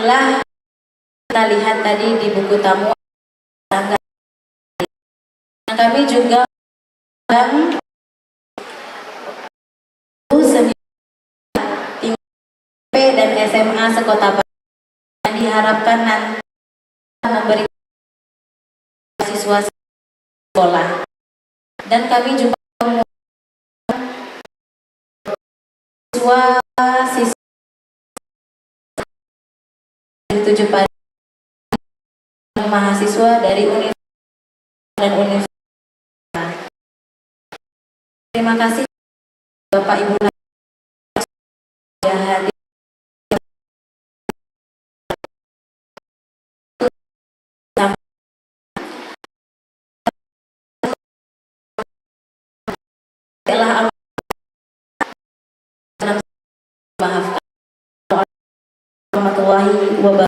Marilah kita lihat tadi di buku tamu tangga. Kami juga seni P dan SMA sekota Bandung yang diharapkan nanti memberi siswa sekolah, dan kami juga siswa 7 pada mahasiswa dari universitas dan universitas. Terima kasih Bapak Ibu yang hadir. Maafkan warahmatullahi wabarakatuh.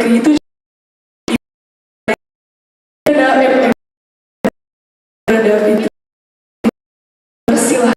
Itu itu bersilah.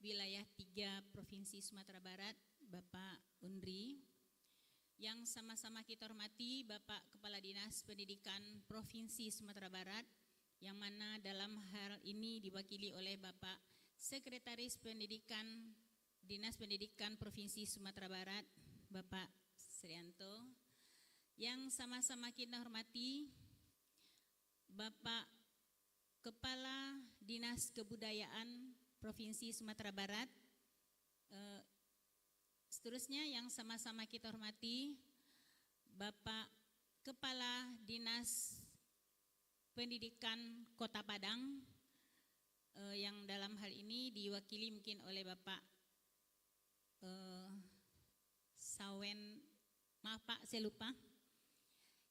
Wilayah 3 Provinsi Sumatera Barat, Bapak Undri. Yang sama-sama kita hormati Bapak Kepala Dinas Pendidikan Provinsi Sumatera Barat, yang mana dalam hal ini diwakili oleh Bapak Sekretaris Pendidikan Dinas Pendidikan Provinsi Sumatera Barat, Bapak Srianto. Yang sama-sama kita hormati Bapak Kepala Dinas Kebudayaan Provinsi Sumatera Barat. Seterusnya yang sama-sama kita hormati Bapak Kepala Dinas Pendidikan Kota Padang, yang dalam hal ini diwakili mungkin oleh Bapak Sawen, maaf Pak, saya lupa.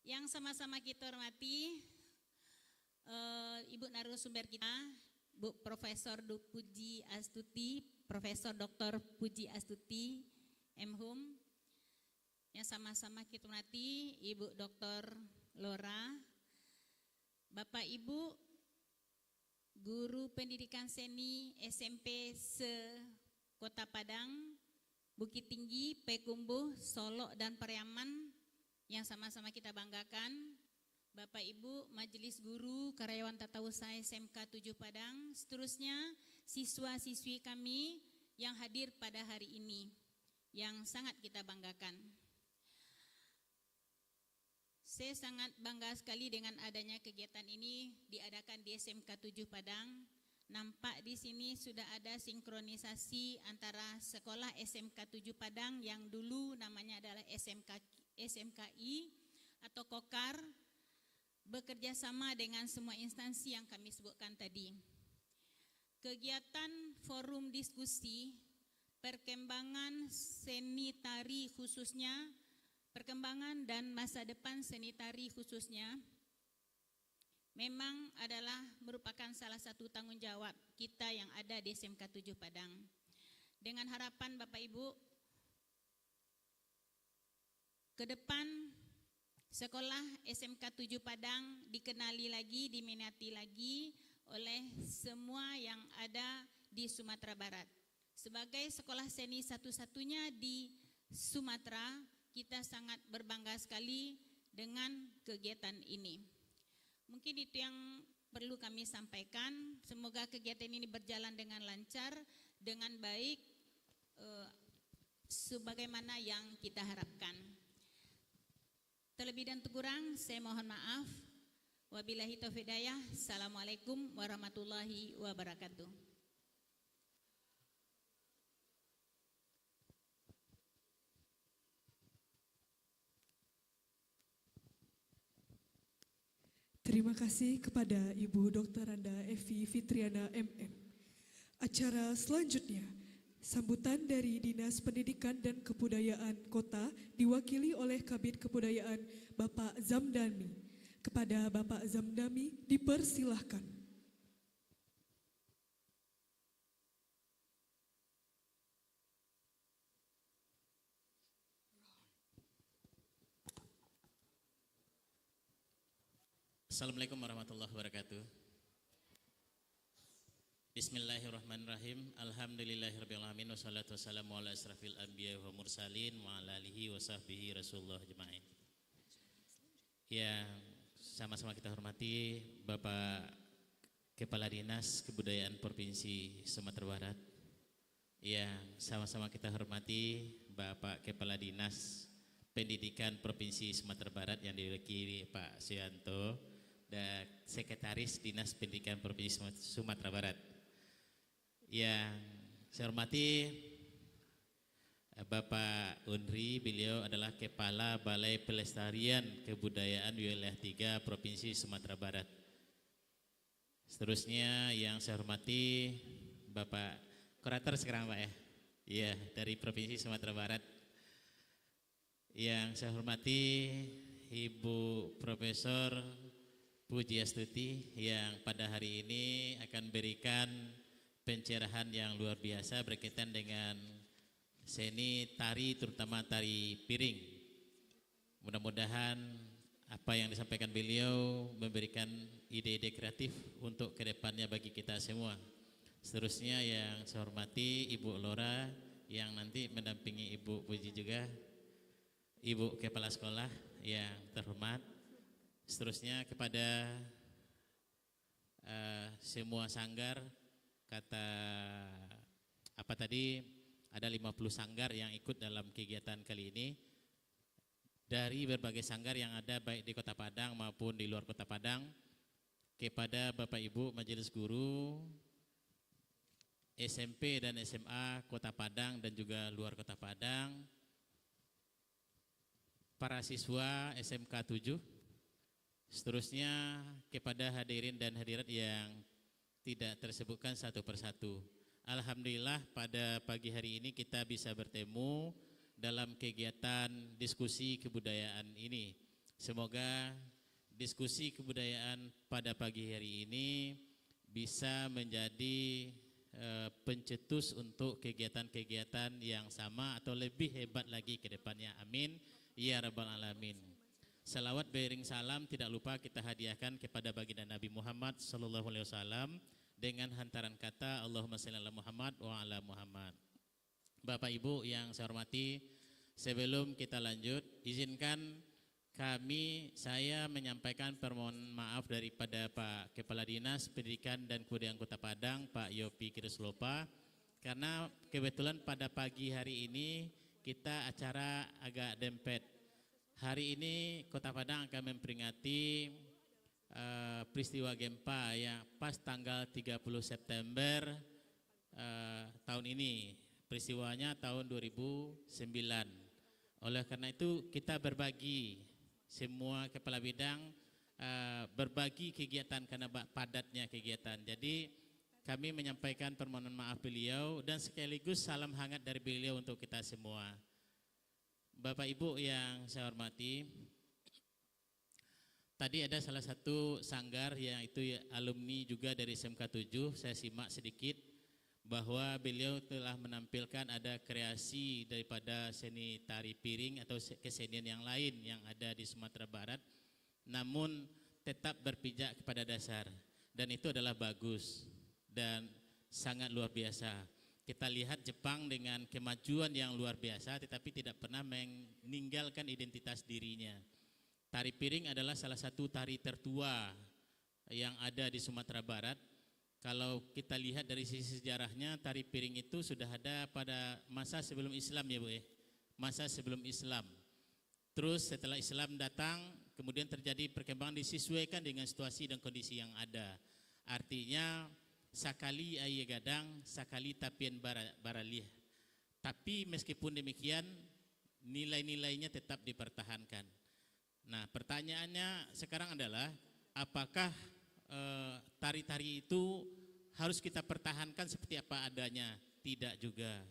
Yang sama-sama kita hormati Ibu narasumber kita, Bu Profesor Puji Astuti, Profesor Dr. Puji Astuti, MHum. Yang sama-sama kita hormati Ibu Dr. Lora, Bapak Ibu Guru Pendidikan Seni SMP se-Kota Padang, Bukit Tinggi, Payakumbuh, Solok, dan Pariaman, yang sama-sama kita banggakan. Bapak Ibu Majelis Guru Karyawan Tata Usaha SMK 7 Padang, seterusnya siswa-siswi kami yang hadir pada hari ini, yang sangat kita banggakan. Saya sangat bangga sekali dengan adanya kegiatan ini diadakan di SMK 7 Padang. Nampak di sini sudah ada sinkronisasi antara sekolah SMK 7 Padang yang dulu namanya adalah SMKI atau Kokar, bekerja sama dengan semua instansi yang kami sebutkan tadi. Kegiatan forum diskusi perkembangan seni tari khususnya, perkembangan dan masa depan seni tari khususnya, memang adalah merupakan salah satu tanggung jawab kita yang ada di SMK 7 Padang. Dengan harapan Bapak Ibu, ke depan sekolah SMK 7 Padang dikenali lagi, diminati lagi oleh semua yang ada di Sumatera Barat. Sebagai sekolah seni satu-satunya di Sumatera, kita sangat berbangga sekali dengan kegiatan ini. Mungkin itu yang perlu kami sampaikan. Semoga kegiatan ini berjalan dengan lancar, dengan baik, sebagaimana yang kita harapkan. Terlebih dan terkurang, saya mohon maaf. Wabillahi taufiq hidayah. Assalamualaikum warahmatullahi wabarakatuh. Terima kasih kepada Ibu Dr. Randa Evi Fitriana MM. Acara selanjutnya, sambutan dari Dinas Pendidikan dan Kebudayaan Kota diwakili oleh Kabid Kebudayaan Bapak Zamdami. Kepada Bapak Zamdami dipersilahkan. Assalamualaikum warahmatullahi wabarakatuh. Bismillahirrahmanirrahim. Alhamdulillahirrahmanirrahim. Wassalatu wassalamu ala asrafil anbiya wa mursalin wa ala alihi wa sahbihi rasulullah jema'in. Ya, sama-sama kita hormati Bapak Kepala Dinas Kebudayaan Provinsi Sumatera Barat. Ya, sama-sama kita hormati Bapak Kepala Dinas Pendidikan Provinsi Sumatera Barat yang diwakili Pak Suyanto dan Sekretaris Dinas Pendidikan Provinsi Sumatera Barat. Yang saya hormati Bapak Unri, beliau adalah Kepala Balai Pelestarian Kebudayaan Wilayah 3 Provinsi Sumatera Barat. Seterusnya yang saya hormati Bapak Kurator sekarang Pak ya, iya dari Provinsi Sumatera Barat. Yang saya hormati Ibu Profesor Pujiastuti yang pada hari ini akan berikan pencerahan yang luar biasa berkaitan dengan seni tari, terutama tari piring. Mudah-mudahan apa yang disampaikan beliau memberikan ide-ide kreatif untuk kedepannya bagi kita semua. Seterusnya yang saya hormati Ibu Lora yang nanti mendampingi Ibu Puji juga, Ibu Kepala Sekolah yang terhormat. Seterusnya kepada semua sanggar, kata apa tadi, ada 50 sanggar yang ikut dalam kegiatan kali ini dari berbagai sanggar yang ada baik di Kota Padang maupun di luar Kota Padang. Kepada Bapak Ibu Majelis Guru SMP dan SMA Kota Padang dan juga luar Kota Padang, para siswa SMK 7, seterusnya kepada hadirin dan hadirat yang tidak tersebutkan satu persatu. Alhamdulillah pada pagi hari ini kita bisa bertemu dalam kegiatan diskusi kebudayaan ini. Semoga diskusi kebudayaan pada pagi hari ini bisa menjadi pencetus untuk kegiatan-kegiatan yang sama atau lebih hebat lagi ke depannya. Amin ya rabbal alamin. Salawat beriring salam tidak lupa kita hadiahkan kepada baginda Nabi Muhammad sallallahu alaihi wasallam dengan hantaran kata Allahumma shalli ala Muhammad wa ala Muhammad. Bapak Ibu yang saya hormati, sebelum kita lanjut, izinkan saya menyampaikan permohonan maaf daripada Pak Kepala Dinas Pendidikan dan Kebudayaan Kota Padang, Pak Yopi Kirislopa, karena kebetulan pada pagi hari ini kita acara agak dempet. Hari ini Kota Padang akan memperingati peristiwa gempa yang pas tanggal 30 September tahun ini. Peristiwanya tahun 2009. Oleh karena itu kita berbagi, semua kepala bidang berbagi kegiatan karena padatnya kegiatan. Jadi kami menyampaikan permohonan maaf beliau dan sekaligus salam hangat dari beliau untuk kita semua. Bapak Ibu yang saya hormati, tadi ada salah satu sanggar yang itu alumni juga dari SMK 7, saya simak sedikit bahwa beliau telah menampilkan ada kreasi daripada seni tari piring atau kesenian yang lain yang ada di Sumatera Barat, namun tetap berpijak kepada dasar, dan itu adalah bagus dan sangat luar biasa. Kita lihat Jepang dengan kemajuan yang luar biasa tetapi tidak pernah meninggalkan identitas dirinya. Tari piring adalah salah satu tari tertua yang ada di Sumatera Barat. Kalau kita lihat dari sisi sejarahnya, tari piring itu sudah ada pada masa sebelum Islam ya Bu, masa sebelum Islam. Terus setelah Islam datang, kemudian terjadi perkembangan disesuaikan dengan situasi dan kondisi yang ada. Artinya sakali aye gadang, sakali tapien baralih. Tapi meskipun demikian, nilai-nilainya tetap dipertahankan. Nah, pertanyaannya sekarang adalah apakah tari-tari itu harus kita pertahankan seperti apa adanya? Tidak juga.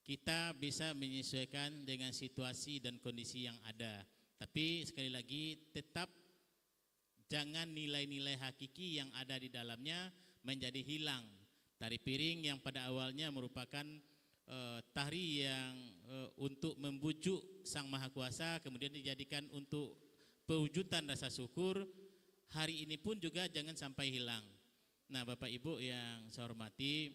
Kita bisa menyesuaikan dengan situasi dan kondisi yang ada. Tapi sekali lagi tetap jangan nilai-nilai hakiki yang ada di dalamnya menjadi hilang. Tari piring yang pada awalnya merupakan tari yang untuk membujuk Sang Maha Kuasa, kemudian dijadikan untuk pewujudan rasa syukur, hari ini pun juga jangan sampai hilang. Nah Bapak Ibu yang saya hormati,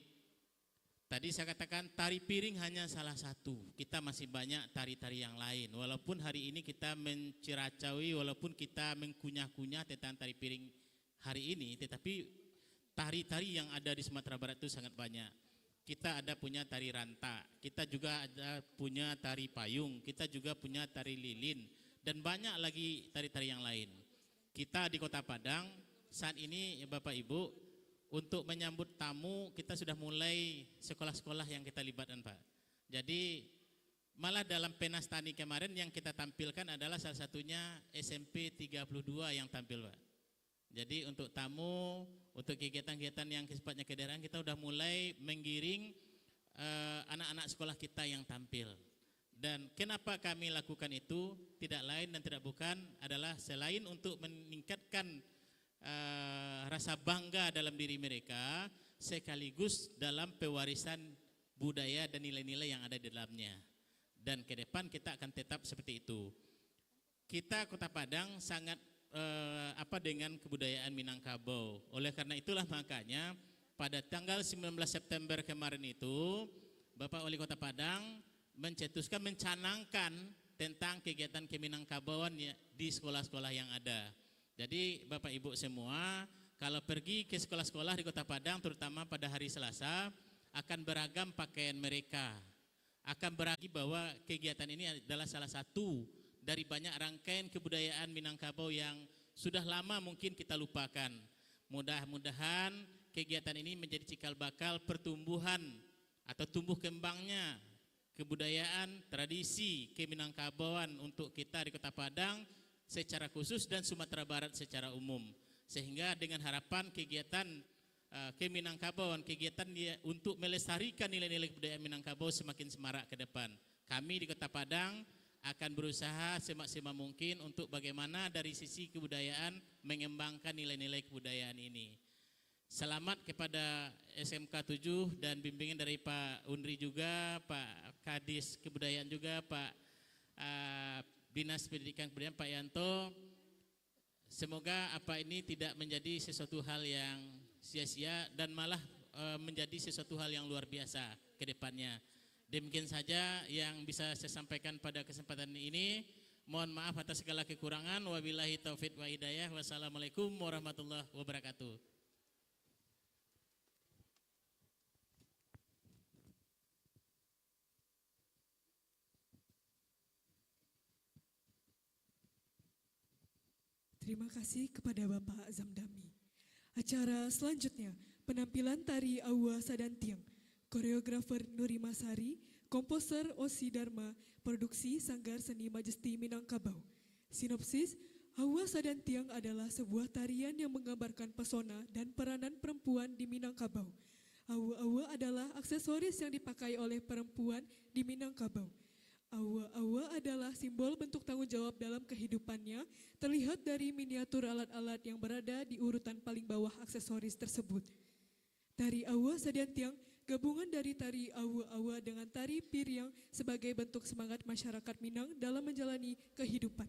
tadi saya katakan tari piring hanya salah satu, kita masih banyak tari-tari yang lain. Walaupun hari ini kita menciracawi, walaupun kita mengkunyah-kunyah tentang tari piring hari ini, tetapi tari-tari yang ada di Sumatera Barat itu sangat banyak. Kita ada punya tari ranta, kita juga ada punya tari payung, kita juga punya tari lilin, dan banyak lagi tari-tari yang lain. Kita di Kota Padang saat ini Bapak Ibu, untuk menyambut tamu kita sudah mulai sekolah-sekolah yang kita libatkan Pak. Jadi malah dalam Penas Tani kemarin yang kita tampilkan adalah salah satunya SMP 32 yang tampil Pak. Jadi untuk tamu, untuk kegiatan-kegiatan yang sifatnya kedaerahan kita sudah mulai menggiring anak-anak sekolah kita yang tampil. Dan kenapa kami lakukan itu? Tidak lain dan tidak bukan adalah selain untuk meningkatkan rasa bangga dalam diri mereka, sekaligus dalam pewarisan budaya dan nilai-nilai yang ada di dalamnya. Dan ke depan kita akan tetap seperti itu. Kita Kota Padang sangat dengan kebudayaan Minangkabau. Oleh karena itulah makanya pada tanggal 19 September kemarin itu Bapak Wali Kota Padang mencetuskan, mencanangkan tentang kegiatan keminangkabauan di sekolah-sekolah yang ada. Jadi Bapak Ibu semua kalau pergi ke sekolah-sekolah di Kota Padang terutama pada hari Selasa akan beragam pakaian mereka. Akan berarti bahwa kegiatan ini adalah salah satu dari banyak rangkaian kebudayaan Minangkabau yang sudah lama mungkin kita lupakan. Mudah-mudahan kegiatan ini menjadi cikal bakal pertumbuhan atau tumbuh kembangnya kebudayaan, tradisi keminangkabauan untuk kita di Kota Padang secara khusus dan Sumatera Barat secara umum. Sehingga dengan harapan kegiatan keminangkabauan, kegiatan untuk melestarikan nilai-nilai kebudayaan Minangkabau semakin semarak ke depan. Kami di Kota Padang akan berusaha semaksimal mungkin untuk bagaimana dari sisi kebudayaan mengembangkan nilai-nilai kebudayaan ini. Selamat kepada SMK 7 dan bimbingan dari Pak Unri juga, Pak Kadis Kebudayaan juga, Pak Dinas Pendidikan Kebudayaan Pak Yanto. Semoga apa ini tidak menjadi sesuatu hal yang sia-sia dan malah menjadi sesuatu hal yang luar biasa ke depannya. Demikian saja yang bisa saya sampaikan pada kesempatan ini. Mohon maaf atas segala kekurangan. Wabillahi taufiq wa hidayah. Wassalamualaikum warahmatullahi wabarakatuh. Terima kasih kepada Bapak Zamdami. Acara selanjutnya, penampilan tari Awa Sadantiang, koreografer Nuri Masari, komposer Osi Dharma, produksi Sanggar Seni Majesti Minangkabau. Sinopsis, Awa Sadantiang adalah sebuah tarian yang menggambarkan pesona dan peranan perempuan di Minangkabau. Awa-awa adalah aksesoris yang dipakai oleh perempuan di Minangkabau. Awa-awa adalah simbol bentuk tanggung jawab dalam kehidupannya, terlihat dari miniatur alat-alat yang berada di urutan paling bawah aksesoris tersebut. Tari Awa Sadiantiang, gabungan dari tari awa-awa dengan tari Piriang sebagai bentuk semangat masyarakat Minang dalam menjalani kehidupan.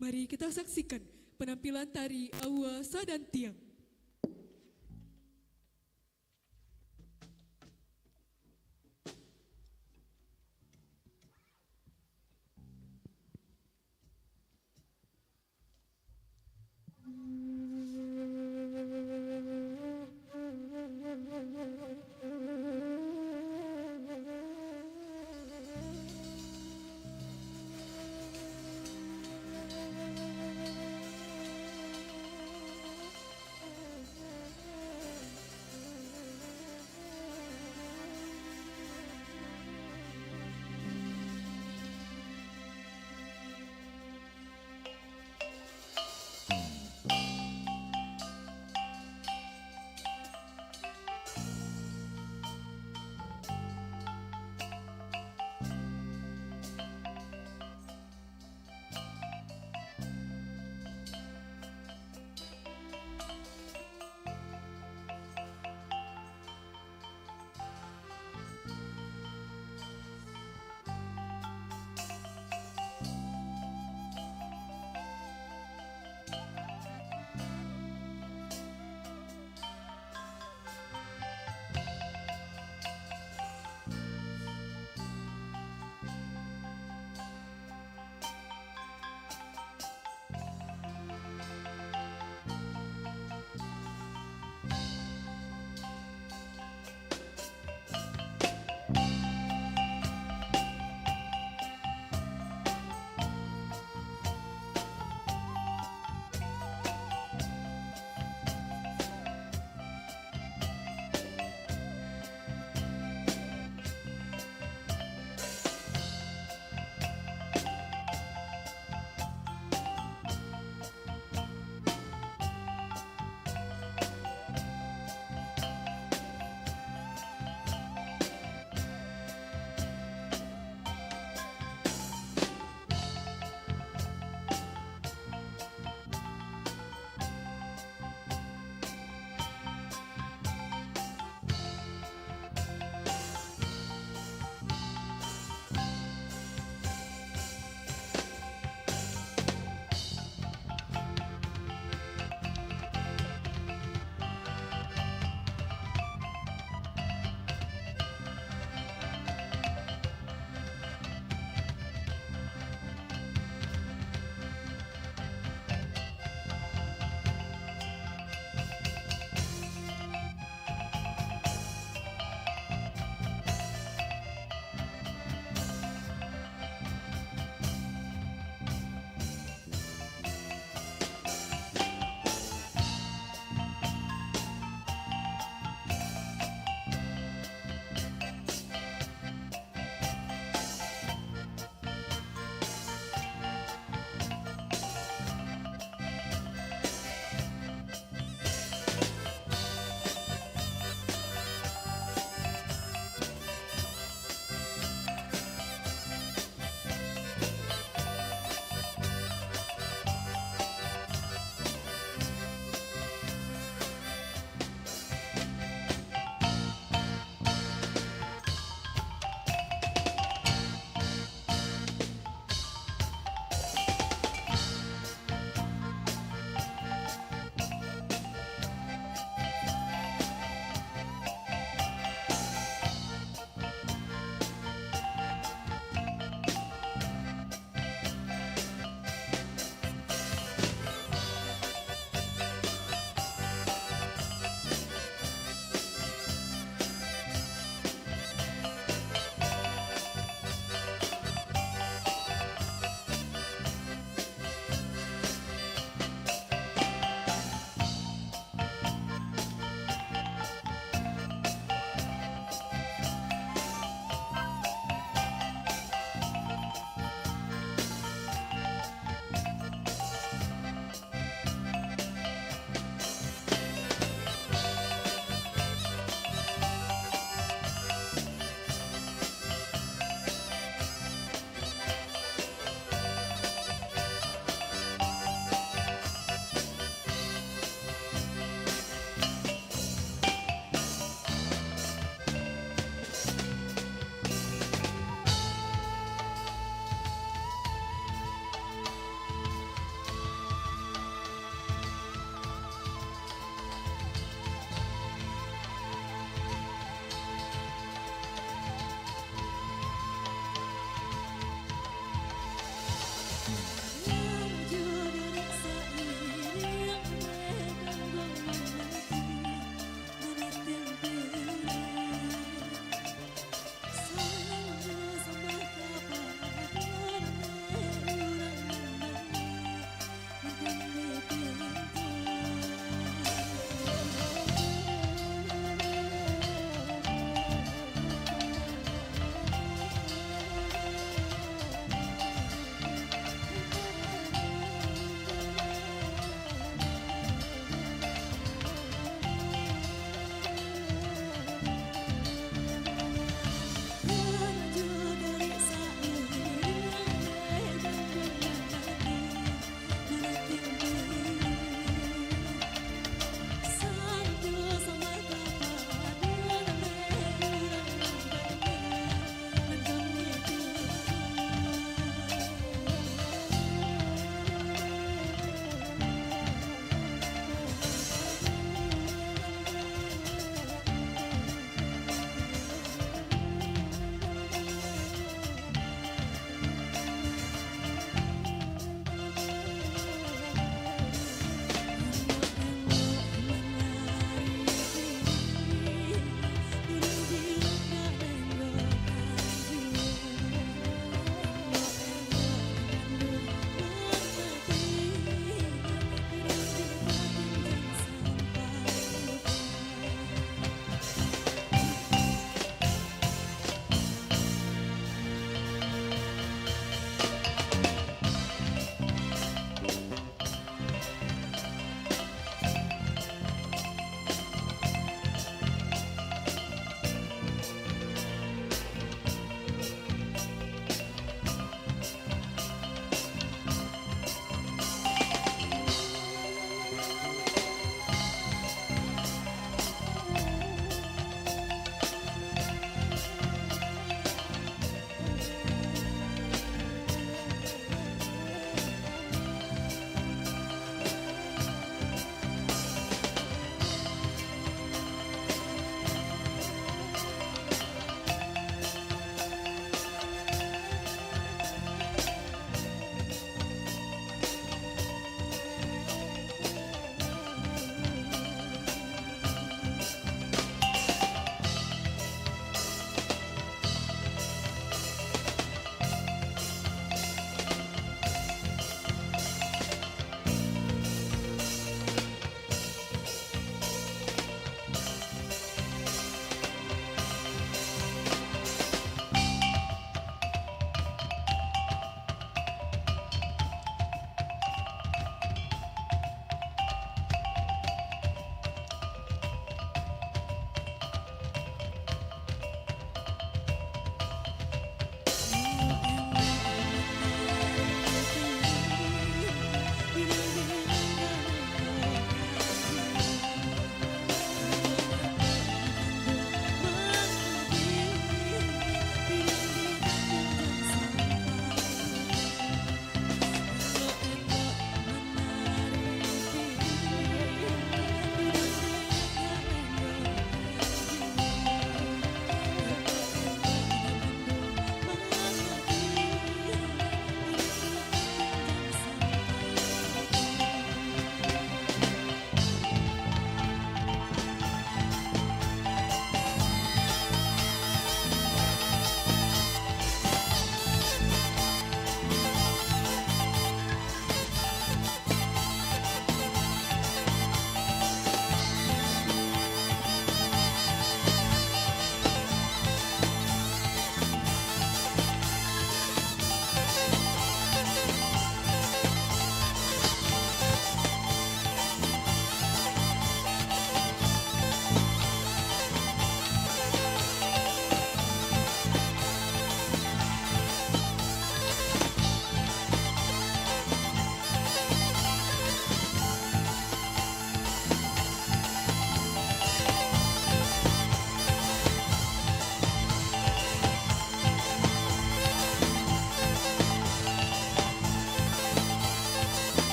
Mari kita saksikan penampilan tari Awa Sadiantiang.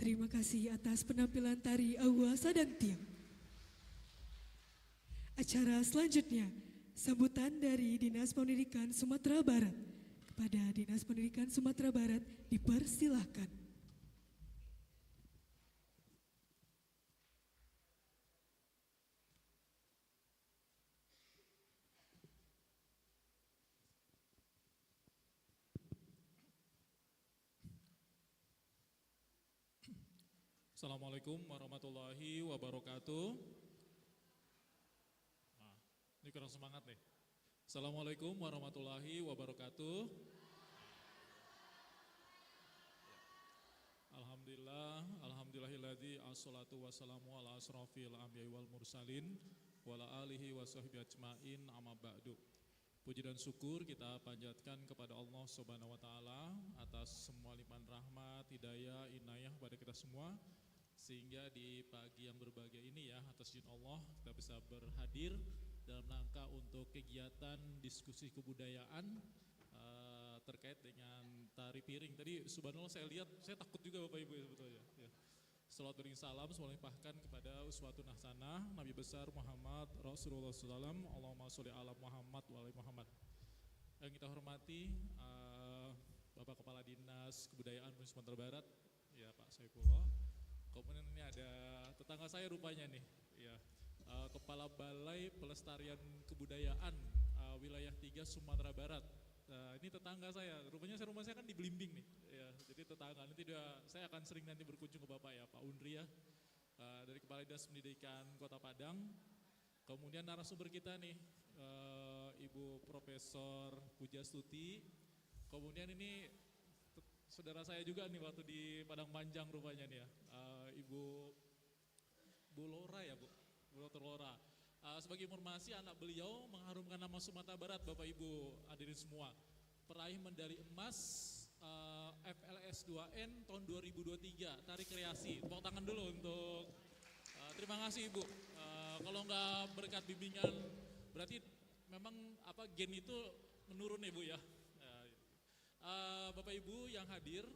Terima kasih atas penampilan tari Awa Sadang Tiang. Acara selanjutnya, sambutan dari Dinas Pendidikan Sumatera Barat. Kepada Dinas Pendidikan Sumatera Barat, dipersilahkan. Assalamualaikum warahmatullahi wabarakatuh. Nah, ini kurang semangat nih. Assalamualaikum warahmatullahi wabarakatuh. Alhamdulillah, alhamdulillahilladzi assalatu wassalamu ala asrofil anbiya'i wal mursalin wa ala alihi wa sahbihi ajmain amma ba'du. Puji dan syukur kita panjatkan kepada Allah Subhanahu wa taala atas semua limpahan rahmat, hidayah, inayah kepada kita semua, sehingga di pagi yang berbahagia ini ya, atas izin Allah kita bisa berhadir dalam rangka untuk kegiatan diskusi kebudayaan terkait dengan tari piring. Tadi subhanallah saya lihat, saya takut juga Bapak Ibu ya sebetulnya ya. Salawat bering salam semoga limpahkan kepada uswatun hasanah Nabi besar Muhammad Rasulullah SAW. Allahumma sholli ala Muhammad wa ali Muhammad. Yang kita hormati Bapak Kepala Dinas Kebudayaan Provinsi Sumatera Barat ya Pak Saifullah. Kemudian ini ada tetangga saya rupanya nih ya, Kepala Balai Pelestarian Kebudayaan Wilayah 3 Sumatera Barat. Ini tetangga saya, rumah saya kan di Belimbing nih ya, jadi tetangga. Nanti saya akan sering nanti berkunjung ke Bapak ya, Pak Undri ya, dari Kepala Dinas Pendidikan Kota Padang. Kemudian narasumber kita nih Ibu Profesor Pujastuti. Kemudian ini saudara saya juga nih waktu di Padang Panjang rupanya nih ya, Bu Lora ya Bu Dr. Lora. Sebagai informasi, anak beliau mengharumkan nama Sumatera Barat, Bapak Ibu hadirin semua. Peraih medali emas FLS 2N tahun 2023, tari kreasi. Tepuk tangan dulu untuk terima kasih Ibu. Kalau nggak berkat bimbingan, berarti memang gen itu menurun ya Bu ya. Bapak Ibu yang hadir,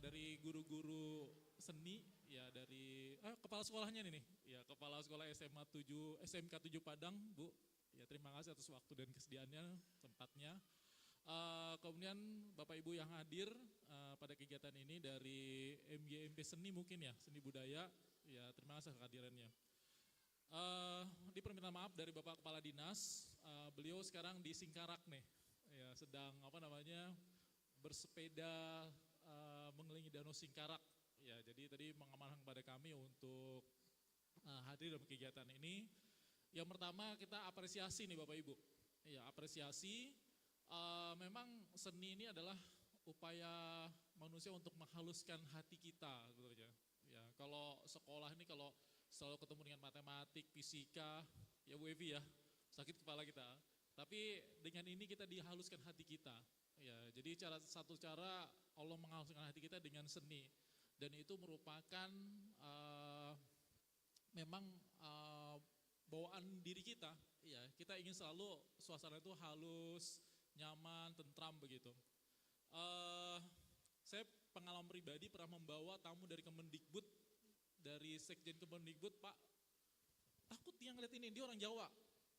dari guru-guru seni ya, dari kepala sekolahnya nih ya, kepala sekolah SMK 7 Padang Bu ya, terima kasih atas waktu dan kesediaannya tempatnya. Kemudian Bapak Ibu yang hadir pada kegiatan ini dari MGMP Seni mungkin ya, Seni Budaya ya, terima kasih kehadirannya. Di permintaan maaf dari Bapak Kepala Dinas, beliau sekarang di Singkarak nih ya, sedang bersepeda mengelilingi Danau Singkarak ya. Jadi tadi mengamanahkan kepada kami untuk hadir dalam kegiatan ini. Yang pertama kita apresiasi nih Bapak Ibu ya, apresiasi. Memang seni ini adalah upaya manusia untuk menghaluskan hati kita sebetulnya ya. Kalau sekolah ini kalau selalu ketemu dengan matematik, fisika ya Bu Evi ya, sakit kepala kita. Tapi dengan ini kita dihaluskan hati kita ya. Jadi satu cara Allah menghaluskan hati kita dengan seni, dan itu merupakan memang bawaan diri kita ya. Kita ingin selalu suasana itu halus, nyaman, tentram begitu. Saya pengalaman pribadi pernah membawa tamu dari Kemendikbud, dari Sekjen Kemendikbud, Pak, takut dia ngeliat ini, dia orang Jawa.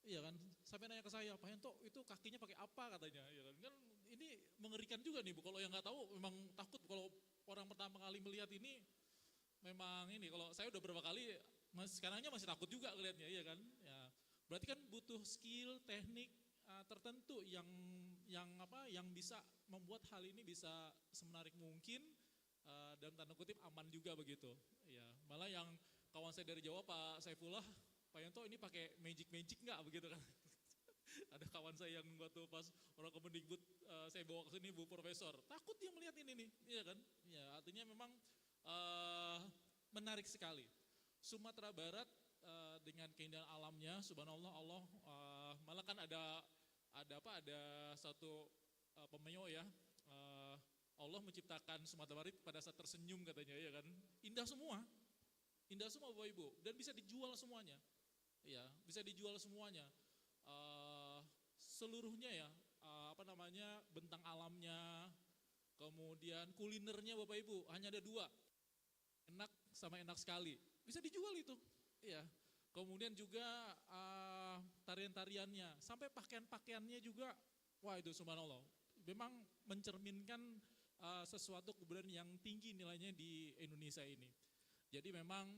Iya kan, sampai nanya ke saya, Pak Yanto itu kakinya pakai apa katanya, ya kan ini mengerikan juga nih Bu, kalau yang nggak tahu memang takut. Kalau orang pertama kali melihat ini, memang ini, kalau saya udah berapa kali, sekarangnya masih takut juga ngelihatnya, iya kan, ya. Berarti kan butuh skill, teknik tertentu yang bisa membuat hal ini bisa semenarik mungkin, dalam tanda kutip aman juga begitu, ya. Malah yang kawan saya dari Jawa, Pak Saifullah, Pak Yanto ini pakai magic nggak begitu kan? Ada kawan saya yang waktu pas orang Kemendikbud saya bawa ke sini Bu Profesor, takut dia melihat ini nih, iya kan? Ya artinya memang menarik sekali. Sumatera Barat dengan keindahan alamnya, subhanallah, Allah malah kan ada satu pemeo ya, Allah menciptakan Sumatera Barat pada saat tersenyum katanya, ya kan? Indah semua Bapak Ibu, dan bisa dijual semuanya. Ya, bisa dijual semuanya, seluruhnya ya, bentang alamnya, kemudian kulinernya Bapak Ibu hanya ada 2, enak sama enak sekali. Bisa dijual itu. Iya. Kemudian juga tarian-tariannya, sampai pakaian-pakaiannya juga, wah itu subhanallah. Memang mencerminkan sesuatu kebudayaan yang tinggi nilainya di Indonesia ini. Jadi memang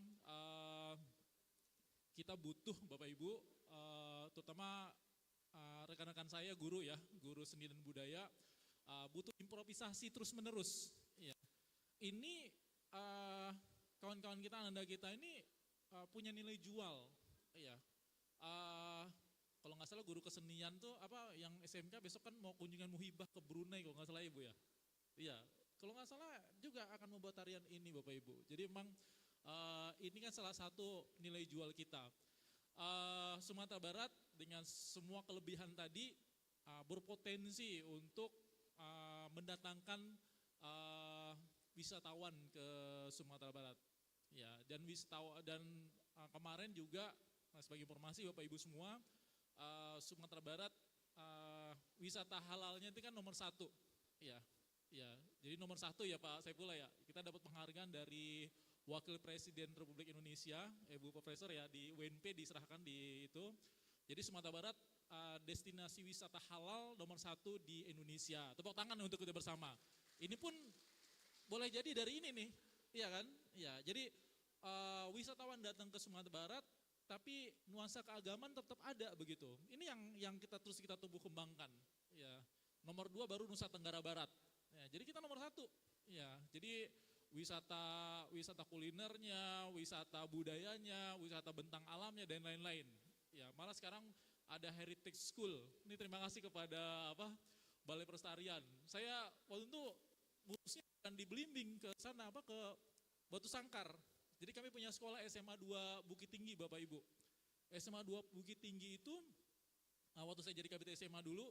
kita butuh Bapak Ibu, terutama rekan-rekan saya guru ya, guru seni dan budaya, butuh improvisasi terus menerus. Ya. Ini kawan-kawan kita, ananda kita ini punya nilai jual. Ya. Kalau nggak salah guru kesenian tuh apa yang SMK besok kan mau kunjungan muhibah ke Brunei kalau nggak salah Ibu ya. Iya. Kalau nggak salah juga akan membuat tarian ini Bapak Ibu. Jadi memang ini kan salah satu nilai jual kita. Sumatera Barat dengan semua kelebihan tadi berpotensi untuk mendatangkan wisatawan ke Sumatera Barat. Ya, dan kemarin juga sebagai informasi Bapak Ibu semua, Sumatera Barat wisata halalnya itu kan nomor 1. Ya, ya. Jadi nomor 1 ya Pak Saifullah ya. Kita dapat penghargaan dari Wakil Presiden Republik Indonesia, Ibu Profesor ya, di UNP diserahkan di itu. Jadi Sumatera Barat destinasi wisata halal nomor 1 di Indonesia. Tepuk tangan untuk kita bersama. Ini pun boleh jadi dari ini nih, iya kan? Iya. Jadi wisatawan datang ke Sumatera Barat, tapi nuansa keagamaan tetap ada begitu. Ini yang kita terus kita tumbuh kembangkan. Ya. Nomor 2 baru Nusa Tenggara Barat. Ya, jadi kita nomor 1. Ya, jadi wisata kulinernya, wisata budayanya, wisata bentang alamnya dan lain-lain. Ya, malah sekarang ada heritage school. Ini terima kasih kepada Balai Pelestarian. Saya waktu itu ngurusnya bukan di Belimbing ke sana ke Batu Sangkar. Jadi kami punya sekolah SMA 2 Bukit Tinggi Bapak Ibu. SMA 2 Bukit Tinggi itu waktu saya jadi kabit SMA dulu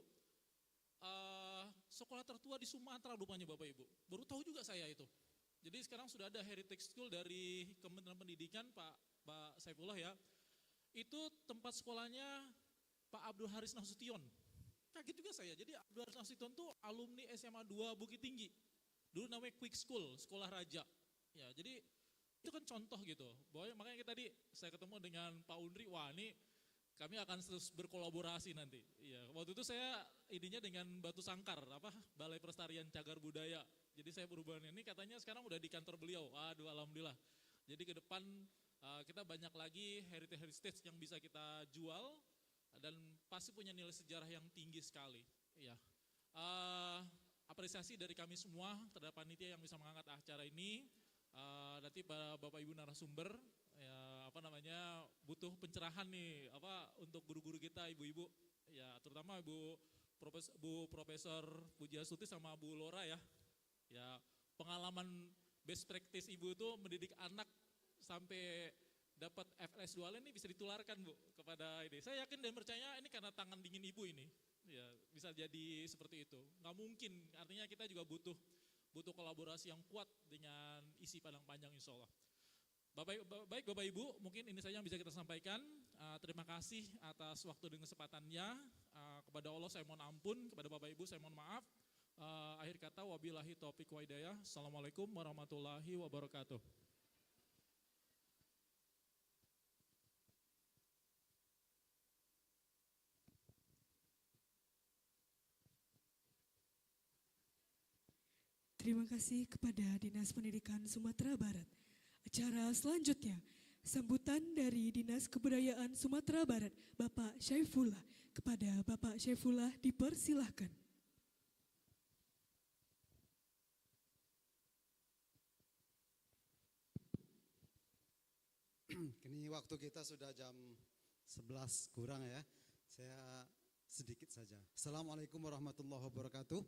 sekolah tertua di Sumatera rupanya Bapak Ibu. Baru tahu juga saya itu. Jadi sekarang sudah ada heritage school dari Kementerian Pendidikan Pak Saifullah ya. Itu tempat sekolahnya Pak Abdul Haris Nasution. Kaget juga saya. Jadi Abdul Haris Nasution tuh alumni SMA 2 Bukit Tinggi. Dulu namanya Quick School, sekolah raja. Ya, jadi itu kan contoh gitu. Makanya tadi saya ketemu dengan Pak Undri, wah ini kami akan terus berkolaborasi nanti. Iya, waktu itu saya idenya dengan Batu Sangkar, Balai Pelestarian Cagar Budaya. Jadi saya berhubungan ini katanya sekarang udah di kantor beliau. Aduh, alhamdulillah. Jadi ke depan kita banyak lagi heritage yang bisa kita jual dan pasti punya nilai sejarah yang tinggi sekali. Iya. Apresiasi dari kami semua terhadap panitia yang bisa mengangkat acara ini. Nanti Bapak Ibu narasumber ya, butuh pencerahan nih untuk guru-guru kita, ibu-ibu ya, terutama Bu Profesor Pujiastuti sama Bu Lora ya. Ya, pengalaman best practice Ibu itu mendidik anak sampai dapat FLS 2 ini bisa ditularkan Bu kepada ini. Saya yakin dan percaya ini karena tangan dingin Ibu ini. Ya, bisa jadi seperti itu. Nggak mungkin, artinya kita juga butuh kolaborasi yang kuat dengan isi Padang Panjang insya Allah. Baik Bapak Ibu, mungkin ini saja yang bisa kita sampaikan. Terima kasih atas waktu dan kesempatannya. Kepada Allah saya mohon ampun, kepada Bapak Ibu saya mohon maaf. Akhir kata wabillahi taufiq wa hidayah. Assalamualaikum warahmatullahi wabarakatuh. Terima kasih kepada Dinas Pendidikan Sumatera Barat. Acara selanjutnya, sambutan dari Dinas Kebudayaan Sumatera Barat, Bapak Syaifullah. Kepada Bapak Syaifullah dipersilahkan. Kini waktu kita sudah jam 11 kurang ya. Saya sedikit saja. Assalamualaikum warahmatullahi wabarakatuh.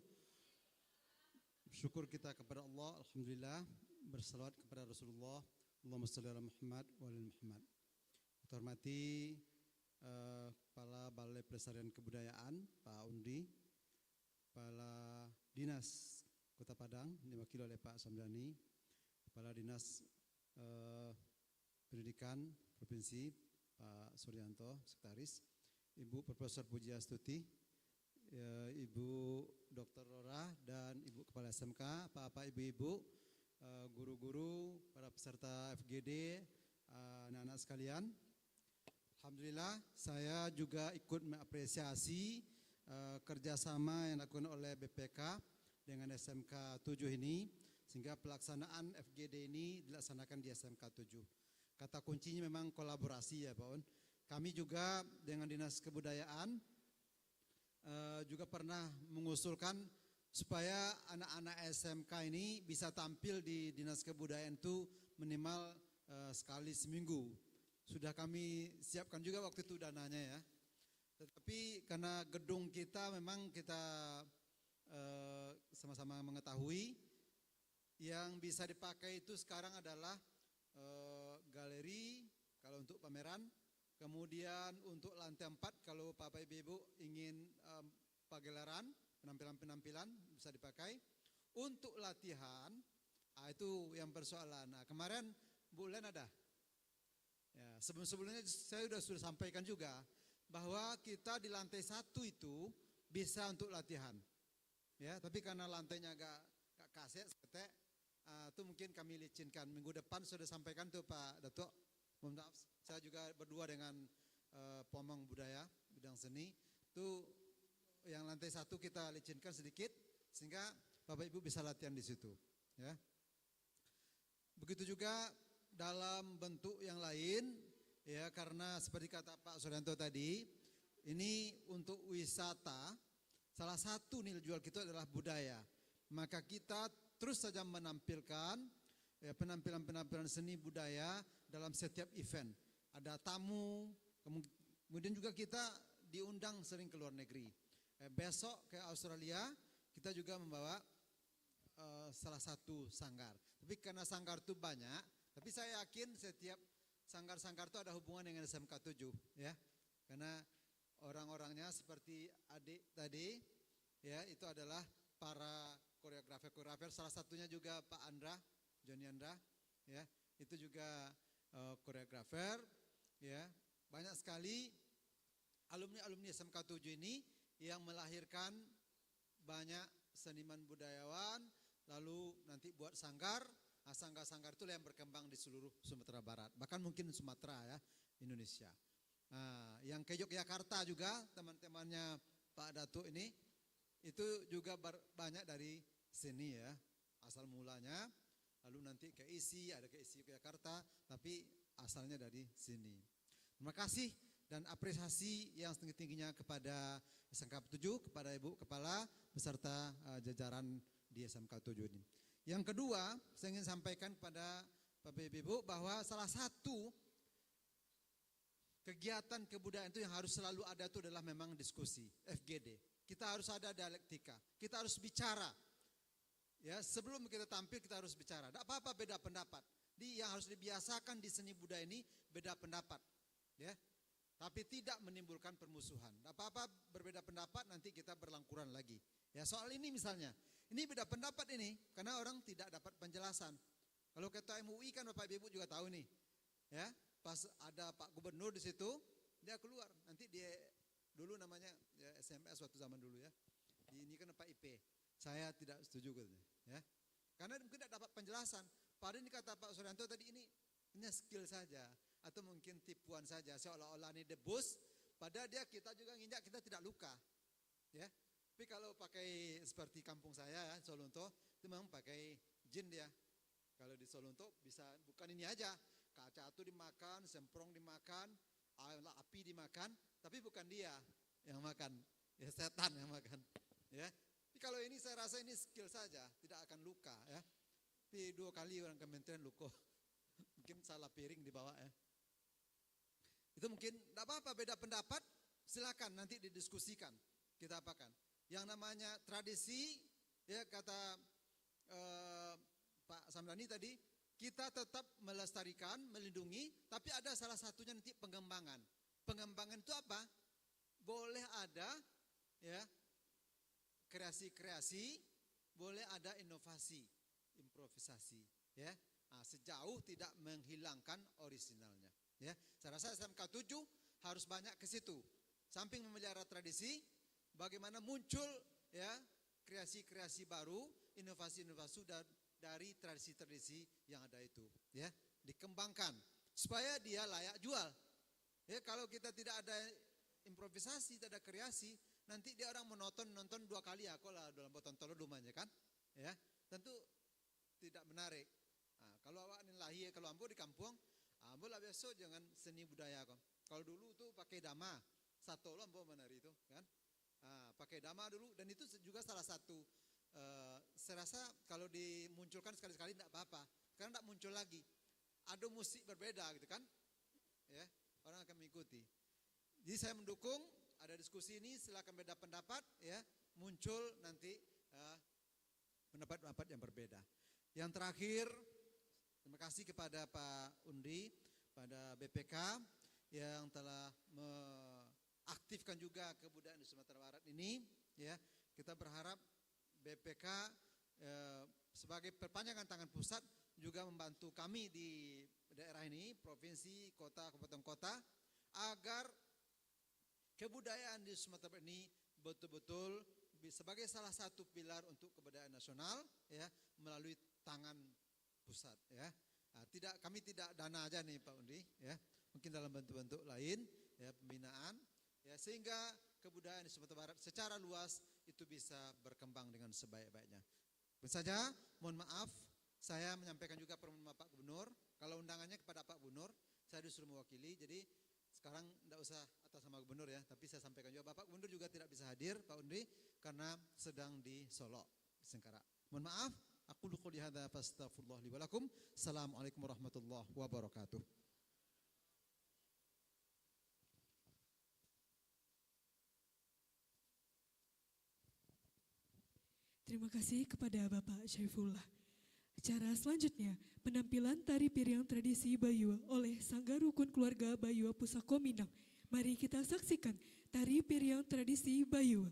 Syukur kita kepada Allah, alhamdulillah, berselawat kepada Rasulullah, Allahumma shalli ala Muhammad wa ala Muhammad. Kita hormati Kepala Balai Pelestarian Kebudayaan, Pak Undi, Kepala Dinas Kota Padang, diwakili oleh Pak Samdani, Kepala Dinas Pendidikan Provinsi, Pak Suryanto, Sekretaris, Ibu Profesor Pujiastuti, Ibu Dr. Lora dan Ibu Kepala SMK, Bapak Ibu-Ibu guru-guru, para peserta FGD, anak-anak sekalian. Alhamdulillah saya juga ikut mengapresiasi kerjasama yang dilakukan oleh BPK dengan SMK 7 ini, sehingga pelaksanaan FGD ini dilaksanakan di SMK 7. Kata kuncinya memang kolaborasi ya Pak On. Kami juga dengan Dinas Kebudayaan juga pernah mengusulkan supaya anak-anak SMK ini bisa tampil di Dinas Kebudayaan itu minimal sekali seminggu. Sudah kami siapkan juga waktu itu dananya ya. Tetapi karena gedung kita memang kita sama-sama mengetahui yang bisa dipakai itu sekarang adalah galeri kalau untuk pameran, kemudian untuk lantai 4 kalau Bapak Ibu ingin pagelaran, penampilan-penampilan bisa dipakai. Untuk latihan, itu yang persoalan. Nah, kemarin Bu Len ada. Ya, sebelumnya saya sudah sampaikan juga bahwa kita di lantai 1 itu bisa untuk latihan. Ya, tapi karena lantainya agak kaset, seketek, itu mungkin kami licinkan. Minggu depan sudah sampaikan tuh Pak Datuk. Mohon maaf, saya juga berdua dengan Pomong Budaya bidang seni. Itu yang lantai 1 kita licinkan sedikit sehingga Bapak Ibu bisa latihan di situ. Ya. Begitu juga dalam bentuk yang lain, ya karena seperti kata Pak Suryanto tadi, ini untuk wisata, salah satu nilai jual kita adalah budaya. Maka kita terus saja menampilkan ya, penampilan-penampilan seni budaya dalam setiap event. Ada tamu, kemudian juga kita diundang sering ke luar negeri. Besok ke Australia kita juga membawa salah satu sanggar. Tapi karena sanggar itu banyak, tapi saya yakin setiap sanggar-sanggar itu ada hubungan dengan SMK 7 ya. Karena orang-orangnya seperti adik tadi ya, itu adalah para koreografer, salah satunya juga Pak Andra, Joni Andra ya. Itu juga koreografer ya. Banyak sekali alumni-alumni SMK 7 ini yang melahirkan banyak seniman budayawan, lalu nanti buat sanggar. Nah, sanggar-sanggar itu yang berkembang di seluruh Sumatera Barat, bahkan mungkin Sumatera ya, Indonesia. Nah, yang ke Yogyakarta juga teman-temannya Pak Datuk ini, itu juga banyak dari sini ya, asal mulanya, lalu nanti ke ISI, ada ke ISI Yogyakarta, tapi asalnya dari sini. Terima kasih dan apresiasi yang setinggi-tingginya kepada SMK 7, kepada Ibu Kepala, beserta jajaran di SMK 7 ini. Yang kedua, saya ingin sampaikan kepada Bapak Ibu bahwa salah satu kegiatan kebudayaan itu yang harus selalu ada itu adalah memang diskusi, FGD. Kita harus ada dialektika, kita harus bicara. Ya, sebelum kita tampil kita harus bicara. Tidak apa-apa beda pendapat. Yang harus dibiasakan di seni budaya ini beda pendapat. Ya. Tapi tidak menimbulkan permusuhan. Tidak apa-apa berbeda pendapat, nanti kita berlangkuran lagi. Ya, soal ini misalnya, ini beda pendapat ini karena orang tidak dapat penjelasan. Kalau ketua MUI kan Bapak Ibu juga tahu nih, ya pas ada Pak Gubernur di situ, dia keluar. Nanti dia dulu namanya ya, SMS waktu zaman dulu ya. Ini kan Pak IP. Saya tidak setuju gitu, ya. Karena mungkin tidak dapat penjelasan. Padahal ini kata Pak Suryanto tadi ini skill saja atau mungkin tipuan saja, seolah-olah ini debus. Padahal kita juga nginjak, kita tidak luka, ya. Tapi kalau pakai seperti kampung saya ya, Solonto, itu memang pakai jin dia. Kalau di Solonto bisa bukan ini aja, kaca itu dimakan, semprong dimakan, api dimakan, tapi bukan dia yang makan, ya setan yang makan. Ya. Tapi kalau ini saya rasa ini skill saja, tidak akan luka ya. Tapi 2 kali orang kementerian luka, mungkin salah piring dibawa ya. Itu mungkin tidak apa-apa beda pendapat, silakan nanti didiskusikan, kita apakan. Yang namanya tradisi, ya kata Pak Samdani tadi, kita tetap melestarikan, melindungi, tapi ada salah satunya nanti pengembangan. Pengembangan itu apa? Boleh ada ya kreasi-kreasi, boleh ada inovasi, improvisasi, ya. Nah, sejauh tidak menghilangkan orisinalnya, ya. Saya rasa SMK 7 harus banyak ke situ. Samping memelihara tradisi, bagaimana muncul ya kreasi-kreasi baru, inovasi-inovasi dari tradisi-tradisi yang ada itu, ya, dikembangkan supaya dia layak jual. Ya, kalau kita tidak ada improvisasi, tidak ada kreasi, nanti dia orang nonton 2 kali ya, kok lah dalam botol telur dumanya kan, ya, tentu tidak menarik. Nah, kalau awak nilahi, kalau ambo di kampung, ambo lah besok jangan seni budaya kok. Kalau dulu tuh pakai dama, satu lo ambo menari itu kan, pakai dama dulu, dan itu juga salah satu. Saya rasa kalau dimunculkan sekali-sekali tidak apa-apa, karena tidak muncul lagi. Ada musik berbeda gitu kan, ya, orang akan mengikuti. Jadi saya mendukung ada diskusi ini, silakan beda pendapat, ya, muncul nanti pendapat-pendapat yang berbeda. Yang terakhir, terima kasih kepada Pak Undi, pada BPK yang telah mengaktifkan juga kebudayaan di Sumatera Barat ini, ya. Kita berharap BPK sebagai perpanjangan tangan pusat juga membantu kami di daerah ini, provinsi, kota, kabupaten kota, agar kebudayaan di Sumatera Barat ini betul-betul sebagai salah satu pilar untuk kebudayaan nasional, ya, melalui tangan pusat, ya. Nah, kami tidak dana aja nih Pak Undi, ya, mungkin dalam bentuk-bentuk lain, ya, pembinaan, ya, sehingga kebudayaan di Sumatera Barat secara luas itu bisa berkembang dengan sebaik-baiknya. Begitu saja, mohon maaf, saya menyampaikan juga permohonan Pak Gubernur, kalau undangannya kepada Pak Gubernur, saya disuruh mewakili, jadi sekarang tidak usah atas nama Gubernur, ya, tapi saya sampaikan juga Bapak Gubernur juga tidak bisa hadir, Pak Undi, karena sedang di Solo, Sengkara. Mohon maaf, aku qouli hadza fastaghfirullah li wa lakum. Assalamualaikum warahmatullahi wabarakatuh. Terima kasih kepada Bapak Syaifullah. Acara selanjutnya, penampilan tari piring tradisi Bayua oleh Sanggar Rukun Keluarga Bayua Pusako Minang. Mari kita saksikan tari piring tradisi Bayua.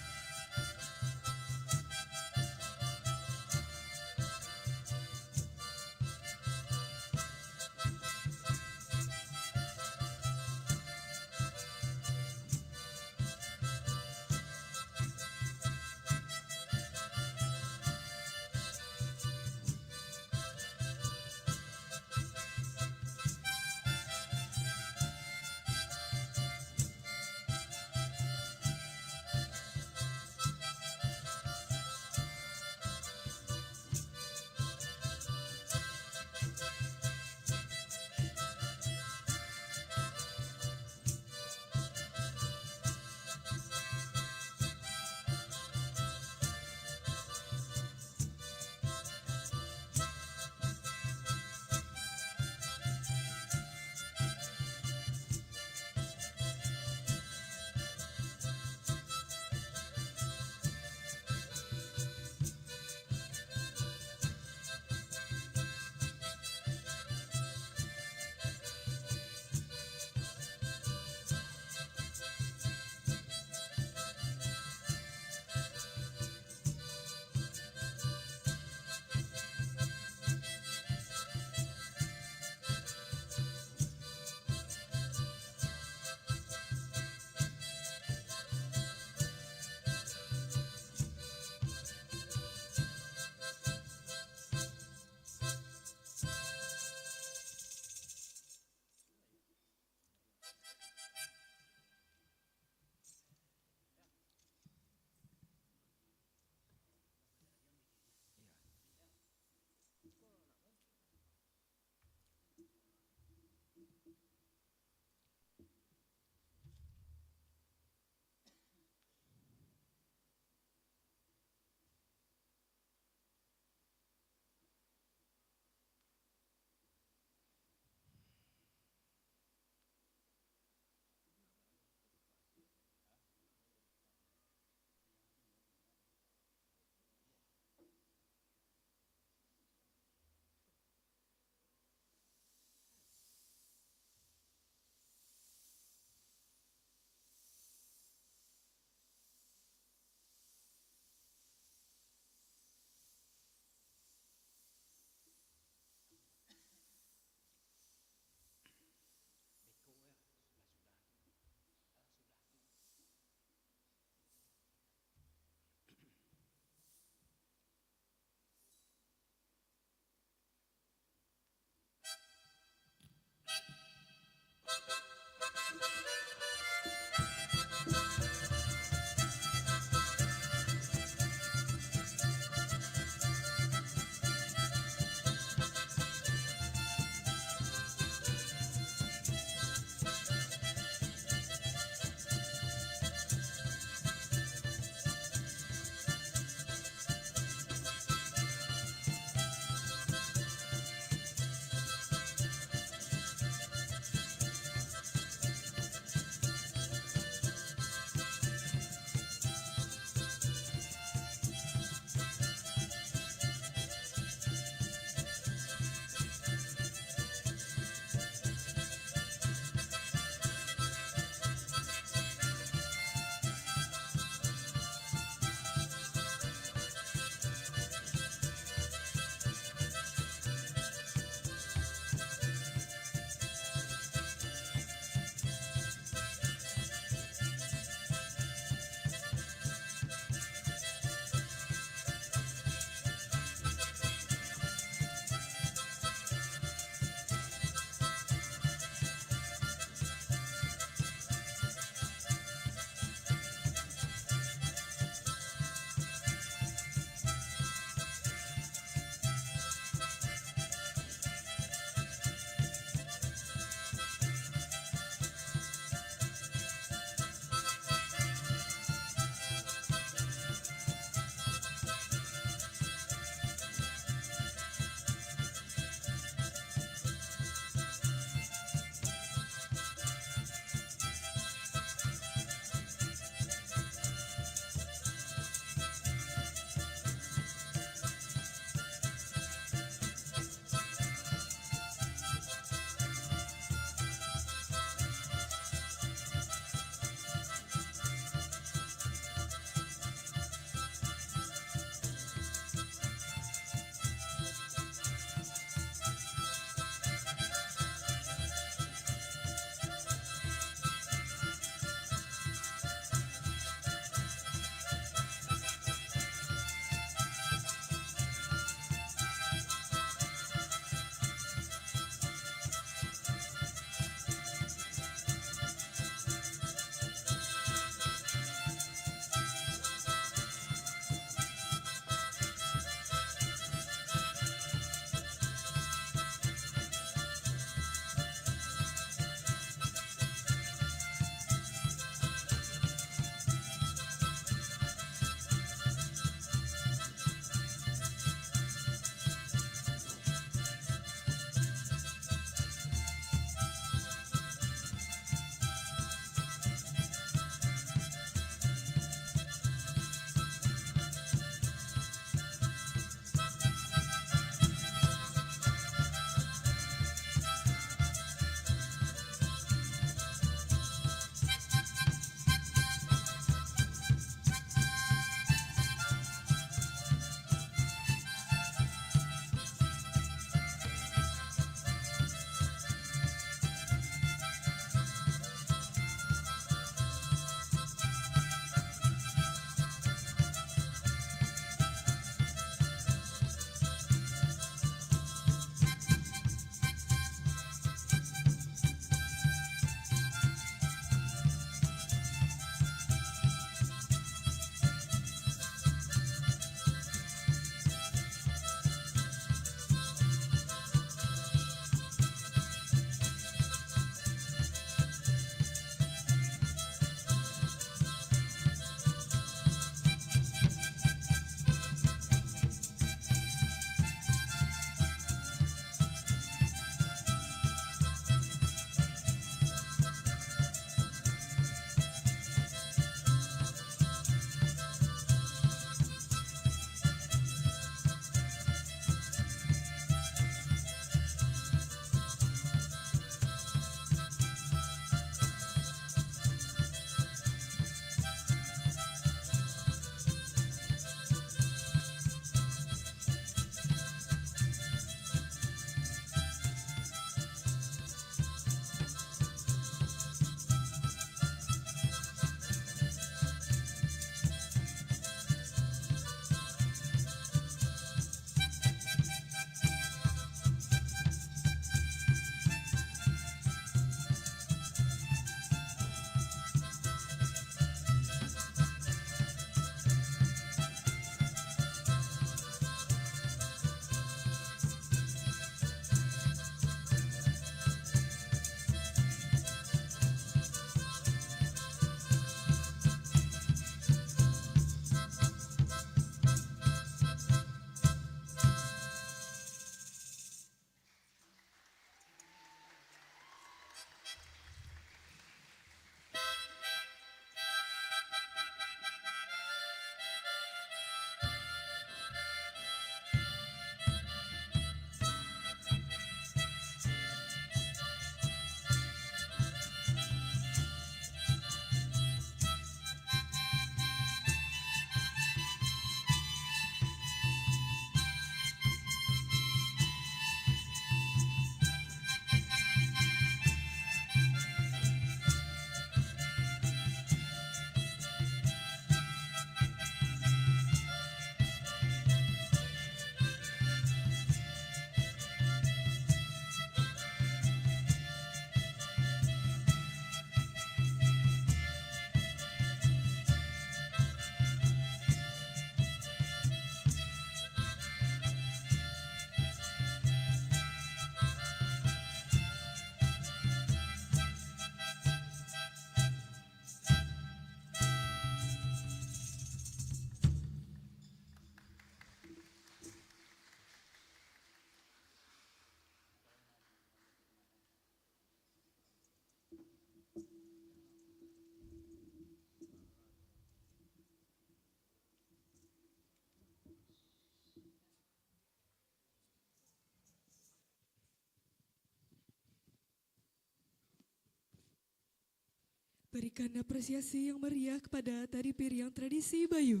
Berikan apresiasi yang meriah kepada tari piring tradisi Bayu.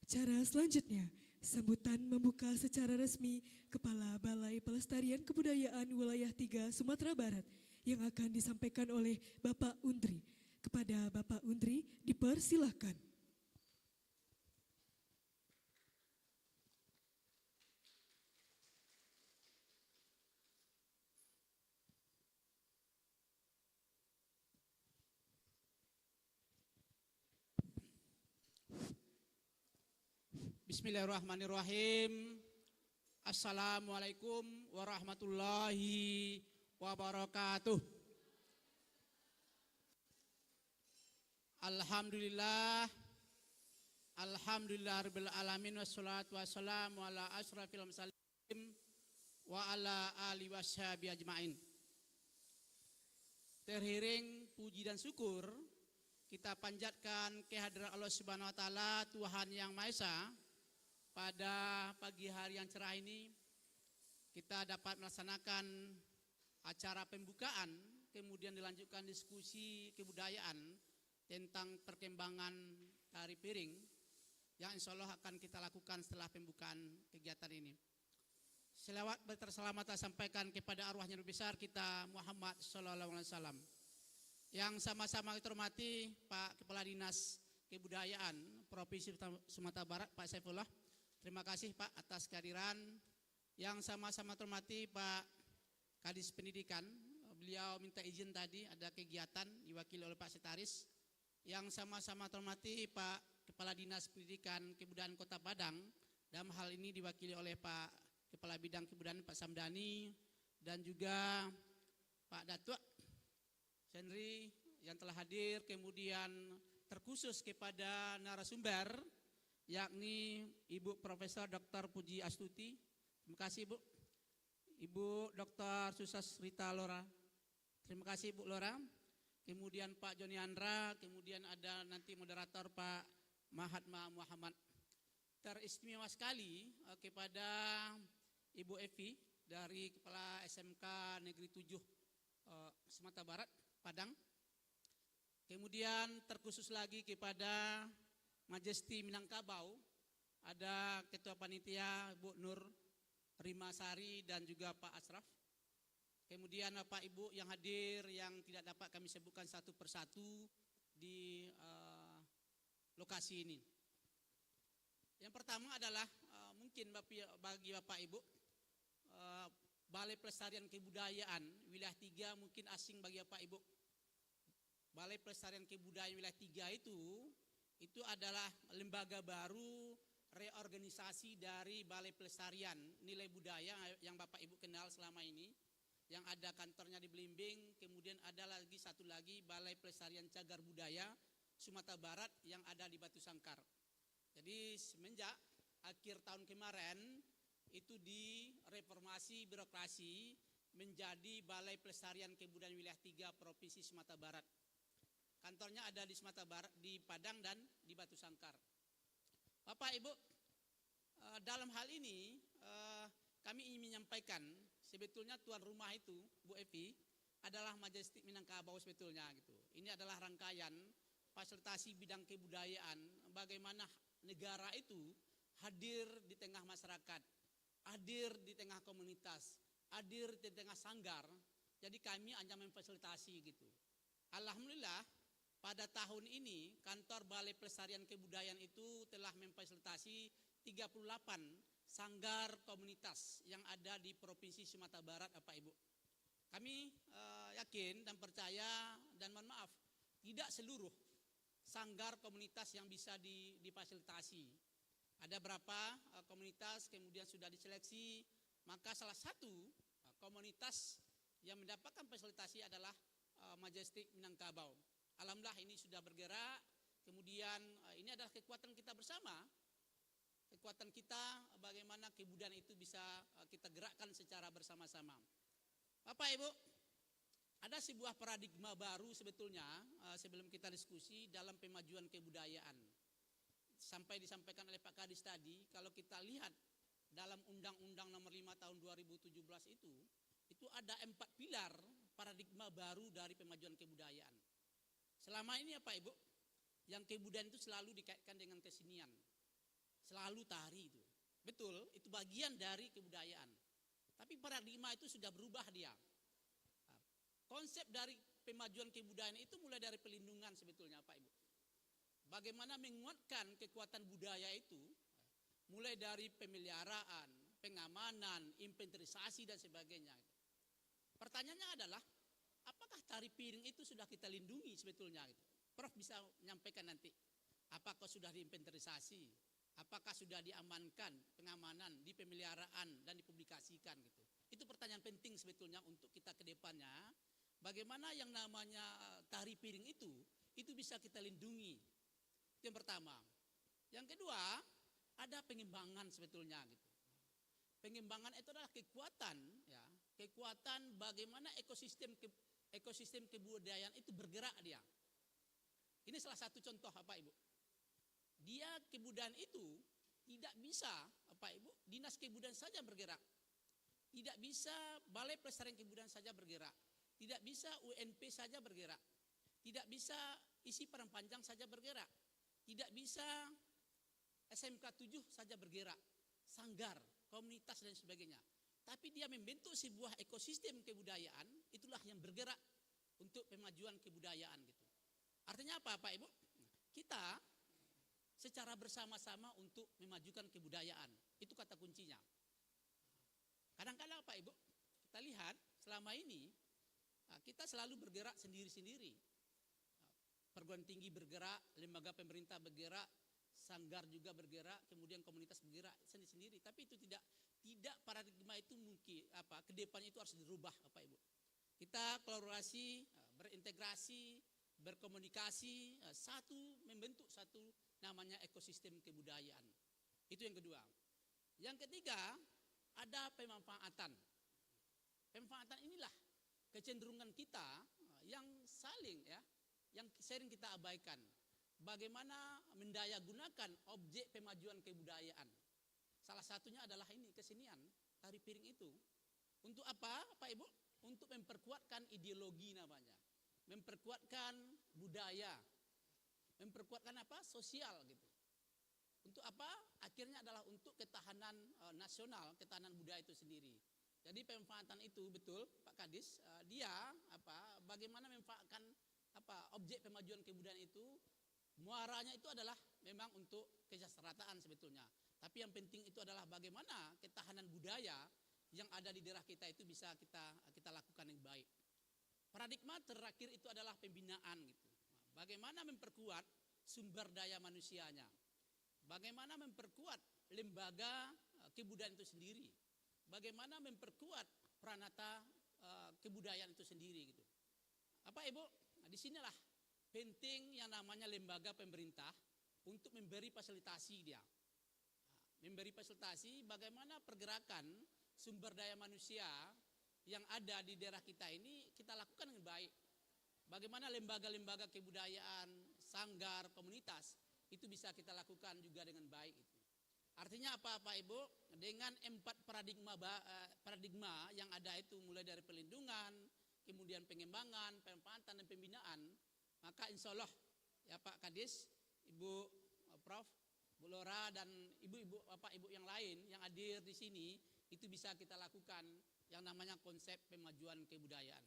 Acara selanjutnya, sambutan membuka secara resmi Kepala Balai Pelestarian Kebudayaan Wilayah 3 Sumatera Barat yang akan disampaikan oleh Bapak Undri. Kepada Bapak Undri, dipersilahkan. Bismillahirrahmanirrahim. Assalamualaikum warahmatullahi wabarakatuh. Alhamdulillah. Alhamdulillahirabbil alamin wassalatu wassalamu ala asyrafil mursalin wa ala alihi washabi ajmain. Terhiring puji dan syukur kita panjatkan kehadiran Allah Subhanahu wa taala, Tuhan yang Maha Esa. Pada pagi hari yang cerah ini kita dapat melaksanakan acara pembukaan, kemudian dilanjutkan diskusi kebudayaan tentang perkembangan tari piring yang insya Allah akan kita lakukan setelah pembukaan kegiatan ini. Selawat berterselamatan sampaikan kepada arwahnya Nabi besar kita Muhammad Sallallahu Alaihi Wasallam. Yang sama-sama kita hormati Pak Kepala Dinas Kebudayaan Provinsi Sumatera Barat Pak Saifullah. Terima kasih Pak atas kehadiran. Yang sama-sama hormati Pak Kadis Pendidikan. Beliau minta izin tadi ada kegiatan diwakili oleh Pak Setaris. Yang sama-sama hormati Pak Kepala Dinas Pendidikan Kebudayaan Kota Padang. Dalam hal ini diwakili oleh Pak Kepala Bidang Kebudayaan Pak Samdani dan juga Pak Datuk Henry yang telah hadir, kemudian terkhusus kepada narasumber yakni Ibu Profesor Dr. Puji Astuti. Terima kasih Bu. Ibu Dr. Susas Rita Lora. Terima kasih Bu Lora. Kemudian Pak Joni Andra, kemudian ada nanti moderator Pak Mahatma Muhammad. Teristimewa sekali kepada Ibu Evi dari Kepala SMK Negeri 7 Sumatera Barat, Padang. Kemudian terkhusus lagi kepada Majesti Minangkabau, ada Ketua Panitia Bu Nur Rimasari dan juga Pak Asraf. Kemudian Bapak Ibu yang hadir yang tidak dapat kami sebutkan satu persatu di lokasi ini. Yang pertama adalah mungkin bagi Bapak Ibu Balai Pelestarian Kebudayaan Wilayah 3 mungkin asing bagi Bapak Ibu. Balai Pelestarian Kebudayaan Wilayah 3 itu adalah lembaga baru reorganisasi dari Balai Pelestarian Nilai Budaya yang Bapak Ibu kenal selama ini, yang ada kantornya di Belimbing. Kemudian ada lagi satu lagi Balai Pelestarian Cagar Budaya Sumatera Barat yang ada di Batu Sangkar. Jadi semenjak akhir tahun kemarin itu direformasi birokrasi menjadi Balai Pelestarian Kebudayaan Wilayah 3 Provinsi Sumatera Barat. Kantornya ada di Sumatera Barat, di Padang dan di Batu Sangkar. Bapak Ibu, dalam hal ini kami ingin menyampaikan sebetulnya tuan rumah itu Bu Evi adalah Majestic Minangkabau sebetulnya gitu. Ini adalah rangkaian fasilitasi bidang kebudayaan, bagaimana negara itu hadir di tengah masyarakat, hadir di tengah komunitas, hadir di tengah sanggar. Jadi kami hanya memfasilitasi gitu. Alhamdulillah pada tahun ini kantor Balai Pelestarian Kebudayaan itu telah memfasilitasi 38 sanggar komunitas yang ada di Provinsi Sumatera Barat, Bapak Ibu. Kami yakin dan percaya dan mohon maaf, tidak seluruh sanggar komunitas yang bisa difasilitasi. Ada berapa komunitas kemudian sudah diseleksi, maka salah satu komunitas yang mendapatkan fasilitasi adalah Majestic Minangkabau. Alhamdulillah ini sudah bergerak, kemudian ini adalah kekuatan kita bersama. Kekuatan kita bagaimana kebudayaan itu bisa kita gerakkan secara bersama-sama. Bapak Ibu, ada sebuah paradigma baru sebetulnya sebelum kita diskusi dalam pemajuan kebudayaan. Sampai disampaikan oleh Pak Kadis tadi, kalau kita lihat dalam Undang-Undang Nomor 5 Tahun 2017 itu ada 4 pilar paradigma baru dari pemajuan kebudayaan. Selama ini Pak Ibu, yang kebudayaan itu selalu dikaitkan dengan kesenian. Selalu tari itu. Betul, itu bagian dari kebudayaan. Tapi paradigma itu sudah berubah dia. Konsep dari pemajuan kebudayaan itu mulai dari pelindungan sebetulnya Pak Ibu. Bagaimana menguatkan kekuatan budaya itu, mulai dari pemeliharaan, pengamanan, inventarisasi dan sebagainya. Pertanyaannya adalah, apakah tari piring itu sudah kita lindungi sebetulnya? Prof bisa menyampaikan nanti, apakah sudah diinventarisasi, apakah sudah diamankan, pengamanan, dipemeliharaan dan dipublikasikan gitu. Itu pertanyaan penting sebetulnya untuk kita ke depannya. Bagaimana yang namanya tari piring itu bisa kita lindungi. Itu yang pertama. Yang kedua, ada pengembangan sebetulnya gitu. Pengembangan itu adalah kekuatan, ya, kekuatan bagaimana ekosistem kebudayaan itu bergerak dia. Ini salah satu contoh Bapak Ibu. Dia kebudayaan itu tidak bisa Bapak Ibu dinas kebudayaan saja bergerak. Tidak bisa balai pelestarian kebudayaan saja bergerak. Tidak bisa UNP saja bergerak. Tidak bisa isi Padang Panjang saja bergerak. Tidak bisa SMK 7 saja bergerak. Sanggar, komunitas dan sebagainya. Tapi dia membentuk sebuah ekosistem kebudayaan, itulah yang bergerak untuk pemajuan kebudayaan gitu. Artinya apa Pak Ibu? Kita secara bersama-sama untuk memajukan kebudayaan. Itu kata kuncinya. Kadang-kadang Pak Ibu, kita lihat selama ini kita selalu bergerak sendiri-sendiri. Perguruan tinggi bergerak, lembaga pemerintah bergerak, sanggar juga bergerak, kemudian komunitas bergerak sendiri-sendiri. Tapi itu tidak paradigma itu mungkin kedepannya itu harus dirubah Bapak Ibu. Kita kolaborasi, berintegrasi, berkomunikasi, membentuk satu namanya ekosistem kebudayaan. Itu yang kedua. Yang ketiga, ada pemanfaatan. Pemanfaatan inilah kecenderungan kita yang sering kita abaikan. Bagaimana mendaya gunakan objek pemajuan kebudayaan. Salah satunya adalah ini, kesenian, tari piring itu. Untuk apa Pak Ibu? Untuk memperkuatkan ideologi namanya. Memperkuatkan budaya. Memperkuatkan sosial gitu. Untuk apa? Akhirnya adalah untuk ketahanan nasional, ketahanan budaya itu sendiri. Jadi pemanfaatan itu betul Pak Kadis, dia bagaimana memanfaatkan objek pemajuan kebudayaan itu, muaranya itu adalah memang untuk kesejahteraan sebetulnya. Tapi yang penting itu adalah bagaimana ketahanan budaya yang ada di daerah kita itu bisa kita lakukan yang baik. Paradigma terakhir itu adalah pembinaan gitu. Bagaimana memperkuat sumber daya manusianya. Bagaimana memperkuat lembaga kebudayaan itu sendiri. Bagaimana memperkuat pranata kebudayaan itu sendiri gitu. Ibu, disinilah penting yang namanya lembaga pemerintah untuk memberi fasilitasi dia. Memberi fasilitasi bagaimana pergerakan sumber daya manusia yang ada di daerah kita ini kita lakukan dengan baik. Bagaimana lembaga-lembaga kebudayaan, sanggar, komunitas itu bisa kita lakukan juga dengan baik. Artinya apa Ibu? Dengan 4 paradigma yang ada itu mulai dari pelindungan, kemudian pengembangan, pemanfaatan dan pembinaan, maka insya Allah ya Pak Kadis, Ibu Prof, Bu Lora dan ibu-ibu Bapak Ibu yang lain yang hadir di sini itu bisa kita lakukan yang namanya konsep pemajuan kebudayaan.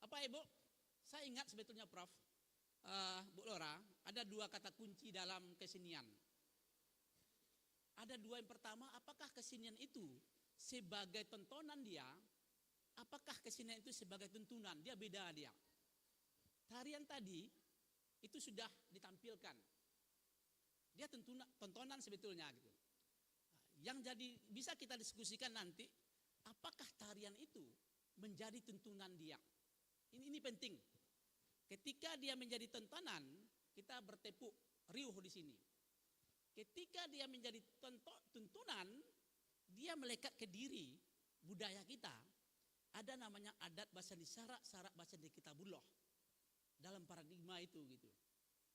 Ibu? Saya ingat sebetulnya Prof, Bu Lora, ada 2 kata kunci dalam kesenian. Ada 2, yang pertama, apakah kesenian itu sebagai tontonan dia, apakah kesenian itu sebagai tuntunan, dia beda dia. Tarian tadi itu sudah ditampilkan. Dia tontonan sebetulnya gitu. Yang jadi bisa kita diskusikan nanti, apakah tarian itu menjadi tuntunan dia. Ini penting. Ketika dia menjadi tontonan, kita bertepuk riuh di sini. Ketika dia menjadi tuntunan, dia melekat ke diri budaya kita. Ada namanya adat bahasa disarak, sarak bahasa di kitabullah. Dalam paradigma itu gitu.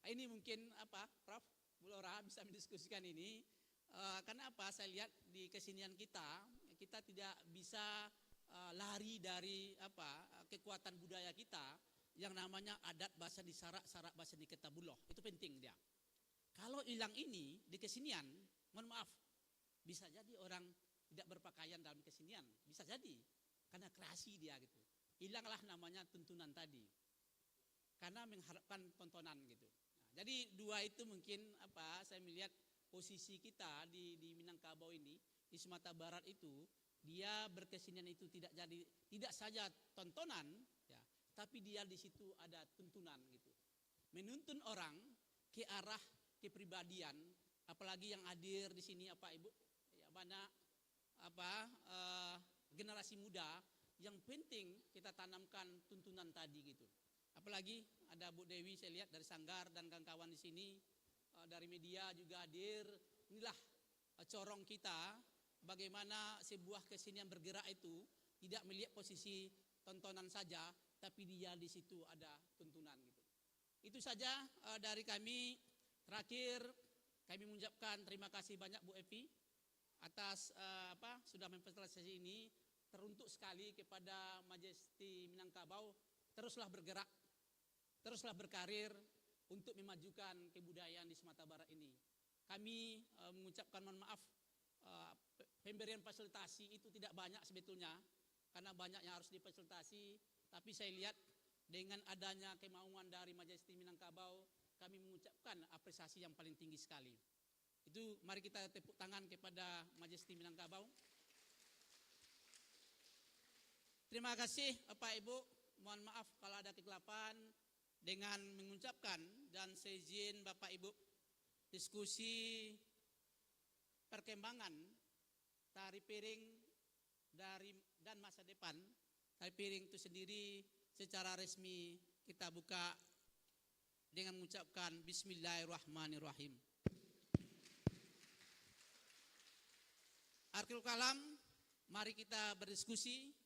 Ini mungkin Prof, Bu Lora bisa mendiskusikan ini. Karena saya lihat di kesenian kita tidak bisa lari dari kekuatan budaya kita yang namanya adat bahasa di sarak, sarak bahasa di ketabuloh. Itu penting dia. Kalau hilang ini di kesenian, mohon maaf, bisa jadi orang tidak berpakaian dalam kesenian, bisa jadi karena kreasi dia gitu. Hilanglah namanya tuntunan tadi, karena mengharapkan tontonan gitu. Nah, jadi dua itu mungkin saya melihat posisi kita di Minangkabau ini, di Sumatera Barat itu, dia berkesenian itu tidak saja tontonan, ya, tapi dia di situ ada tuntunan gitu, menuntun orang ke arah kepribadian, apalagi yang hadir di sini Ibu, ya, banyak generasi muda yang penting kita tanamkan tuntunan tadi gitu. Apalagi ada Bu Dewi saya lihat dari Sanggar dan kawan-kawan di sini, dari media juga hadir. Inilah corong kita bagaimana sebuah kesenian bergerak itu tidak melihat posisi tontonan saja, tapi dia di situ ada tuntunan gitu. Itu saja dari kami. Terakhir kami mengucapkan terima kasih banyak Bu Evi atas sudah memfasilitasi ini. Teruntuk sekali kepada Majesti Minangkabau, teruslah bergerak, teruslah berkarir untuk memajukan kebudayaan di Sumatera Barat ini. Kami mengucapkan mohon maaf, pemberian fasilitasi itu tidak banyak sebetulnya, karena banyak yang harus difasilitasi, tapi saya lihat dengan adanya kemauan dari Majesti Minangkabau, kami mengucapkan apresiasi yang paling tinggi sekali. Itu mari kita tepuk tangan kepada Majesti Minangkabau. Terima kasih Bapak Ibu, mohon maaf kalau ada kekeliruan dengan mengucapkan dan seizin Bapak Ibu, diskusi perkembangan tari piring dan masa depan tari piring itu sendiri secara resmi kita buka dengan mengucapkan Bismillahirrahmanirrahim. Akhirul kalam, mari kita berdiskusi.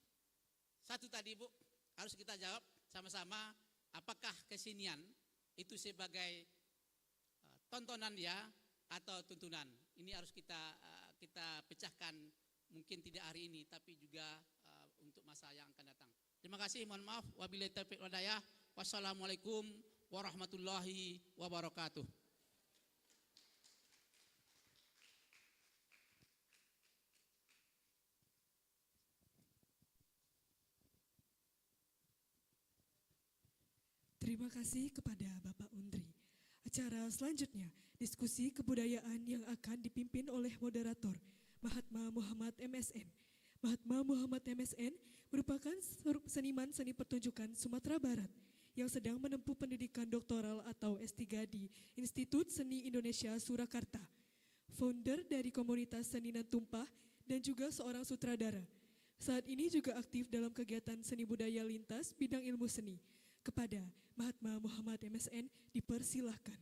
Satu tadi Bu, harus kita jawab sama-sama, apakah kesenian itu sebagai tontonan dia atau tuntunan. Ini harus kita pecahkan, mungkin tidak hari ini tapi juga untuk masa yang akan datang. Terima kasih, mohon maaf. Wabillahi taufiq wal hidayah. Wassalamualaikum warahmatullahi wabarakatuh. Terima kasih kepada Bapak Undri. Acara selanjutnya, diskusi kebudayaan yang akan dipimpin oleh moderator Mahatma Muhammad MSN. Mahatma Muhammad MSN merupakan seniman seni pertunjukan Sumatera Barat yang sedang menempuh pendidikan doktoral atau S3 di Institut Seni Indonesia Surakarta. Founder dari komunitas Seni Nan Tumpah dan juga seorang sutradara. Saat ini juga aktif dalam kegiatan seni budaya lintas bidang ilmu seni. Kepada Mahatma Muhammad MSN dipersilahkan.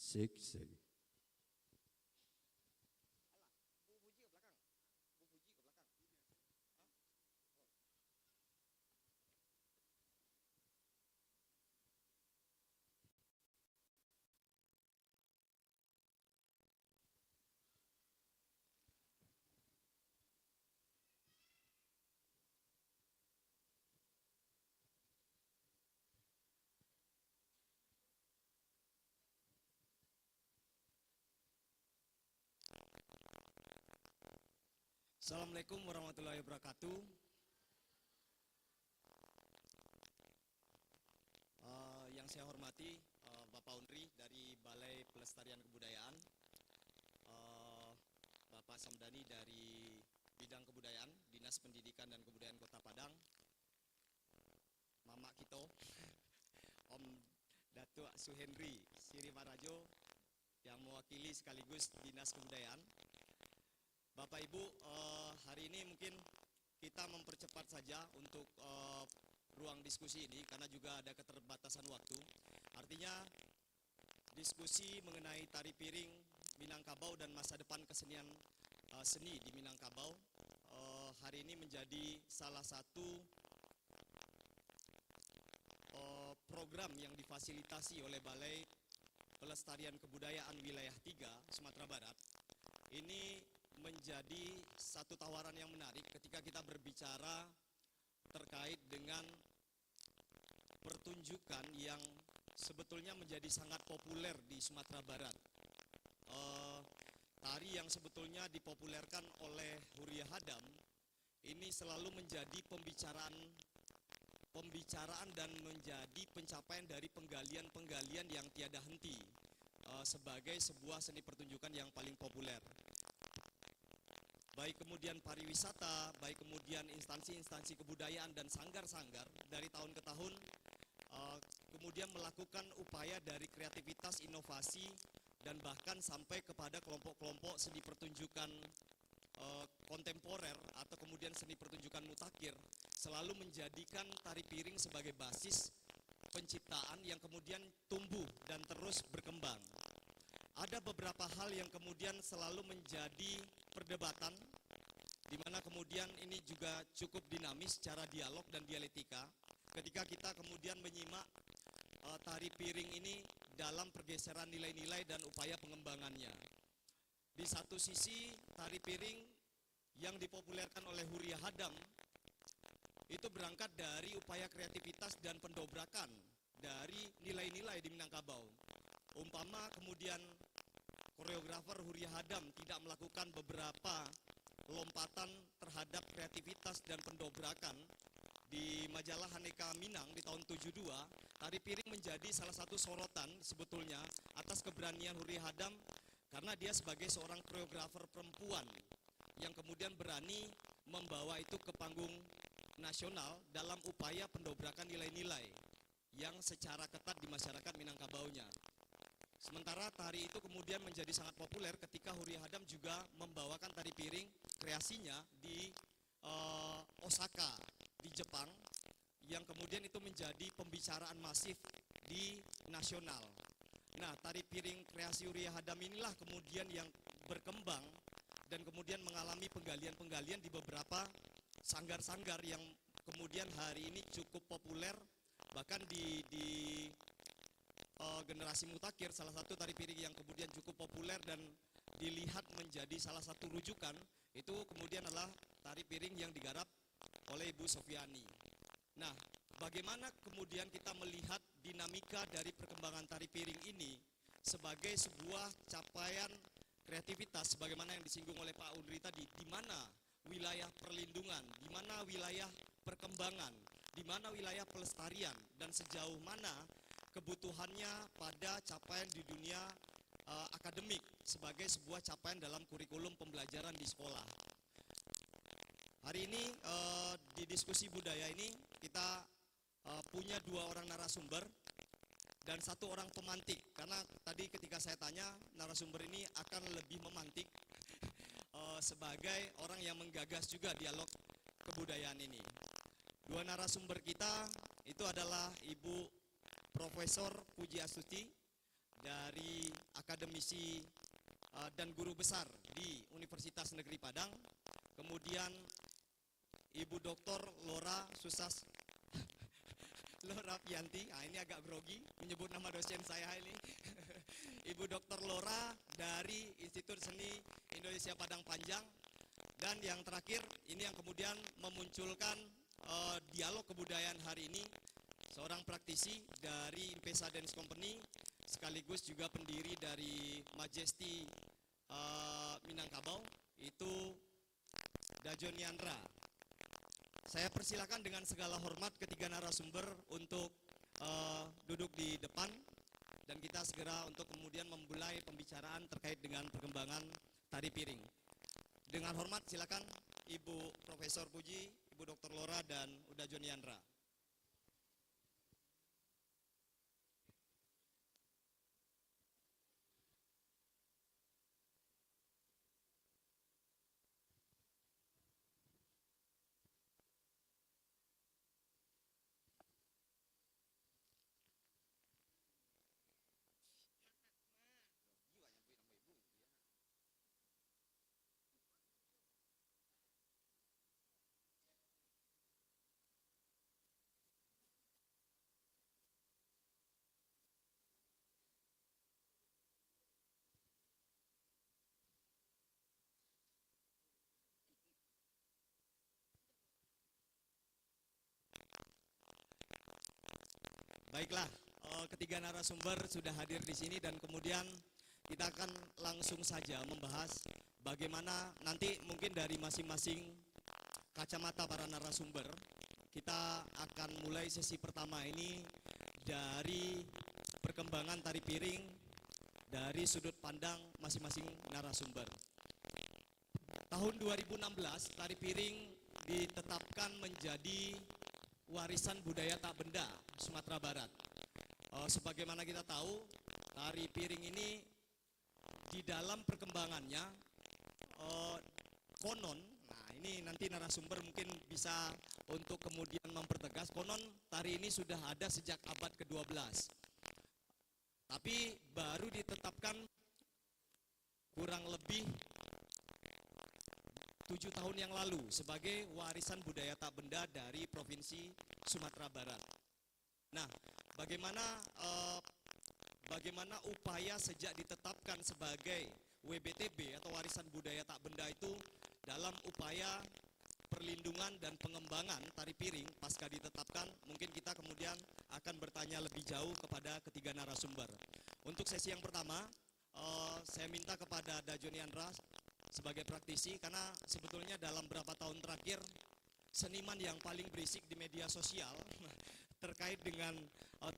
Sik. Assalamualaikum warahmatullahi wabarakatuh. Yang saya hormati Bapak Unri dari Balai Pelestarian Kebudayaan, Bapak Samdani dari Bidang Kebudayaan, Dinas Pendidikan dan Kebudayaan Kota Padang, Mama Kito, Om Datuk Suhendri Siri Marajo yang mewakili sekaligus Dinas Kebudayaan. Bapak Ibu, hari ini mungkin kita mempercepat saja untuk ruang diskusi ini karena juga ada keterbatasan waktu. Artinya diskusi mengenai tari piring Minangkabau dan masa depan kesenian seni di Minangkabau hari ini menjadi salah satu program yang difasilitasi oleh Balai Pelestarian Kebudayaan Wilayah 3 Sumatera Barat. Ini menjadi satu tawaran yang menarik ketika kita berbicara terkait dengan pertunjukan yang sebetulnya menjadi sangat populer di Sumatera Barat. Tari yang sebetulnya dipopulerkan oleh Huria Hadam ini selalu menjadi pembicaraan dan menjadi pencapaian dari penggalian-penggalian yang tiada henti sebagai sebuah seni pertunjukan yang paling populer. Baik kemudian pariwisata, baik kemudian instansi-instansi kebudayaan dan sanggar-sanggar dari tahun ke tahun kemudian melakukan upaya dari kreativitas, inovasi, dan bahkan sampai kepada kelompok-kelompok seni pertunjukan kontemporer atau kemudian seni pertunjukan mutakhir selalu menjadikan tari piring sebagai basis penciptaan yang kemudian tumbuh dan terus berkembang. Ada beberapa hal yang kemudian selalu menjadi perdebatan, di mana kemudian ini juga cukup dinamis secara dialog dan dialektika, ketika kita kemudian menyimak tari piring ini dalam pergeseran nilai-nilai dan upaya pengembangannya. Di satu sisi, tari piring yang dipopulerkan oleh Huria Hadam itu berangkat dari upaya kreativitas dan pendobrakan dari nilai-nilai di Minangkabau. Umpama kemudian koreografer Huria Hadam tidak melakukan beberapa lompatan terhadap kreativitas dan pendobrakan di majalah Aneka Minang di tahun 72, tari piring menjadi salah satu sorotan sebetulnya atas keberanian Huria Hadam karena dia sebagai seorang koreografer perempuan yang kemudian berani membawa itu ke panggung nasional dalam upaya pendobrakan nilai-nilai yang secara ketat di masyarakat Minangkabaunya. Sementara tari itu kemudian menjadi sangat populer ketika Huria Hadam juga membawakan tari piring kreasinya di Osaka, di Jepang, yang kemudian itu menjadi pembicaraan masif di nasional. Nah, tari piring kreasi Huria Hadam inilah kemudian yang berkembang dan kemudian mengalami penggalian-penggalian di beberapa sanggar-sanggar yang kemudian hari ini cukup populer, bahkan di generasi mutakhir. Salah satu tari piring yang kemudian cukup populer dan dilihat menjadi salah satu rujukan itu kemudian adalah tari piring yang digarap oleh Ibu Sofiani. Nah, bagaimana kemudian kita melihat dinamika dari perkembangan tari piring ini sebagai sebuah capaian kreativitas sebagaimana yang disinggung oleh Pak Unri tadi, di mana wilayah perlindungan, di mana wilayah perkembangan, di mana wilayah pelestarian, dan sejauh mana kebutuhannya pada capaian di dunia akademik sebagai sebuah capaian dalam kurikulum pembelajaran di sekolah. Hari ini di diskusi budaya ini kita punya 2 orang narasumber dan 1 orang pemantik, karena tadi ketika saya tanya narasumber ini akan lebih memantik sebagai orang yang menggagas juga dialog kebudayaan ini. 2 narasumber kita itu adalah Ibu Profesor Puji Astuti dari akademisi dan guru besar di Universitas Negeri Padang. Kemudian Ibu Dr. Lora Susas Lora Pianti, ini agak grogi menyebut nama dosen saya ini. Ibu Dr. Lora dari Institut Seni Indonesia Padang Panjang. Dan yang terakhir, ini yang kemudian memunculkan dialog kebudayaan hari ini, seorang praktisi dari Impesa Dance Company, sekaligus juga pendiri dari Majesty Minangkabau, itu Dajoniandra. Saya persilakan dengan segala hormat ketiga narasumber untuk duduk di depan dan kita segera untuk kemudian memulai pembicaraan terkait dengan perkembangan tari piring. Dengan hormat silakan Ibu Profesor Puji, Ibu Dr. Lora dan Uda Joniandra. Baiklah, ketiga narasumber sudah hadir di sini dan kemudian kita akan langsung saja membahas bagaimana nanti mungkin dari masing-masing kacamata para narasumber kita akan mulai sesi pertama ini dari perkembangan tari piring dari sudut pandang masing-masing narasumber. Tahun 2016 tari piring ditetapkan menjadi warisan budaya tak benda Sumatera Barat. Sebagaimana kita tahu, tari piring ini di dalam perkembangannya konon, nah ini nanti narasumber mungkin bisa untuk kemudian mempertegas, konon tari ini sudah ada sejak abad ke-12. Tapi baru ditetapkan kurang lebih 7 tahun yang lalu sebagai warisan budaya tak benda dari Provinsi Sumatera Barat. Nah, bagaimana upaya sejak ditetapkan sebagai WBTB atau warisan budaya tak benda itu dalam upaya perlindungan dan pengembangan tari piring pasca ditetapkan, mungkin kita kemudian akan bertanya lebih jauh kepada ketiga narasumber. Untuk sesi yang pertama, saya minta kepada Dajoniandra sebagai praktisi, karena sebetulnya dalam beberapa tahun terakhir seniman yang paling berisik di media sosial terkait dengan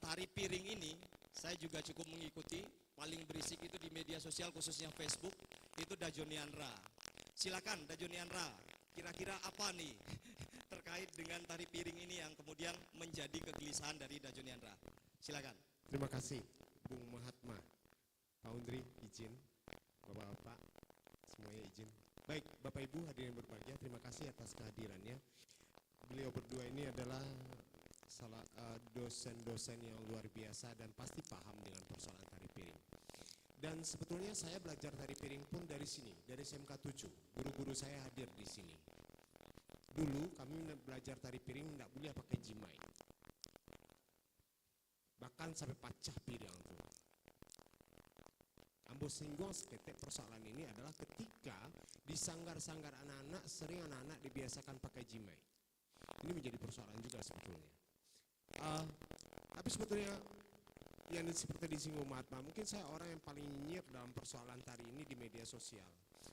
tari piring ini, saya juga cukup mengikuti. Paling berisik itu di media sosial khususnya Facebook, itu Dajoniandra. Silakan Dajoniandra, kira-kira apa nih terkait dengan tari piring ini yang kemudian menjadi kegelisahan dari Dajoniandra? Silakan. Terima kasih Bung Mahatma. Pak Undri izin, Bapak-bapak semuanya izin. Baik, Bapak Ibu hadirin berbahagia, terima kasih atas kehadirannya. Beliau berdua ini adalah salah dosen-dosen yang luar biasa dan pasti paham dengan persoalan tari piring. Dan sebetulnya saya belajar tari piring pun dari sini, dari SMK 7. Guru-guru saya hadir di sini. Dulu kami belajar tari piring tidak boleh pakai jimai. Bahkan sampai pecah piring tuh. Ambo singgung seketik persoalan ini adalah ketika di sanggar-sanggar anak-anak sering anak-anak dibiasakan pakai jimai. Ini menjadi persoalan juga sebetulnya. Tapi sebetulnya yang seperti disinggung Mahatma, mungkin saya orang yang paling nyinyir dalam persoalan tari ini di media sosial.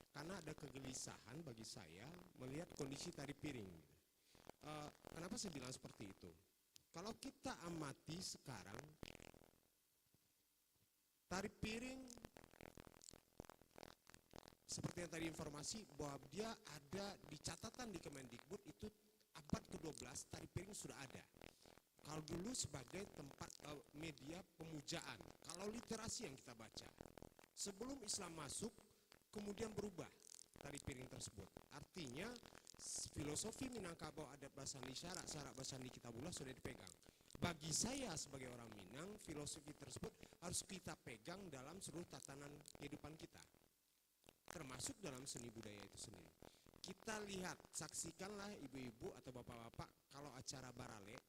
Karena ada kegelisahan bagi saya melihat kondisi tari piring. Kenapa saya bilang seperti itu? Kalau kita amati sekarang, tari piring seperti yang tadi informasi bahwa dia ada di catatan di Kemendikbud itu abad ke-12 tari piring sudah ada. Kalau dulu sebagai tempat media pemujaan, kalau literasi yang kita baca. Sebelum Islam masuk, kemudian berubah tari piring tersebut. Artinya filosofi Minangkabau adat Basandi syarak-syarak Basandi Kitabullah sudah dipegang. Bagi saya sebagai orang Minang, filosofi tersebut harus kita pegang dalam seluruh tatanan kehidupan kita, termasuk dalam seni budaya itu sendiri. Kita lihat, saksikanlah ibu-ibu atau bapak-bapak kalau acara barale,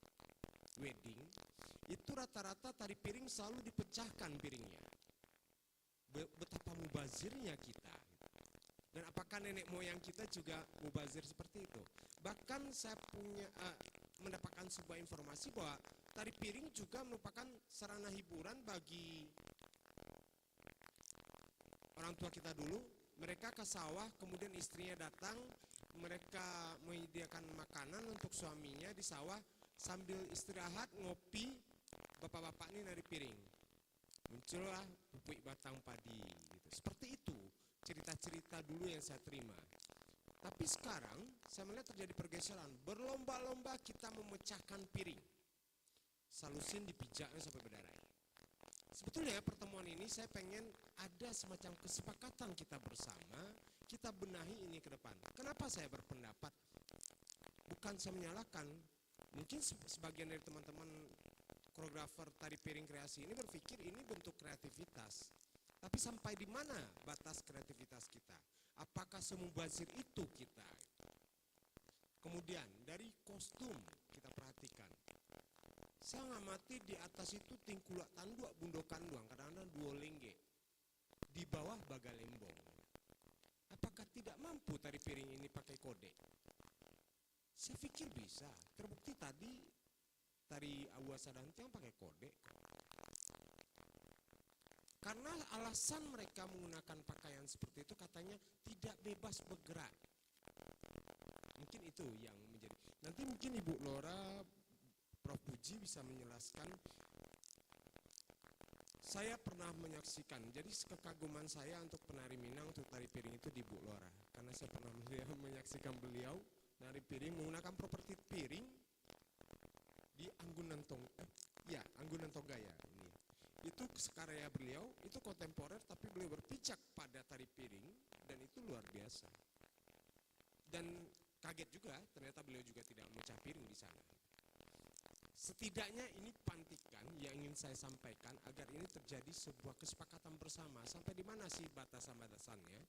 wedding, itu rata-rata tari piring selalu dipecahkan piringnya. Betapa mubazirnya kita. Dan apakah nenek moyang kita juga mubazir seperti itu? Bahkan saya mendapatkan sebuah informasi bahwa tari piring juga merupakan sarana hiburan bagi orang tua kita dulu. Mereka ke sawah, kemudian istrinya datang, mereka menyediakan makanan untuk suaminya di sawah, sambil istirahat, ngopi, bapak-bapak ini nari piring. Muncullah pupuk batang padi, gitu. Seperti itu cerita-cerita dulu yang saya terima. Tapi sekarang saya melihat terjadi pergeseran, berlomba-lomba kita memecahkan piring. Salusin dipijaknya sampai berdarah. Sebetulnya pertemuan ini saya pengen ada semacam kesepakatan kita bersama, kita benahi ini ke depan. Kenapa saya berpendapat? Bukan saya menyalahkan, mungkin sebagian dari teman-teman koreografer tari piring kreasi ini berpikir ini bentuk kreativitas. Tapi sampai di mana batas kreativitas kita? Apakah semubazir itu kita? Kemudian dari kostum kita perhatikan. Saya ngamati di atas itu tingkulak tanduk bundokan doang, kadang-kadang duo lengge. Di bawah bagalembong. Apakah tidak mampu tari piring ini pakai kode? Saya pikir bisa. Terbukti tadi tari Awa Sadantiang pakai kode. Karena alasan mereka menggunakan pakaian seperti itu katanya tidak bebas bergerak. Mungkin itu yang menjadi. Nanti mungkin Ibu Lora, Prof. Puji bisa menjelaskan. Saya pernah menyaksikan, jadi kekaguman saya untuk penari Minang untuk tari piring itu di Bu Lora. Karena saya pernah menyaksikan beliau nari piring menggunakan properti piring di Anggunan Tonggaya ini. Itu karya beliau, itu kontemporer tapi beliau berpijak pada tari piring dan itu luar biasa. Dan kaget juga, ternyata beliau juga tidak memecah piring di sana. Setidaknya ini pantikan yang ingin saya sampaikan agar ini terjadi sebuah kesepakatan bersama. Sampai di mana sih batasan-batasannya?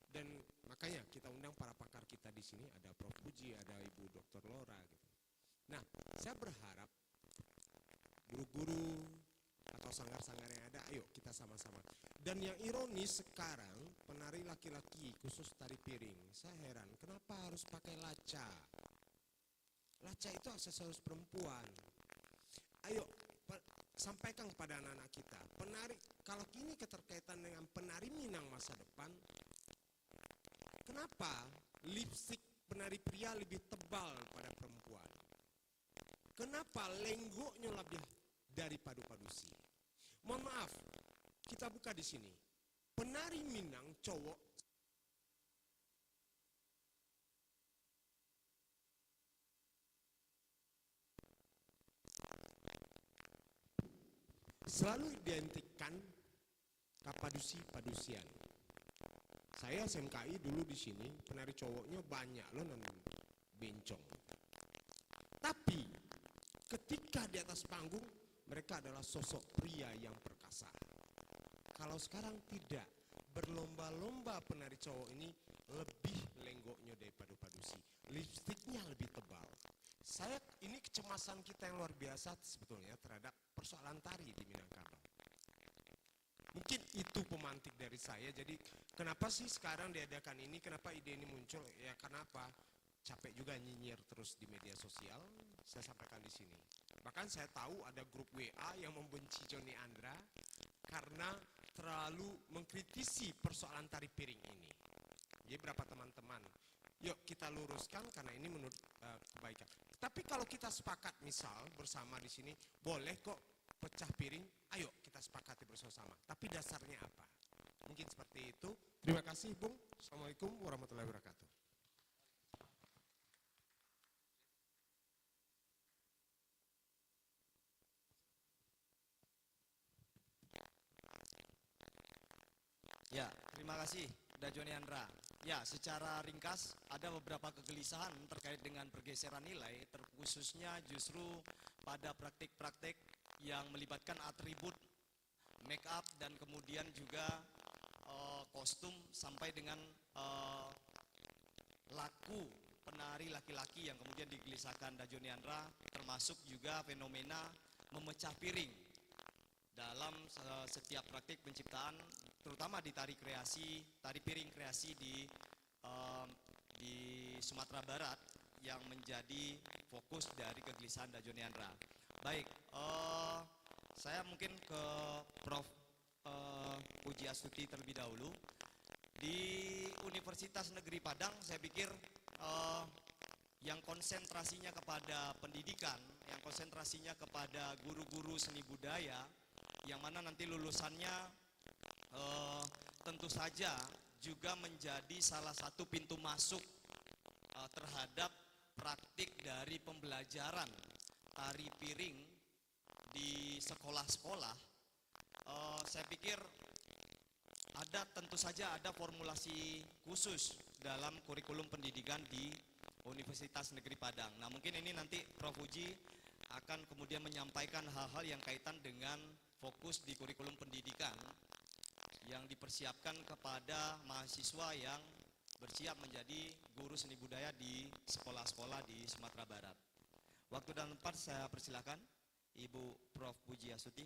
Dan makanya kita undang para pakar kita di sini, ada Prof. Puji, ada Ibu Dr. Lora gitu. Nah, saya berharap guru-guru atau sanggar-sanggar yang ada, ayo kita sama-sama. Dan yang ironis sekarang, penari laki-laki khusus tari piring, saya heran, kenapa harus pakai laca? Laca itu aksesoris perempuan. Ayo, sampaikan kepada anak-anak kita, penari, kalau ini keterkaitan dengan penari Minang masa depan, kenapa lipstik penari pria lebih tebal pada perempuan? Kenapa lenggoknya lebih dari padu-padusi? Mohon maaf, kita buka di sini. Penari Minang cowok selalu identikkan kapadusi-padusian. Saya SMKI dulu di sini, penari cowoknya banyak loh non bencong. Tapi ketika di atas panggung mereka adalah sosok pria yang perkasa. Kalau sekarang tidak, berlomba-lomba penari cowok ini lebih lenggoknya daripada padusi, lipstiknya lebih tebal. Ini kecemasan kita yang luar biasa sebetulnya terhadap persoalan tari di Minangkabau. Mungkin itu pemantik dari saya. Jadi kenapa sih sekarang diadakan ini? Kenapa ide ini muncul? Ya kenapa? Capek juga nyinyir terus di media sosial. Saya sampaikan di sini. Bahkan saya tahu ada grup WA yang membenci Joni Andra karena terlalu mengkritisi persoalan tari piring ini. Jadi berapa teman-teman? Yuk kita luruskan karena ini menurut kebaikan. Tapi kalau kita sepakat misal bersama di sini, boleh kok pecah piring, ayo kita sepakati bersama. Tapi dasarnya apa? Mungkin seperti itu. Terima kasih Bung. Assalamualaikum warahmatullahi wabarakatuh. Ya, terima kasih Dajoni Andra. Ya, secara ringkas ada beberapa kegelisahan terkait dengan pergeseran nilai, terkhususnya justru pada praktik-praktik yang melibatkan atribut make up dan kemudian juga kostum sampai dengan laku penari laki-laki yang kemudian digelisahkan Dajoniandra, termasuk juga fenomena memecah piring dalam setiap praktik penciptaan, terutama di tari piring kreasi di Sumatera Barat yang menjadi fokus dari kegelisahan Dajoniandra. Baik, saya mungkin ke Prof. Puji Astuti terlebih dahulu. Di Universitas Negeri Padang, saya pikir yang konsentrasinya kepada pendidikan, yang konsentrasinya kepada guru-guru seni budaya, yang mana nanti lulusannya tentu saja juga menjadi salah satu pintu masuk terhadap praktik dari pembelajaran tari piring di sekolah-sekolah. Saya pikir tentu saja ada formulasi khusus dalam kurikulum pendidikan di Universitas Negeri Padang. Nah, mungkin ini nanti Prof. Puji akan kemudian menyampaikan hal-hal yang kaitan dengan fokus di kurikulum pendidikan yang dipersiapkan kepada mahasiswa yang bersiap menjadi guru seni budaya di sekolah-sekolah di Sumatera Barat. Waktu dan tempat saya persilakan Ibu Prof. Puji Astuti.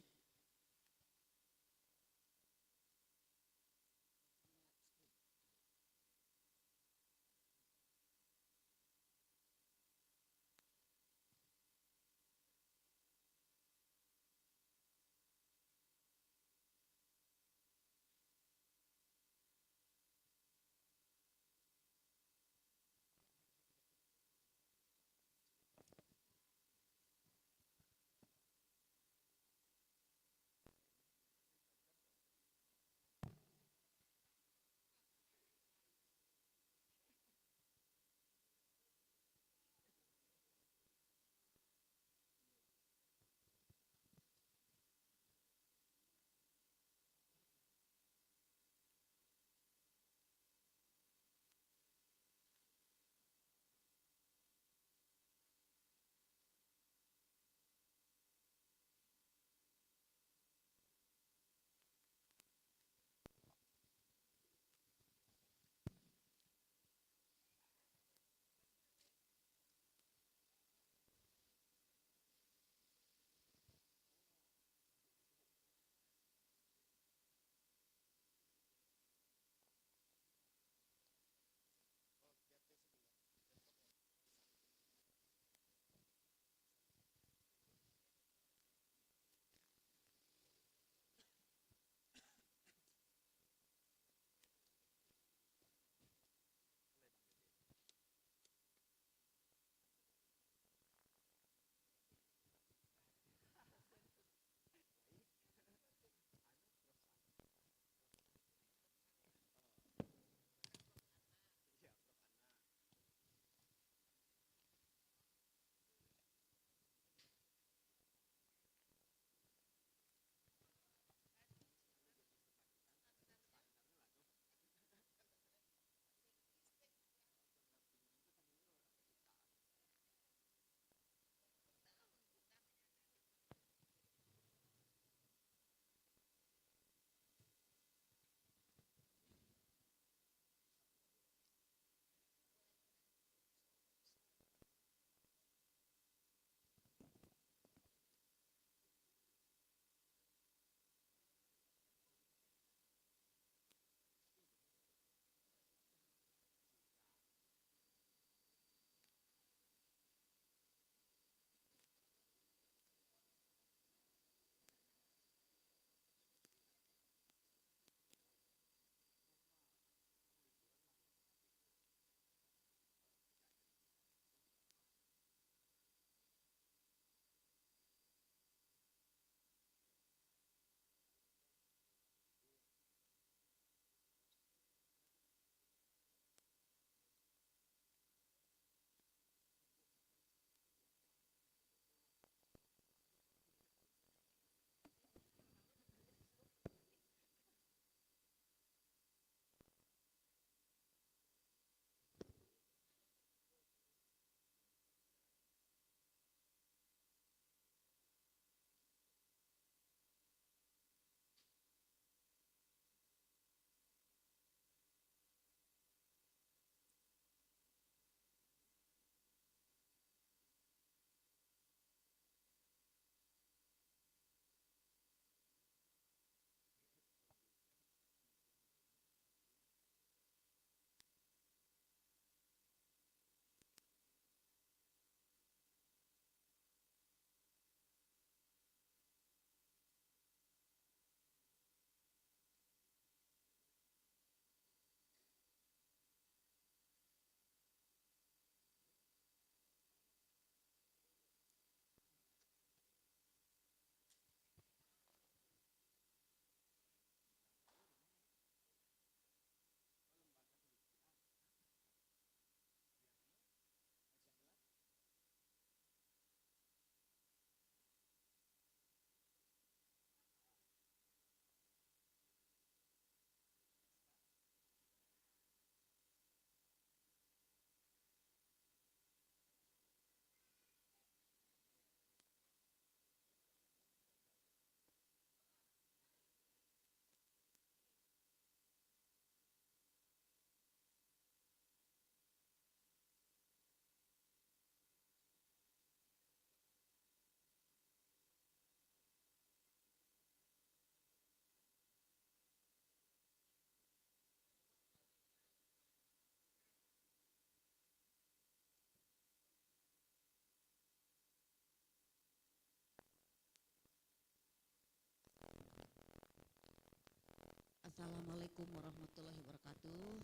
Assalamualaikum warahmatullahi wabarakatuh.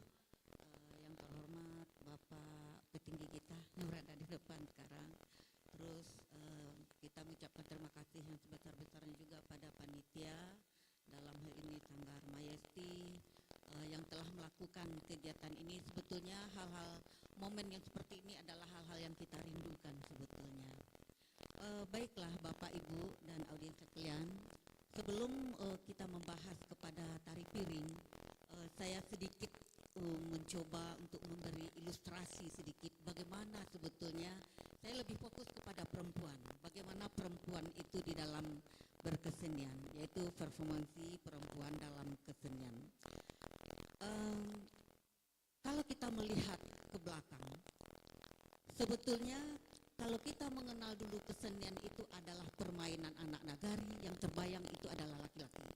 Yang terhormat Bapak petinggi kita yang berada di depan sekarang. Terus kita mengucapkan terima kasih yang sebesar-besarnya juga pada panitia dalam hal ini Sanggar Mayesti yang telah melakukan kegiatan ini. Sebetulnya hal-hal momen yang seperti ini adalah hal-hal yang kita rindukan sebetulnya. Baiklah Bapak Ibu dan audiens sekalian, sebelum kita membahas kepada tari piring, saya sedikit mencoba untuk memberi ilustrasi sedikit bagaimana sebetulnya saya lebih fokus kepada perempuan, bagaimana perempuan itu di dalam berkesenian, yaitu performansi perempuan dalam kesenian. Kalau kita melihat ke belakang, sebetulnya kalau kita mengenal dulu kesenian itu adalah permainan anak nagari, yang terbayang itu adalah laki-laki.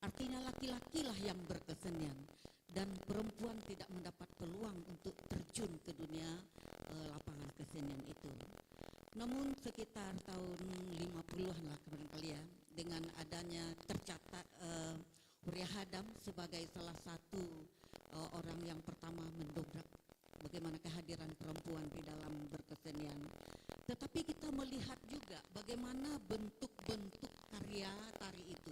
Artinya laki-lakilah yang berkesenian dan perempuan tidak mendapat peluang untuk terjun ke dunia lapangan kesenian itu. Namun sekitar tahun 50-an lah barangkali ya, dengan adanya tercatat Huria Hadam sebagai salah satu orang yang pertama mendobrak bagaimana kehadiran perempuan di dalam berkesenian. Tetapi kita melihat juga bagaimana bentuk-bentuk karya tari itu,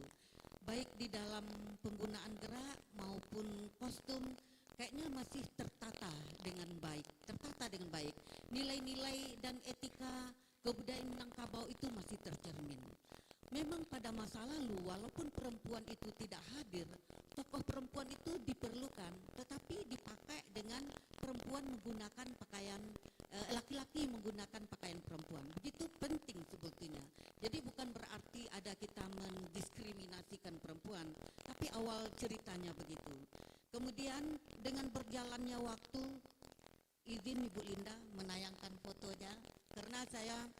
baik di dalam penggunaan gerak maupun kostum, kayaknya masih tertata dengan baik. Nilai-nilai dan etika kebudayaan Minangkabau itu masih tercermin. Memang pada masa lalu, walaupun perempuan itu tidak hadir, tokoh perempuan itu diperlukan, tetapi dipakai dengan perempuan menggunakan pakaian, laki-laki menggunakan pakaian perempuan. Begitu penting sebetulnya. Jadi bukan berarti ada kita mendiskriminasikan perempuan, tapi awal ceritanya begitu. Kemudian dengan berjalannya waktu, izin Ibu Linda menayangkan fotonya, karena saya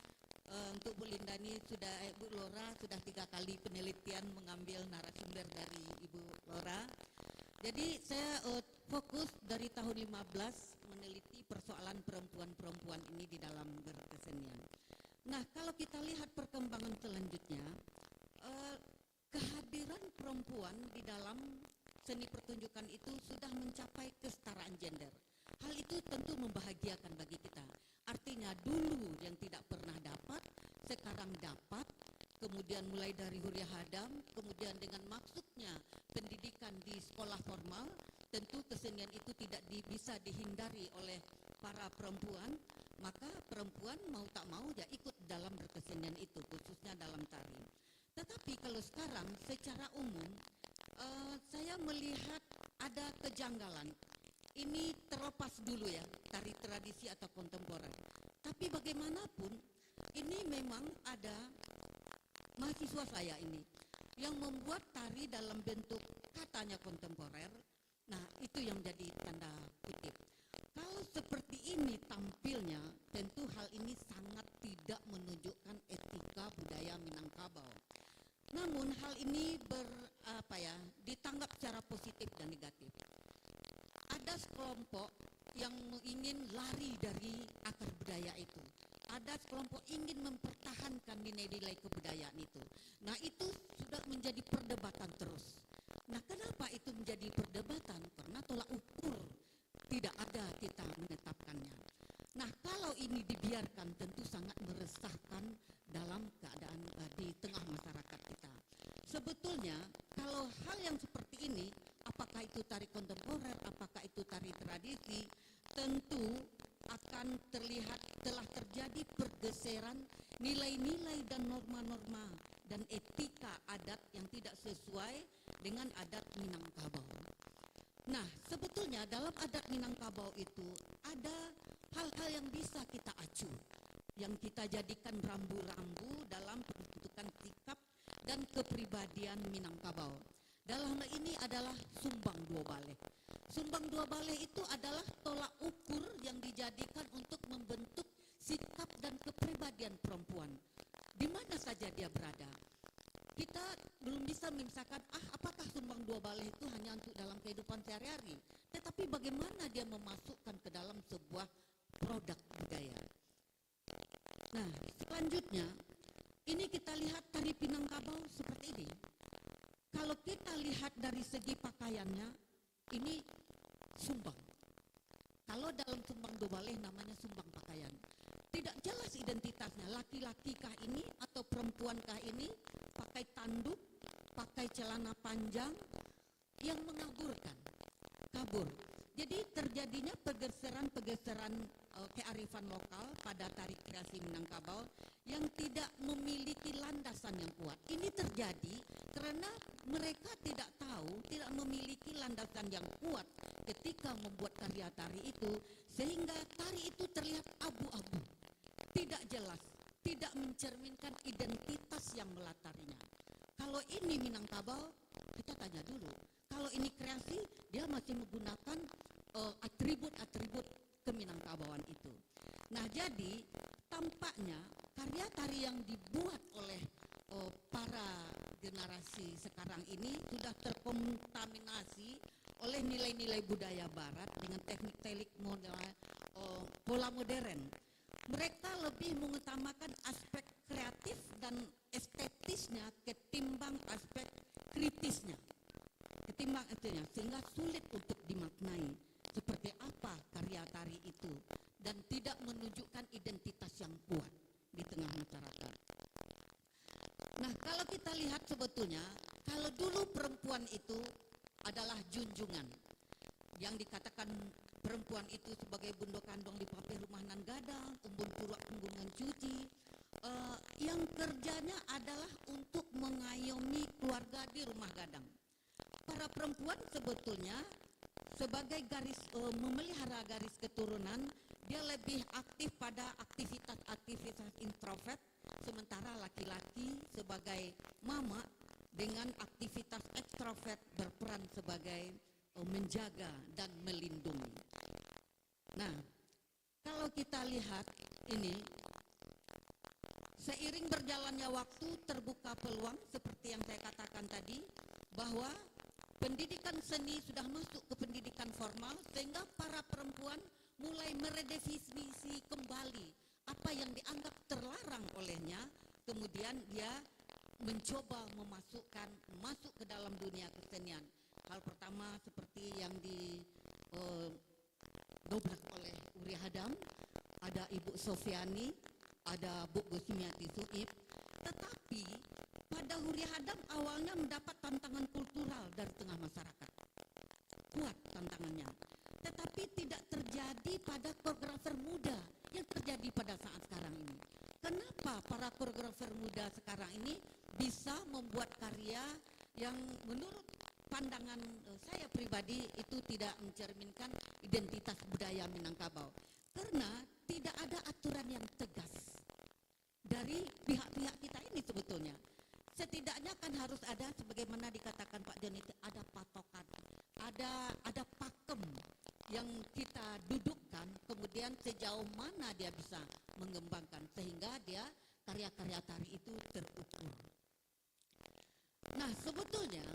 untuk Bu Linda ini sudah, Bu Lora sudah 3 kali penelitian mengambil narasumber dari Ibu Lora. Jadi saya fokus dari tahun 15 meneliti persoalan perempuan-perempuan ini di dalam berkesenian. Nah, kalau kita lihat perkembangan selanjutnya, kehadiran perempuan di dalam seni pertunjukan itu sudah mencapai kesetaraan gender. Hal itu tentu membahagiakan bagi kita. Artinya dulu yang tidak pernah dapat, sekarang dapat. Kemudian mulai dari Huria Hadam, kemudian dengan maksudnya pendidikan di sekolah formal, tentu kesenian itu tidak bisa dihindari oleh para perempuan. Maka perempuan mau tak mau ya ikut dalam berkesenian itu, khususnya dalam tari. Tetapi kalau sekarang secara umum, saya melihat ada kejanggalan. Ini terlepas dulu ya, tari tradisi atau kontemporer. Tapi bagaimanapun, ini memang ada mahasiswa saya ini yang membuat tari dalam bentuk katanya kontemporer. Nah, itu yang jadi tanda kutip. Kalau seperti ini tampilnya, tentu hal ini sangat tidak menunjukkan etika budaya Minangkabau. Namun hal ini ditanggap secara positif dan negatif. Ada sekelompok yang ingin lari dari akar budaya itu. Ada sekelompok ingin mempertahankan nilai-nilai kebudayaan itu. Nah, itu sudah menjadi perdebatan terus. Nah, kenapa itu menjadi perdebatan? Karena tolak ukur tidak ada kita menetapkannya. Nah, kalau ini dibiarkan tentu sangat meresahkan dalam keadaan di tengah masyarakat kita. Sebetulnya kalau hal yang seperti ini, apakah itu tari kontemporer, apakah itu tari tradisi, tentu akan terlihat telah terjadi pergeseran nilai-nilai dan norma-norma dan etika adat yang tidak sesuai dengan adat Minangkabau. Nah, sebetulnya dalam adat Minangkabau itu ada hal-hal yang bisa kita acu, yang kita jadikan rambu-rambu dalam pembentukan sikap dan kepribadian Minangkabau. Dalam hal ini adalah sumbang dua baleh. Sumbang dua baleh itu adalah tolak ukur yang dijadikan untuk membentuk sikap dan kepribadian perempuan. Di mana saja dia berada. Kita belum bisa memisahkan, apakah sumbang dua baleh itu hanya untuk dalam kehidupan sehari-hari. Tetapi bagaimana dia memasukkan ke dalam sebuah produk budaya. Nah, selanjutnya, ini kita lihat tari Minangkabau seperti ini. kalau kita lihat dari segi pakaiannya, ini sumbang. Kalau dalam sumbang dobaleh namanya sumbang pakaian. Tidak jelas identitasnya, laki-laki kah ini atau perempuan kah ini, pakai tanduk, pakai celana panjang yang mengaburkan, kabur. Jadi terjadinya pergeseran-pergeseran kearifan lokal pada tari kreasi Minangkabau yang tidak memiliki landasan yang kuat. Ini terjadi karena mereka tidak tahu, tidak memiliki landasan yang kuat ketika membuat karya tari itu, sehingga tari itu terlihat abu-abu, tidak jelas, tidak mencerminkan identitas yang melatarinya. Kalau ini Minangkabau, kita tanya dulu. Kalau ini kreasi, dia masih menggunakan atribut-atribut keminangkabauan itu. Nah, jadi tampaknya karya tari yang dibuat oleh para generasi sekarang ini sudah terkontaminasi oleh nilai-nilai budaya barat dengan teknik-teknik pola modern. Mereka lebih mengutamakan aspek kreatif dan estetisnya ketimbang aspek kritisnya. Ketimbang itunya, sehingga sulit untuk dimaknai seperti apa karya tari itu dan tidak menunjukkan identitas yang kuat di tengah masyarakat. Nah, kalau kita lihat sebetulnya, kalau dulu perempuan itu adalah junjungan, yang dikatakan perempuan itu sebagai bundo kandong di papih rumah nan gadang, umbun purak punggungan cuci, yang kerjanya adalah untuk mengayomi keluarga di rumah gadang. Para perempuan sebetulnya sebagai memelihara garis keturunan, dia lebih aktif pada aktivitas introvert, sementara laki-laki sebagai mama dengan aktivitas ekstrovert berperan sebagai menjaga dan melindungi. Nah, kalau kita lihat ini, seiring berjalannya waktu terbuka peluang seperti yang saya katakan tadi, bahwa pendidikan seni sudah masuk ke pendidikan formal, sehingga para perempuan mulai meredefinisi kembali apa yang dianggap terlarang olehnya, kemudian dia mencoba masuk ke dalam dunia kesenian. Hal pertama seperti yang didobrak oleh Uri Hadam, ada Ibu Sofiani, ada Bu Gusmiati Suib, tetapi pada Uri Hadam awalnya mendapat tantangan kultural dari tengah masyarakat. Kuat tantangannya. Tetapi tidak terjadi pada koreografer muda yang terjadi pada saat sekarang ini. Kenapa para koreografer muda sekarang ini bisa membuat karya yang menurut pandangan saya pribadi itu tidak mencerminkan identitas budaya Minangkabau? Karena tidak ada aturan yang tegas dari pihak-pihak kita ini sebetulnya. Setidaknya kan harus ada, sebagaimana dikatakan Pak Joni, ada patokan, ada pakem yang kita dudukkan, kemudian sejauh mana dia bisa mengembangkan sehingga dia karya-karya tari itu terukur. Nah, sebetulnya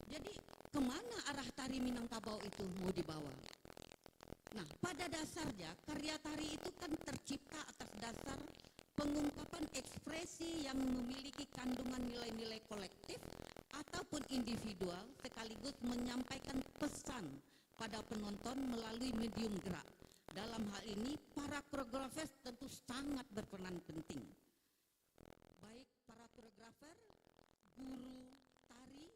jadi kemana arah tari Minangkabau itu mau dibawa? Nah, pada dasarnya karya tari itu kan tercipta atas dasar pengungkapan ekspresi yang memiliki kandungan nilai-nilai kolektif ataupun individual, sekaligus menyampaikan pesan pada penonton melalui medium gerak. Dalam hal ini, para koreografer tentu sangat berperan penting. Baik para koreografer, guru tari,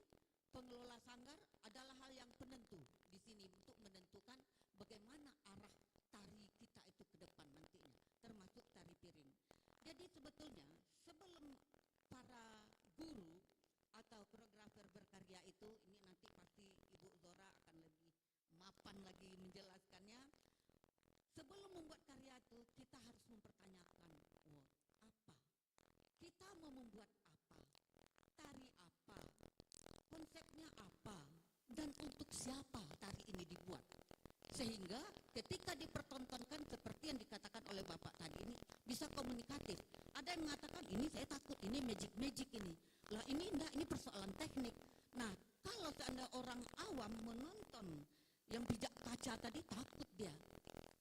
pengelola sanggar adalah hal yang penentu di sini untuk menentukan bagaimana arah tari kita itu ke depan nantinya, termasuk tari piring. Jadi sebetulnya sebelum para guru atau koreografer berkarya itu, ini nanti pasti Ibu Zora akan lebih mapan lagi menjelaskannya. Sebelum membuat karya itu kita harus mempertanyakan, apa? Kita mau membuat apa? Tari apa? Konsepnya apa? Dan untuk siapa tari ini dibuat? Sehingga ketika dipertontonkan seperti yang dikatakan oleh Bapak tadi ini bisa komunikatif. Ada yang mengatakan ini saya takut, ini magic ini. Lah ini enggak, ini persoalan teknik. Nah, kalau seandainya orang awam menonton yang pijak kaca tadi takut dia.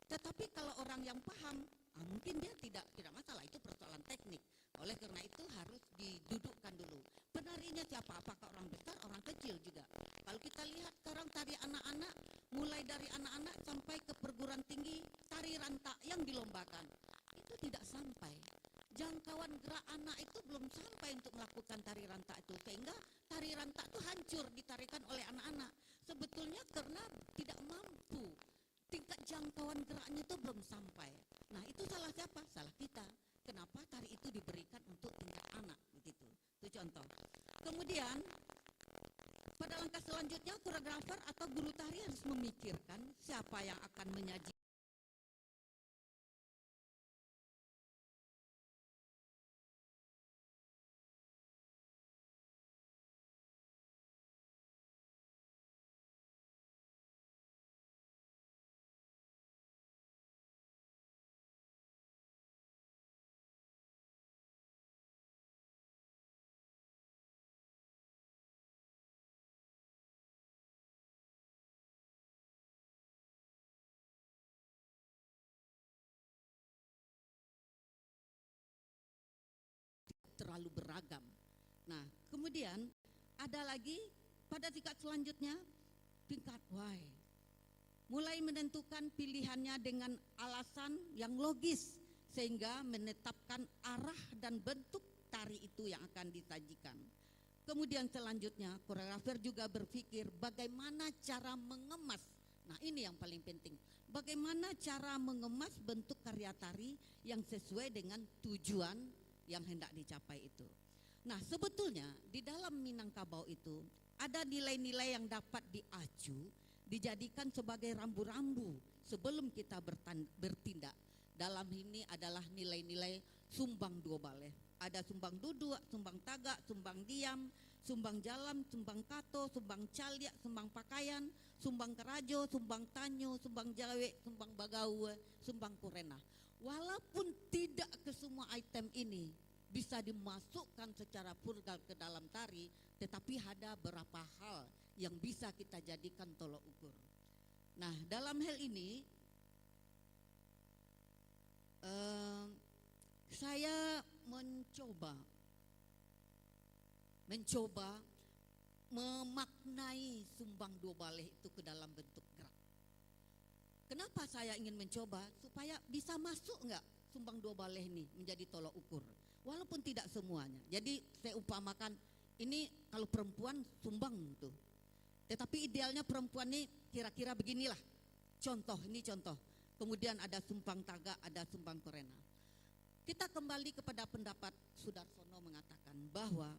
Tetapi kalau orang yang paham, mungkin dia tidak masalah, itu persoalan teknik. Oleh karena itu harus didudukkan dulu. penarinya siapa? Apakah orang besar, orang kecil juga? Kalau kita lihat sekarang tari anak-anak, mulai dari anak-anak sampai ke perguruan tinggi, tari rantak yang dilombakan, itu tidak sampai. Jangkauan gerak anak itu belum sampai untuk melakukan tari rantak itu, sehingga tari rantak itu hancur ditarikan oleh anak-anak. Sebetulnya karena tidak mampu, tingkat jangkauan geraknya itu belum sampai. Nah, itu salah siapa? Salah kita. Kenapa tari itu diberikan untuk tingkat anak begitu? Itu contoh. Kemudian pada langkah selanjutnya koreografer atau guru tari harus memikirkan siapa yang akan menyaji terlalu beragam. Nah, kemudian ada lagi pada tingkat selanjutnya tingkat why. Mulai menentukan pilihannya dengan alasan yang logis sehingga menetapkan arah dan bentuk tari itu yang akan disajikan. Kemudian selanjutnya koreografer juga berpikir bagaimana cara mengemas. Nah, ini yang paling penting. Bagaimana cara mengemas bentuk karya tari yang sesuai dengan tujuan yang hendak dicapai itu. Nah, sebetulnya di dalam Minangkabau itu ada nilai-nilai yang dapat diacu, dijadikan sebagai rambu-rambu sebelum kita bertindak. Dalam ini adalah nilai-nilai sumbang dua baleh. Ada sumbang duduk, sumbang tagak, sumbang diam, sumbang jalan, sumbang kato, sumbang caliak, sumbang pakaian, sumbang kerajo, sumbang tanyo, sumbang jawe, sumbang bagau, sumbang kurena. Walaupun tidak ke semua item ini bisa dimasukkan secara purgal ke dalam tari, tetapi ada beberapa hal yang bisa kita jadikan tolok ukur. Nah, dalam hal ini saya mencoba memaknai sumbang dua baleh itu ke dalam bentuk gerak. Kenapa saya ingin mencoba? Supaya bisa masuk enggak sumbang dua baleh ini menjadi tolok ukur. Walaupun tidak semuanya. Jadi saya umpamakan ini kalau perempuan sumbang tuh. Tetapi idealnya perempuan ini kira-kira beginilah. Contoh, ini contoh. Kemudian ada sumbang tagak, ada sumbang korena. Kita kembali kepada pendapat Sudarsono mengatakan bahwa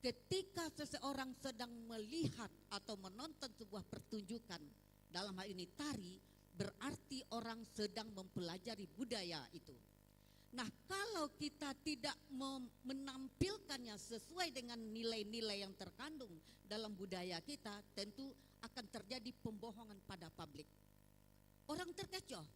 ketika seseorang sedang melihat atau menonton sebuah pertunjukan, dalam hal ini tari, berarti orang sedang mempelajari budaya itu. Nah, kalau kita tidak menampilkannya sesuai dengan nilai-nilai yang terkandung dalam budaya kita, tentu akan terjadi pembohongan pada publik. Orang terkecoh.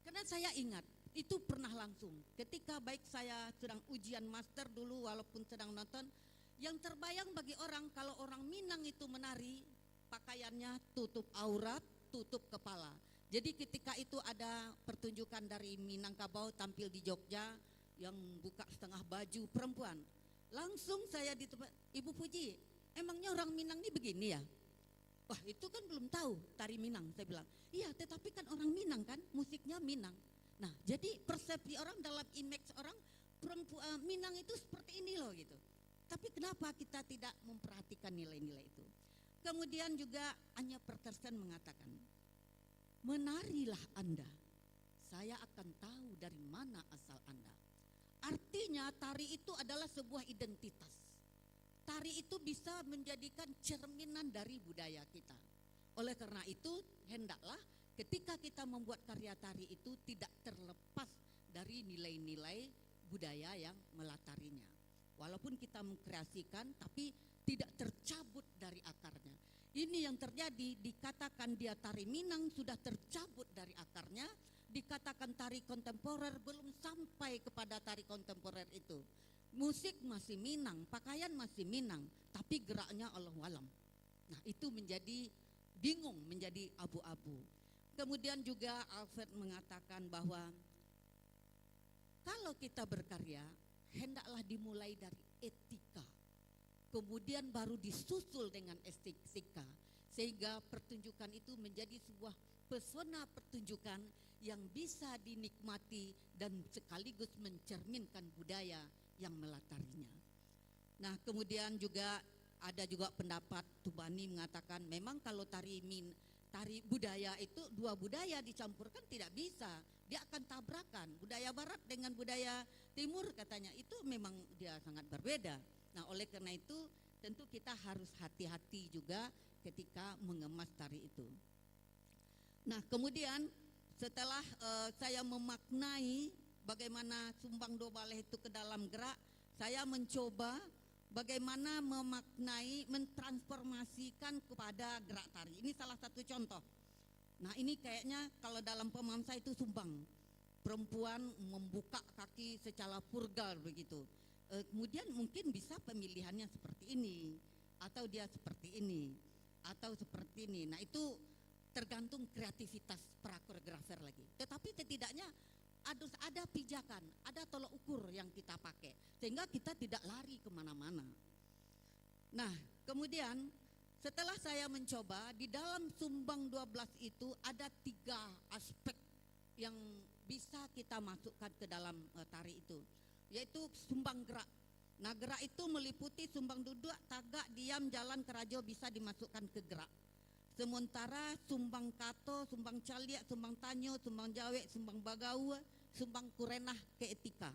Karena saya ingat, itu pernah langsung. Ketika baik saya sedang ujian master dulu walaupun sedang nonton, yang terbayang bagi orang kalau orang Minang itu menari, pakaiannya tutup aurat, tutup kepala. Jadi ketika itu ada pertunjukan dari Minangkabau tampil di Jogja yang buka setengah baju perempuan. Langsung saya di tempat, Ibu Puji, emangnya orang Minang ini begini ya? Wah, itu kan belum tahu tari Minang, saya bilang. Iya, tetapi kan orang Minang kan, musiknya Minang. Nah, jadi persepsi orang dalam image orang perempuan Minang itu seperti ini loh gitu. Tapi kenapa kita tidak memperhatikan nilai-nilai itu? Kemudian juga Anya Petersen mengatakan, menarilah Anda, saya akan tahu dari mana asal Anda. Artinya tari itu adalah sebuah identitas. Tari itu bisa menjadikan cerminan dari budaya kita. Oleh karena itu, hendaklah ketika kita membuat karya tari itu tidak terlepas dari nilai-nilai budaya yang melatarinya. Walaupun kita mengkreasikan, tapi tidak tercabut dari akarnya. Ini yang terjadi, dikatakan dia tari Minang sudah tercabut dari akarnya, dikatakan tari kontemporer belum sampai kepada tari kontemporer itu. Musik masih Minang, pakaian masih Minang, tapi geraknya Allahualam. Nah, itu menjadi bingung, menjadi abu-abu. Kemudian juga Alfred mengatakan bahwa kalau kita berkarya, hendaklah dimulai dari etika. kemudian baru disusul dengan estetika, sehingga pertunjukan itu menjadi sebuah pesona pertunjukan yang bisa dinikmati dan sekaligus mencerminkan budaya yang melatarinya. Nah, kemudian juga ada juga pendapat Tubani mengatakan memang kalau tari budaya itu dua budaya dicampurkan tidak bisa, dia akan tabrakan budaya barat dengan budaya timur katanya, itu memang dia sangat berbeda. Nah, oleh karena itu tentu kita harus hati-hati juga ketika mengemas tari itu. Nah, kemudian setelah saya memaknai bagaimana Sumbang Dua Baleh itu ke dalam gerak, saya mencoba bagaimana memaknai, mentransformasikan kepada gerak tari. Ini salah satu contoh. Nah, ini kayaknya kalau dalam pemahaman saya itu sumbang. Perempuan membuka kaki secara purgal begitu. Kemudian mungkin bisa pemilihannya seperti ini, atau dia seperti ini, atau seperti ini. Nah, itu tergantung kreativitas para koreografer lagi. Tetapi setidaknya harus ada pijakan, ada tolok ukur yang kita pakai, sehingga kita tidak lari kemana-mana. Nah, kemudian setelah saya mencoba, di dalam Sumbang 12 itu ada 3 aspek yang bisa kita masukkan ke dalam tari itu, yaitu sumbang gerak. Nah, gerak itu meliputi sumbang duduk, tagak, diam, jalan, kerajo bisa dimasukkan ke gerak. Sementara sumbang kato, sumbang caliak, sumbang tanyo, sumbang jawek, sumbang bagau, sumbang kurenah ke etika,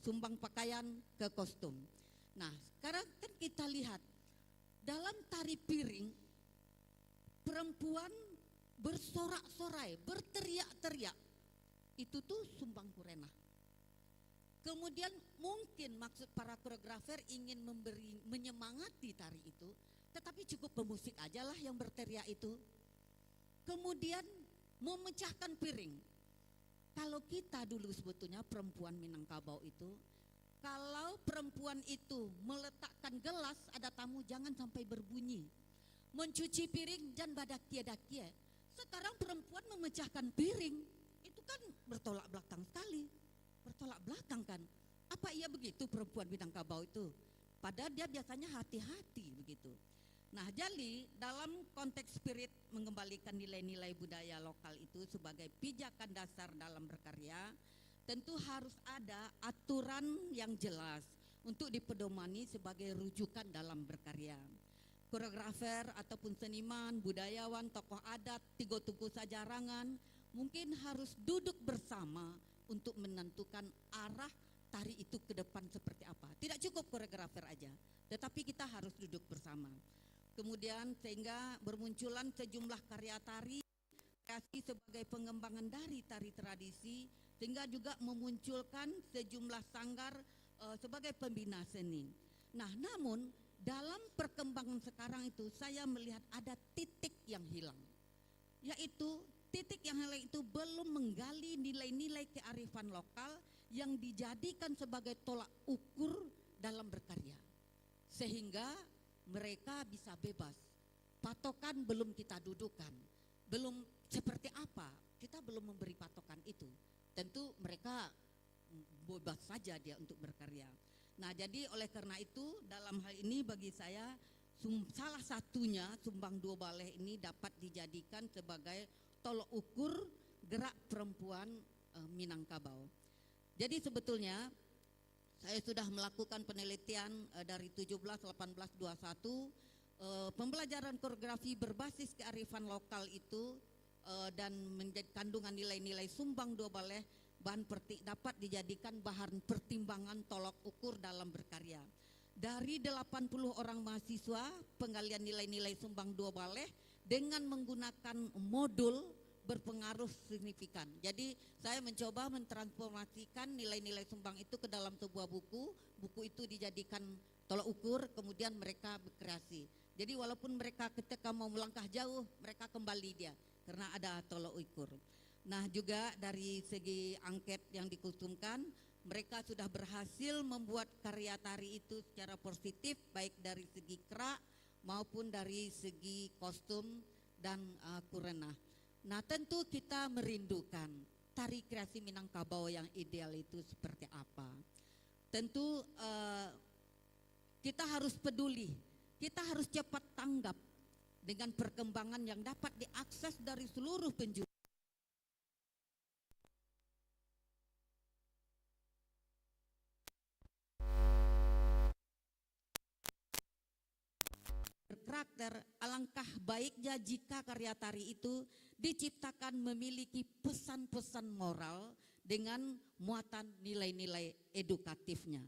sumbang pakaian ke kostum. Nah, sekarang kan kita lihat dalam tari piring, perempuan bersorak-sorai, berteriak-teriak, itu tuh sumbang kurenah. Kemudian mungkin maksud para koreografer ingin menyemangati tari itu, tetapi cukup pemusik aja lah yang berteriak itu. Kemudian memecahkan piring. Kalau kita dulu sebetulnya perempuan Minangkabau itu, kalau perempuan itu meletakkan gelas, ada tamu jangan sampai berbunyi. Mencuci piring jangan badakia-dakia. Sekarang perempuan memecahkan piring, itu kan bertolak belakang sekali. Bertolak belakang kan. Apa iya begitu perempuan Minangkabau itu? Padahal dia biasanya hati-hati begitu. Nah, jadi dalam konteks spirit mengembalikan nilai-nilai budaya lokal itu sebagai pijakan dasar dalam berkarya, tentu harus ada aturan yang jelas untuk dipedomani sebagai rujukan dalam berkarya. Koreografer ataupun seniman, budayawan, tokoh adat, tigo tuku sajarangan mungkin harus duduk bersama untuk menentukan arah tari itu ke depan seperti apa. Tidak cukup koreografer aja, tetapi kita harus duduk bersama. Kemudian sehingga bermunculan sejumlah karya tari kreasi sebagai pengembangan dari tari tradisi, sehingga juga memunculkan sejumlah sanggar sebagai pembina seni. Nah, namun dalam perkembangan sekarang itu saya melihat ada titik yang hilang, yaitu titik yang hilang itu belum menggali nilai-nilai kearifan lokal yang dijadikan sebagai tolak ukur dalam berkarya, sehingga mereka bisa bebas. Patokan belum kita dudukan, belum seperti apa, kita belum memberi patokan itu. Tentu mereka bebas saja dia untuk berkarya. Nah, jadi oleh karena itu dalam hal ini bagi saya salah satunya Sumbang Dua Baleh ini dapat dijadikan sebagai tolok ukur gerak perempuan Minangkabau. Jadi sebetulnya saya sudah melakukan penelitian dari 17, 18, 21 pembelajaran koreografi berbasis kearifan lokal itu dan menjadi kandungan nilai-nilai Sumbang Dua Baleh dapat dijadikan bahan pertimbangan tolok ukur dalam berkarya. Dari 80 orang mahasiswa penggalian nilai-nilai Sumbang Dua Baleh dengan menggunakan modul berpengaruh signifikan. Jadi saya mencoba mentransformasikan nilai-nilai sumbang itu ke dalam sebuah buku. Buku itu dijadikan tolak ukur, kemudian mereka berkreasi. Jadi walaupun mereka ketika mau melangkah jauh, mereka kembali dia karena ada tolak ukur. Nah, juga dari segi angket yang dikostumkan, mereka sudah berhasil membuat karya tari itu secara positif, baik dari segi kerak maupun dari segi kostum dan kurenah. Nah, tentu kita merindukan tari kreasi Minangkabau yang ideal itu seperti apa. Tentu kita harus peduli, kita harus cepat tanggap dengan perkembangan yang dapat diakses dari seluruh penjuru. Karakter, alangkah baiknya jika karya tari itu diciptakan memiliki pesan-pesan moral dengan muatan nilai-nilai edukatifnya.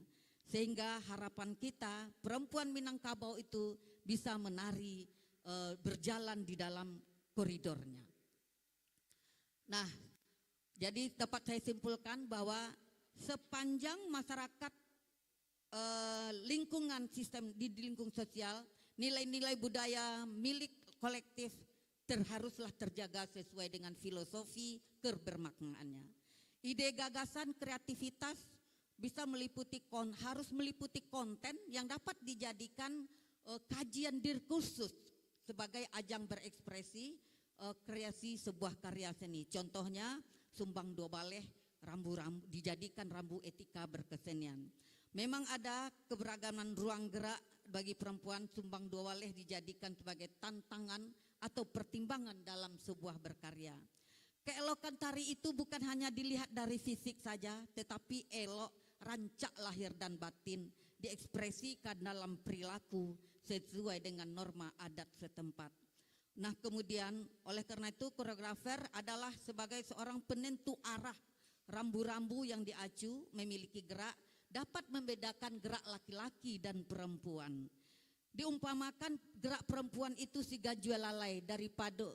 Sehingga harapan kita perempuan Minangkabau itu bisa menari berjalan di dalam koridornya. Nah, jadi dapat saya simpulkan bahwa sepanjang masyarakat lingkungan sistem di lingkungan sosial, nilai-nilai budaya milik kolektif haruslah terjaga sesuai dengan filosofi kebermaknaannya. Ide gagasan kreativitas bisa harus meliputi konten yang dapat dijadikan kajian diskursus sebagai ajang berekspresi kreasi sebuah karya seni. Contohnya Sumbang Dua Baleh, rambu-rambu dijadikan rambu etika berkesenian. Memang ada keberagaman ruang gerak bagi perempuan. Sumbang Dua Baleh dijadikan sebagai tantangan atau pertimbangan dalam sebuah berkarya. Keelokan tari itu bukan hanya dilihat dari fisik saja, tetapi elok, rancak lahir dan batin diekspresikan dalam perilaku sesuai dengan norma adat setempat. Nah, kemudian oleh karena itu koreografer adalah sebagai seorang penentu arah. Rambu-rambu yang diacu memiliki gerak dapat membedakan gerak laki-laki dan perempuan. Diumpamakan gerak perempuan itu siga jualalai daripada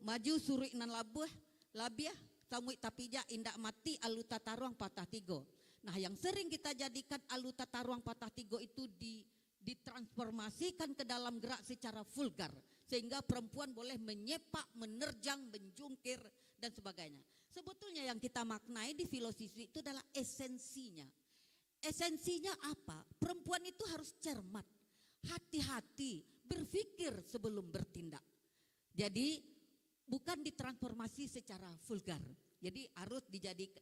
maju suri nan labiah samui tapija indak mati aluta taruang patah tigo. Nah, yang sering kita jadikan aluta taruang patah tigo itu ditransformasikan ke dalam gerak secara vulgar sehingga perempuan boleh menyepak, menerjang, menjungkir dan sebagainya. Sebetulnya yang kita maknai di filosofi itu adalah esensinya. Esensinya apa? Perempuan itu harus cermat, hati-hati, berpikir sebelum bertindak. Jadi bukan ditransformasi secara vulgar. Jadi harus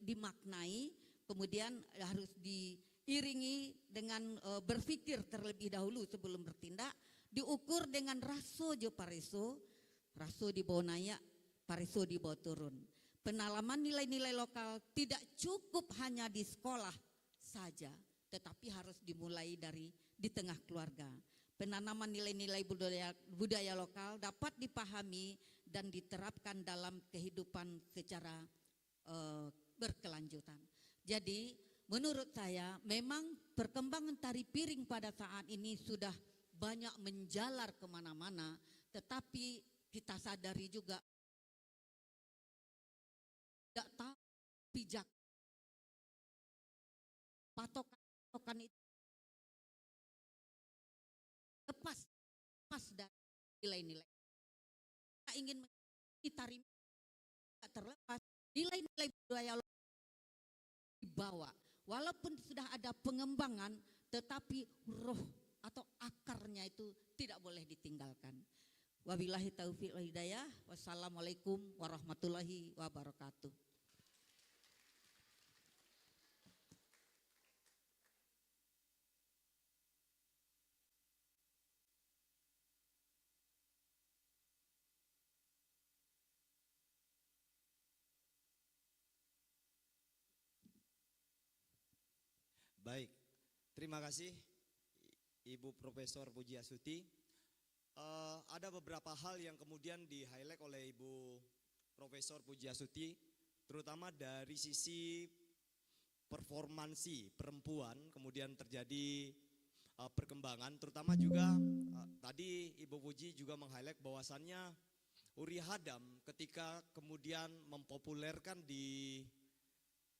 dimaknai, kemudian harus diiringi dengan berpikir terlebih dahulu sebelum bertindak. Diukur dengan raso jo pareso, raso di bawah naik, pareso di bawah turun. Penalaman nilai-nilai lokal tidak cukup hanya di sekolah saja, tetapi harus dimulai di tengah keluarga. Penanaman nilai-nilai budaya lokal dapat dipahami dan diterapkan dalam kehidupan secara berkelanjutan. Jadi menurut saya memang perkembangan tari piring pada saat ini sudah banyak menjalar kemana-mana, tetapi kita sadari juga tidak tahu bijak patokan itu lepas dari nilai-nilai. Kita ingin tari terlepas nilai-nilai budaya dibawa. Walaupun sudah ada pengembangan, tetapi roh atau akarnya itu tidak boleh ditinggalkan. Wabillahi taufiq wal hidayah. Wassalamualaikum warahmatullahi wabarakatuh. Baik, terima kasih Ibu Profesor Pujiastuti. Ada beberapa hal yang kemudian di-highlight oleh Ibu Profesor Pujiastuti, terutama dari sisi performansi perempuan, kemudian terjadi perkembangan, terutama juga tadi Ibu Puji juga meng-highlight bahwasannya Uri Hadam ketika kemudian mempopulerkan di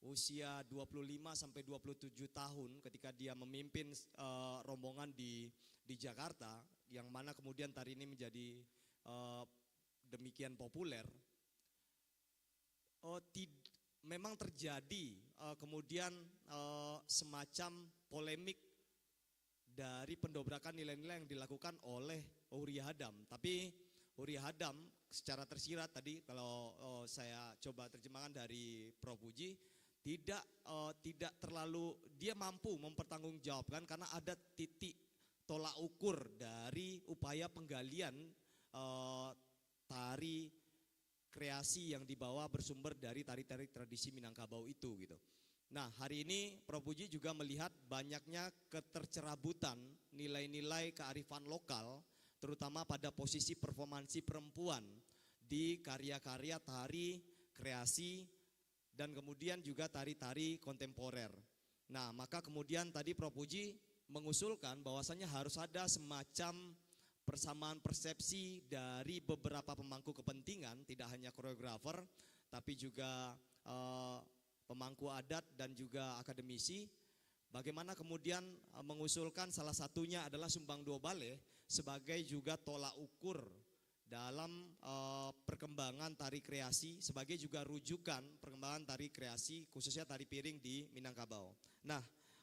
usia 25 sampai 27 tahun ketika dia memimpin rombongan di Jakarta, yang mana kemudian tari ini menjadi demikian populer. Memang terjadi kemudian semacam polemik dari pendobrakan nilai-nilai yang dilakukan oleh Uri Hadam. Tapi Uri Hadam secara tersirat tadi kalau saya coba terjemahkan dari Prof. Puji, tidak terlalu dia mampu mempertanggungjawabkan karena ada titik tolak ukur dari upaya penggalian tari kreasi yang dibawa bersumber dari tari-tari tradisi Minangkabau itu gitu. Nah, hari ini Prof. Puji juga melihat banyaknya ketercerabutan nilai-nilai kearifan lokal, terutama pada posisi performansi perempuan di karya-karya tari, kreasi, dan kemudian juga tari-tari kontemporer. Nah, maka kemudian tadi Prof. Puji mengusulkan bahwasannya harus ada semacam persamaan persepsi dari beberapa pemangku kepentingan, tidak hanya koreografer, tapi juga pemangku adat dan juga akademisi. Bagaimana kemudian mengusulkan salah satunya adalah Sumbang Dua Baleh sebagai juga tolak ukur dalam perkembangan tari kreasi, sebagai juga rujukan perkembangan tari kreasi khususnya tari piring di Minangkabau. Nah,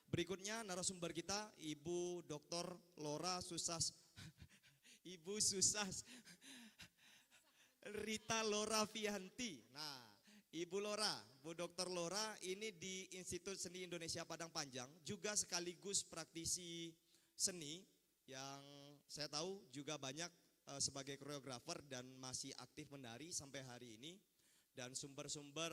berikutnya narasumber kita Ibu Dr. Lora Susas Ibu Susas Rita Lora Fianti. Nah, Ibu Lora, Bu Dr. Lora ini di Institut Seni Indonesia Padang Panjang, juga sekaligus praktisi seni yang saya tahu juga banyak sebagai koreografer dan masih aktif menari sampai hari ini. Dan sumber-sumber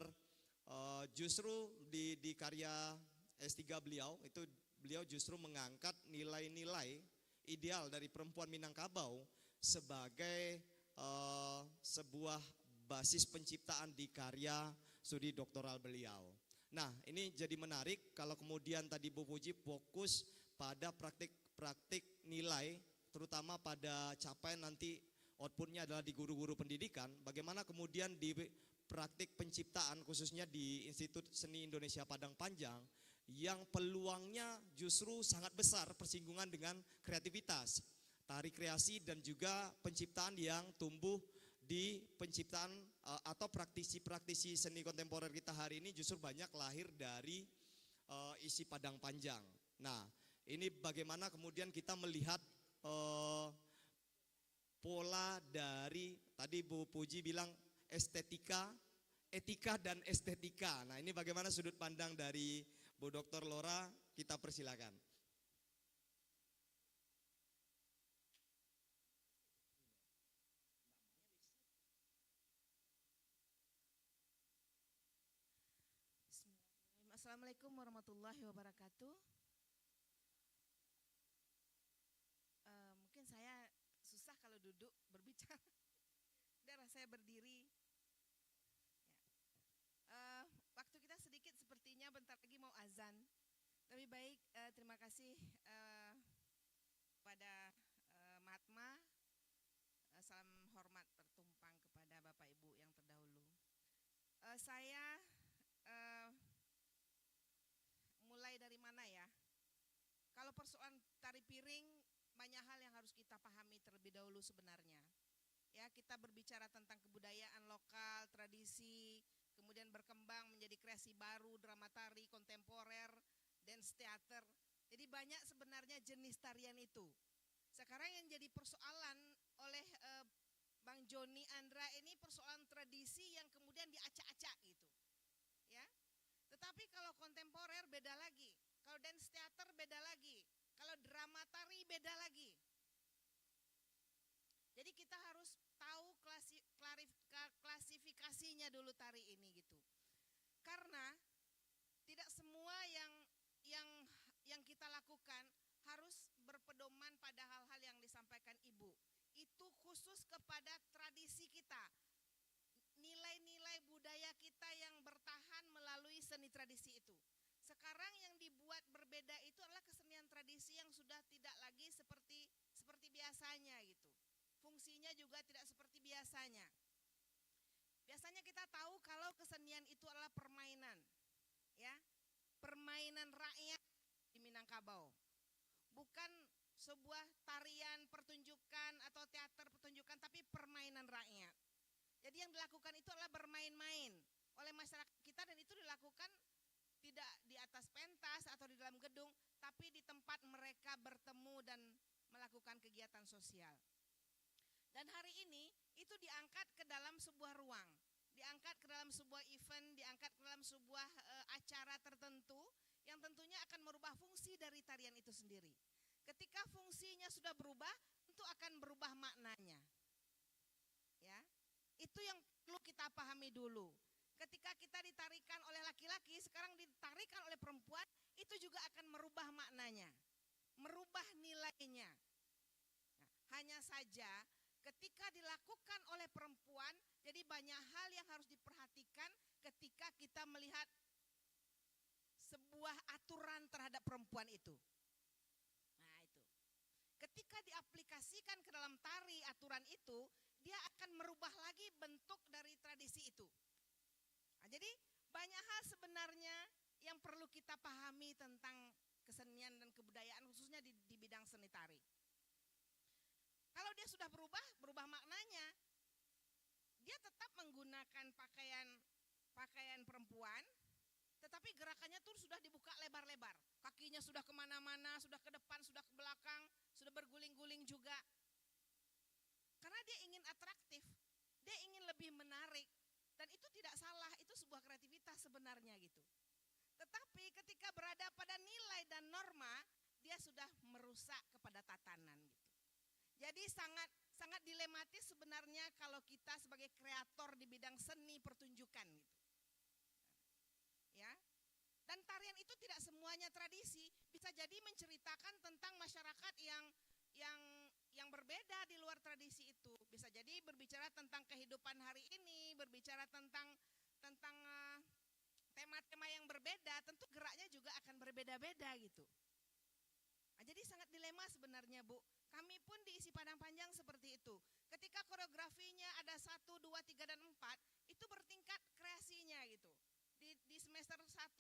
justru di karya S3 beliau, itu beliau justru mengangkat nilai-nilai ideal dari perempuan Minangkabau sebagai sebuah basis penciptaan di karya studi doktoral beliau. Nah, ini jadi menarik kalau kemudian tadi Bu Puji fokus pada praktik nilai, terutama pada capaian nanti outputnya adalah di guru-guru pendidikan, bagaimana kemudian di praktik penciptaan khususnya di Institut Seni Indonesia Padang Panjang yang peluangnya justru sangat besar persinggungan dengan kreativitas, tari kreasi dan juga penciptaan yang tumbuh di penciptaan atau praktisi-praktisi seni kontemporer kita hari ini justru banyak lahir dari isi Padang Panjang. Nah, ini bagaimana kemudian kita melihat pola dari tadi Bu Puji bilang estetika, etika dan estetika. Nah, ini bagaimana sudut pandang dari Bu Dr. Lora, kita persilakan. Assalamualaikum warahmatullahi wabarakatuh. Mungkin saya susah kalau duduk berbicara. Udah rasanya berdiri. Waktu kita sedikit sepertinya bentar lagi mau azan. Tapi baik, terima kasih pada Mahatma. Salam hormat tertumpang kepada Bapak Ibu yang terdahulu. Saya mulai dari mana ya? Kalau persoalan tari piring, banyak hal yang harus kita pahami terlebih dahulu sebenarnya. Ya, kita berbicara tentang kebudayaan lokal, tradisi, kemudian berkembang menjadi kreasi baru, drama tari, kontemporer, dance theater. Jadi banyak sebenarnya jenis tarian itu. Sekarang yang jadi persoalan oleh Bang Joni Andra ini persoalan tradisi yang kemudian diacak-acak gitu. Ya. Tetapi kalau kontemporer beda lagi, kalau dance theater beda lagi, kalau drama tari beda lagi. Jadi kita harus tahu klasifikasinya dulu tari ini gitu. Karena tidak semua yang kita lakukan harus berpedoman pada hal-hal yang disampaikan Ibu. Itu khusus kepada tradisi kita. Nilai-nilai budaya kita yang bertahan melalui seni tradisi itu. Sekarang yang dibuat berbeda itu adalah kesenian tradisi yang sudah tidak lagi seperti biasanya gitu. Fungsinya juga tidak seperti biasanya. Biasanya kita tahu kalau kesenian itu adalah permainan, ya, permainan rakyat di Minangkabau. Bukan sebuah tarian pertunjukan atau teater pertunjukan, tapi permainan rakyat. Jadi yang dilakukan itu adalah bermain-main oleh masyarakat kita, dan itu dilakukan tidak di atas pentas atau di dalam gedung, tapi di tempat mereka bertemu dan melakukan kegiatan sosial. Dan hari ini itu diangkat ke dalam sebuah ruang, diangkat ke dalam sebuah event, diangkat ke dalam sebuah acara tertentu yang tentunya akan merubah fungsi dari tarian itu sendiri. Ketika fungsinya sudah berubah, tentu akan berubah maknanya. Ya, itu yang perlu kita pahami dulu. Ketika kita ditarikan oleh laki-laki, sekarang ditarikan oleh perempuan, itu juga akan merubah maknanya, merubah nilainya. Nah, hanya saja ketika dilakukan oleh perempuan, jadi banyak hal yang harus diperhatikan ketika kita melihat sebuah aturan terhadap perempuan itu. Nah itu, ketika diaplikasikan ke dalam tari aturan itu, dia akan merubah lagi bentuk dari tradisi itu. Nah, jadi banyak hal sebenarnya yang perlu kita pahami tentang kesenian dan kebudayaan khususnya di bidang seni tari. Kalau dia sudah berubah maknanya, dia tetap menggunakan pakaian perempuan, tetapi gerakannya tuh sudah dibuka lebar-lebar. Kakinya sudah kemana-mana, sudah ke depan, sudah ke belakang, sudah berguling-guling juga. Karena dia ingin atraktif, dia ingin lebih menarik. Dan itu tidak salah, itu sebuah kreativitas sebenarnya gitu. Tetapi ketika berada pada nilai dan norma, dia sudah merusak kepada tatanan gitu. Jadi sangat dilematis sebenarnya kalau kita sebagai kreator di bidang seni pertunjukan gitu. Ya. Dan tarian itu tidak semuanya tradisi, bisa jadi menceritakan tentang masyarakat yang berbeda di luar tradisi itu. Bisa jadi berbicara tentang kehidupan hari ini, berbicara tentang tema-tema yang berbeda, tentu geraknya juga akan berbeda-beda gitu. Nah, jadi sangat dilema sebenarnya Bu. Kami pun diisi Padang Panjang seperti itu. Ketika koreografinya ada 1, 2, 3, dan 4, itu bertingkat kreasinya gitu. Di semester 1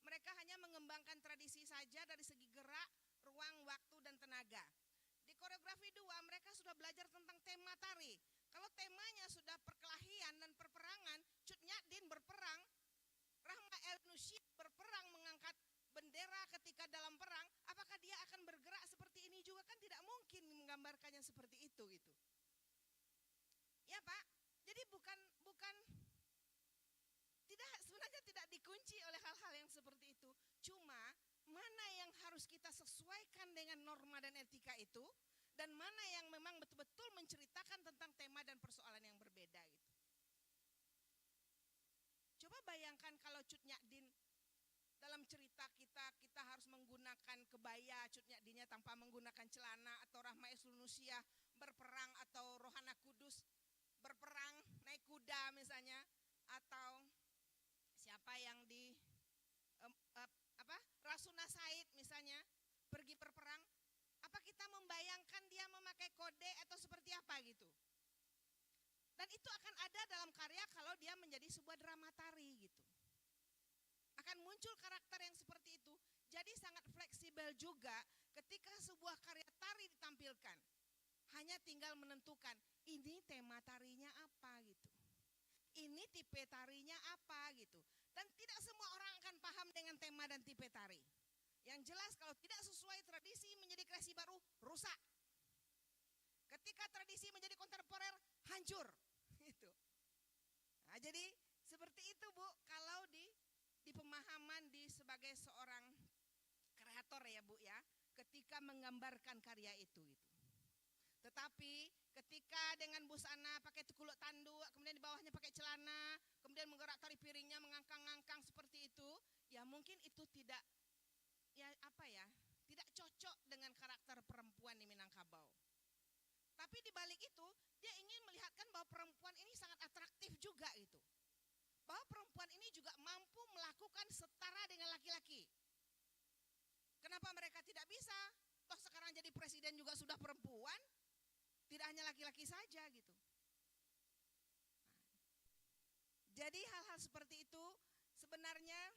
mereka hanya mengembangkan tradisi saja dari segi gerak, ruang, waktu, dan tenaga. Di koreografi 2 mereka sudah belajar tentang tema tari. Kalau temanya sudah perkelahian dan perperangan, Cut Nyadin berperang, Rahma El Nusyid berperang mengangkat bendera ketika dalam perang, apakah dia akan bergerak seperti ini juga? Kan tidak mungkin menggambarkannya seperti itu gitu. Ya Pak, jadi sebenarnya tidak dikunci oleh hal-hal yang seperti itu. Cuma mana yang harus kita sesuaikan dengan norma dan etika itu, dan mana yang memang betul-betul menceritakan tentang tema dan persoalan yang berbeda gitu. Coba bayangkan kalau Cut Nyadin dalam cerita kita harus menggunakan kebaya, Cut Nyadinnya tanpa menggunakan celana, atau Rahma Eslunusia berperang, atau Rohana Kudus berperang naik kuda misalnya, atau siapa yang di Rasuna Said misalnya pergi berperang, apa kita membayangkan dia memakai kode atau seperti apa gitu? Dan itu akan ada dalam karya kalau dia menjadi sebuah drama tari gitu. Akan muncul karakter yang seperti itu. Jadi sangat fleksibel juga ketika sebuah karya tari ditampilkan. Hanya tinggal menentukan ini tema tarinya apa gitu. Ini tipe tarinya apa gitu. Dan tidak semua orang akan paham dengan tema dan tipe tari. Yang jelas kalau tidak sesuai tradisi menjadi kreasi baru, rusak. Ketika tradisi menjadi kontemporer, hancur. Gitu. Nah, jadi seperti itu Bu, kalau di pemahaman sebagai seorang kreator ya Bu ya, ketika menggambarkan karya itu gitu. Tetapi ketika dengan busana pakai tukuluk tanduk, kemudian di bawahnya pakai celana, kemudian menggerak tari piringnya mengangkang-angkang seperti itu, ya mungkin itu tidak cocok dengan karakter perempuan di Minangkabau. Tapi di balik itu dia ingin melihatkan bahwa perempuan ini sangat atraktif juga gitu. Bahwa perempuan ini juga mampu melakukan setara dengan laki-laki. Kenapa mereka tidak bisa? Toh sekarang jadi presiden juga sudah perempuan. Tidak hanya laki-laki saja gitu. Jadi hal-hal seperti itu sebenarnya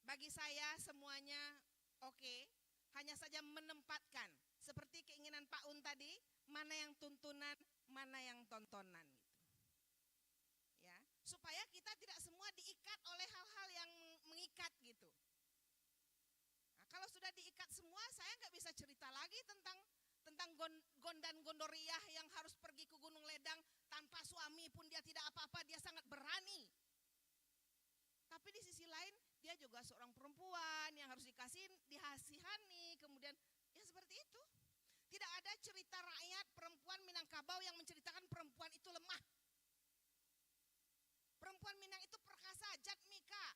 bagi saya semuanya oke. Hanya saja menempatkan seperti keinginan Pak Un tadi, mana yang tuntunan, mana yang tontonan gitu. Ya, supaya kita tidak semua diikat oleh hal-hal yang mengikat gitu. Nah, kalau sudah diikat semua, saya nggak bisa cerita lagi tentang Gondan Gondoriah yang harus pergi ke dia juga seorang perempuan yang harus dihasihani, kemudian ya seperti itu. Tidak ada cerita rakyat perempuan Minangkabau yang menceritakan perempuan itu lemah. Perempuan Minang itu perkasa, Jatmika.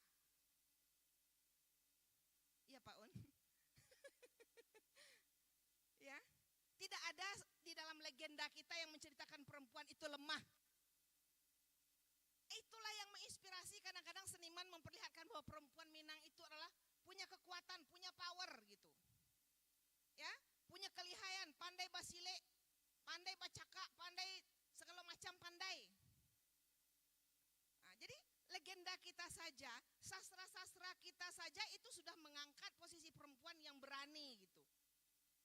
Iya Pak Un. Ya, tidak ada di dalam legenda kita yang menceritakan perempuan itu lemah. Itulah yang menginspirasi kadang-kadang seniman memperlihatkan bahwa perempuan Minang itu adalah punya kekuatan, punya power gitu. Ya, punya kelihayan, pandai basile, pandai bacaka, pandai segala macam pandai. Nah, jadi legenda kita saja, sastra-sastra kita saja itu sudah mengangkat posisi perempuan yang berani gitu.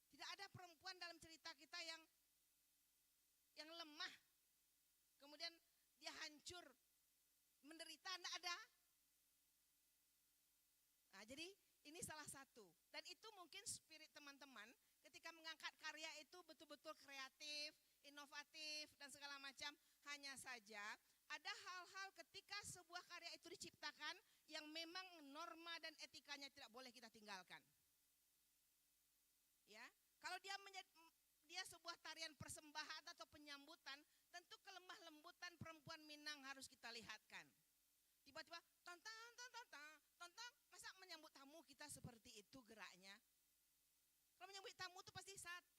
Tidak ada perempuan dalam cerita kita yang lemah. Kemudian dia hancur, menderita, tidak ada. Nah, jadi ini salah satu. Dan itu mungkin spirit teman-teman ketika mengangkat karya itu betul-betul kreatif, inovatif, dan segala macam. Hanya saja ada hal-hal ketika sebuah karya itu diciptakan yang memang norma dan etikanya tidak boleh kita tinggalkan. Ya, kalau dia sebuah tarian persembahan atau penyambutan, tentu kelemah lembutan perempuan Minang harus kita lihatkan. Tiba-tiba tantang, masa menyambut tamu kita seperti itu geraknya? Kalau menyambut tamu itu pasti 1,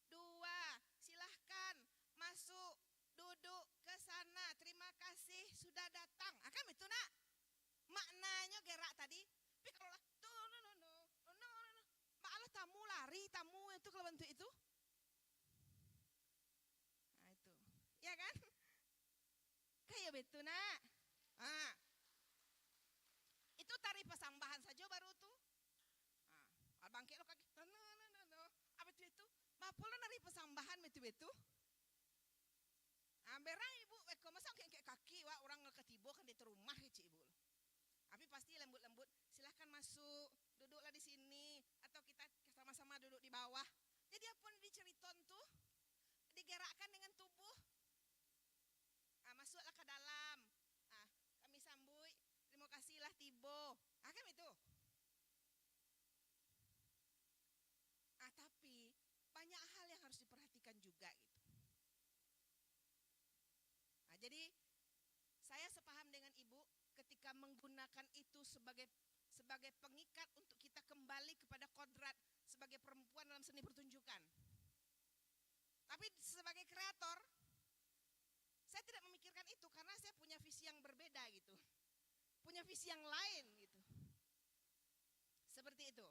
2, silahkan masuk, duduk ke sana, terima kasih sudah datang. Akan itu nak maknanya gerak tadi. Tapi kalau malah tamu lari, tamu itu kalau bentuk itu. Nah itu, ya kan? Kayak betul nak. Ah, itu tari pesambahan saja baru tuh. Ah, bangkit lo kaki. Apa itu? Mapola nari pesambahan betul-betul. Berang ibu, masa kayak kaki, wah orang ngeketibo kan di rumah cik ibu. Tapi pasti lembut-lembut, silahkan masuk, duduklah di sini, atau kita sama-sama duduk di bawah. Jadi apa yang diceriton tuh, digerakkan dengan tubuh. Masuklah ke dalam, kami sambut, terima kasihlah tibo. Kan itu. Tapi banyak hal yang harus diperhatikan juga gitu. Jadi saya sepaham dengan ibu ketika menggunakan itu sebagai pengikat untuk kita kembali kepada kodrat sebagai perempuan dalam seni pertunjukan. Tapi sebagai kreator, saya tidak memikirkan itu karena saya punya visi yang berbeda gitu. Punya visi yang lain gitu. Seperti itu.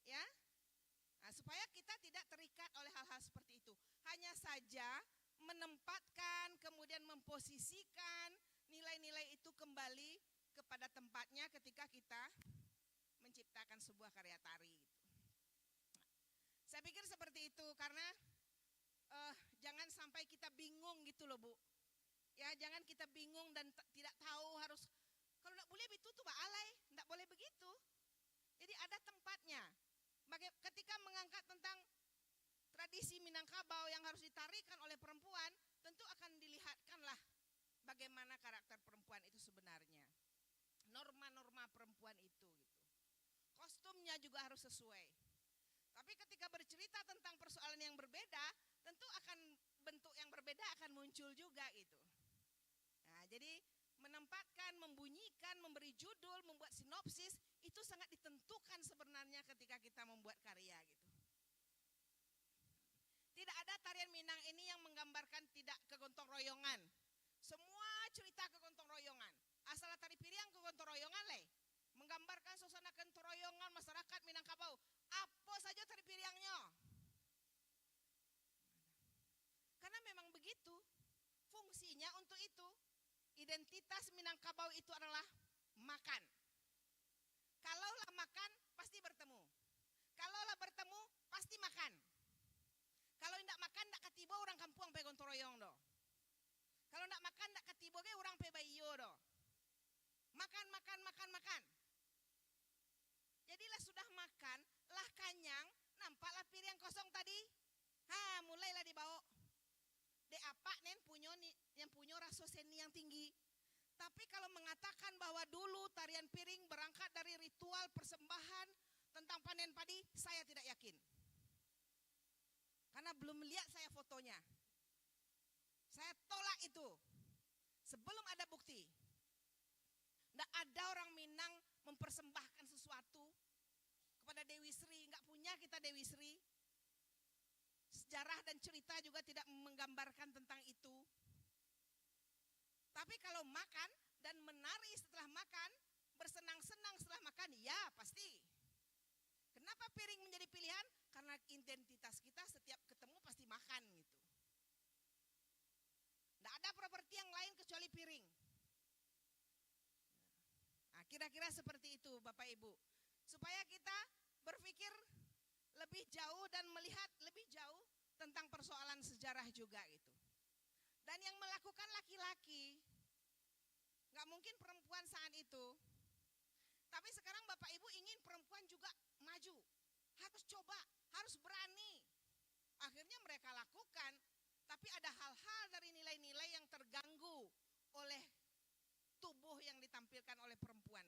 Ya. Nah, supaya kita tidak terikat oleh hal-hal seperti itu. Hanya saja menempatkan, kemudian memposisikan nilai-nilai itu kembali kepada tempatnya ketika kita menciptakan sebuah karya tari. Gitu. Saya pikir seperti itu karena jangan sampai kita bingung gitu loh Bu. Ya jangan kita bingung dan tidak tahu harus, kalau tidak boleh itu tuh alay, tidak boleh begitu. Jadi ada tempatnya. Ketika mengangkat tentang tradisi Minangkabau yang harus ditarikan oleh perempuan, tentu akan dilihatkanlah bagaimana karakter perempuan itu sebenarnya. Norma-norma perempuan itu gitu. Kostumnya juga harus sesuai. Tapi ketika bercerita tentang persoalan yang berbeda, tentu akan bentuk yang berbeda akan muncul juga gitu. Nah, jadi menempatkan, membunyikan, memberi judul, membuat sinopsis itu sangat ditentukan sebenarnya ketika kita membuat karya gitu. Tidak ada tarian Minang ini yang menggambarkan tidak kegotong royongan. Semua cerita kegotong royongan. Asal tari piring kegotong royongan leh. Menggambarkan suasana kegotong royongan masyarakat Minangkabau. Apa saja tari piringnya. Karena memang begitu. Fungsinya untuk itu. Identitas Minangkabau itu adalah makan. Kalaulah makan pasti bertemu. Kalaulah bertemu pasti makan. Kalau tidak makan tidak ketiba orang kampung pe gotong royong do. Kalau tidak makan tidak ketiba ke orang pe bayo do. Makan. Jadilah sudah makan, lah kanyang, nampaklah piring kosong tadi. Mulailah dibawa. De apa nen yang punya rasa seni yang tinggi. Tapi kalau mengatakan bahwa dulu tarian piring berangkat dari ritual persembahan tentang panen padi, saya tidak yakin. Karena belum lihat saya fotonya. Saya tolak itu. Sebelum ada bukti. Tidak ada orang Minang mempersembahkan sesuatu kepada Dewi Sri. Nggak punya kita Dewi Sri. Sejarah dan cerita juga tidak menggambarkan tentang itu. Tapi kalau makan dan menari setelah makan, bersenang-senang setelah makan, ya pasti. Kenapa piring menjadi pilihan? Karena identitas kita setiap ketemu pasti makan gitu. Tidak ada properti yang lain kecuali piring. Nah, kira-kira seperti itu Bapak Ibu. Supaya kita berpikir lebih jauh dan melihat lebih jauh tentang persoalan sejarah juga gitu. Dan yang melakukan laki-laki, nggak mungkin perempuan saat itu. Tapi sekarang Bapak Ibu ingin perempuan juga maju, harus coba, harus berani. Akhirnya mereka lakukan, tapi ada hal-hal dari nilai-nilai yang terganggu oleh tubuh yang ditampilkan oleh perempuan.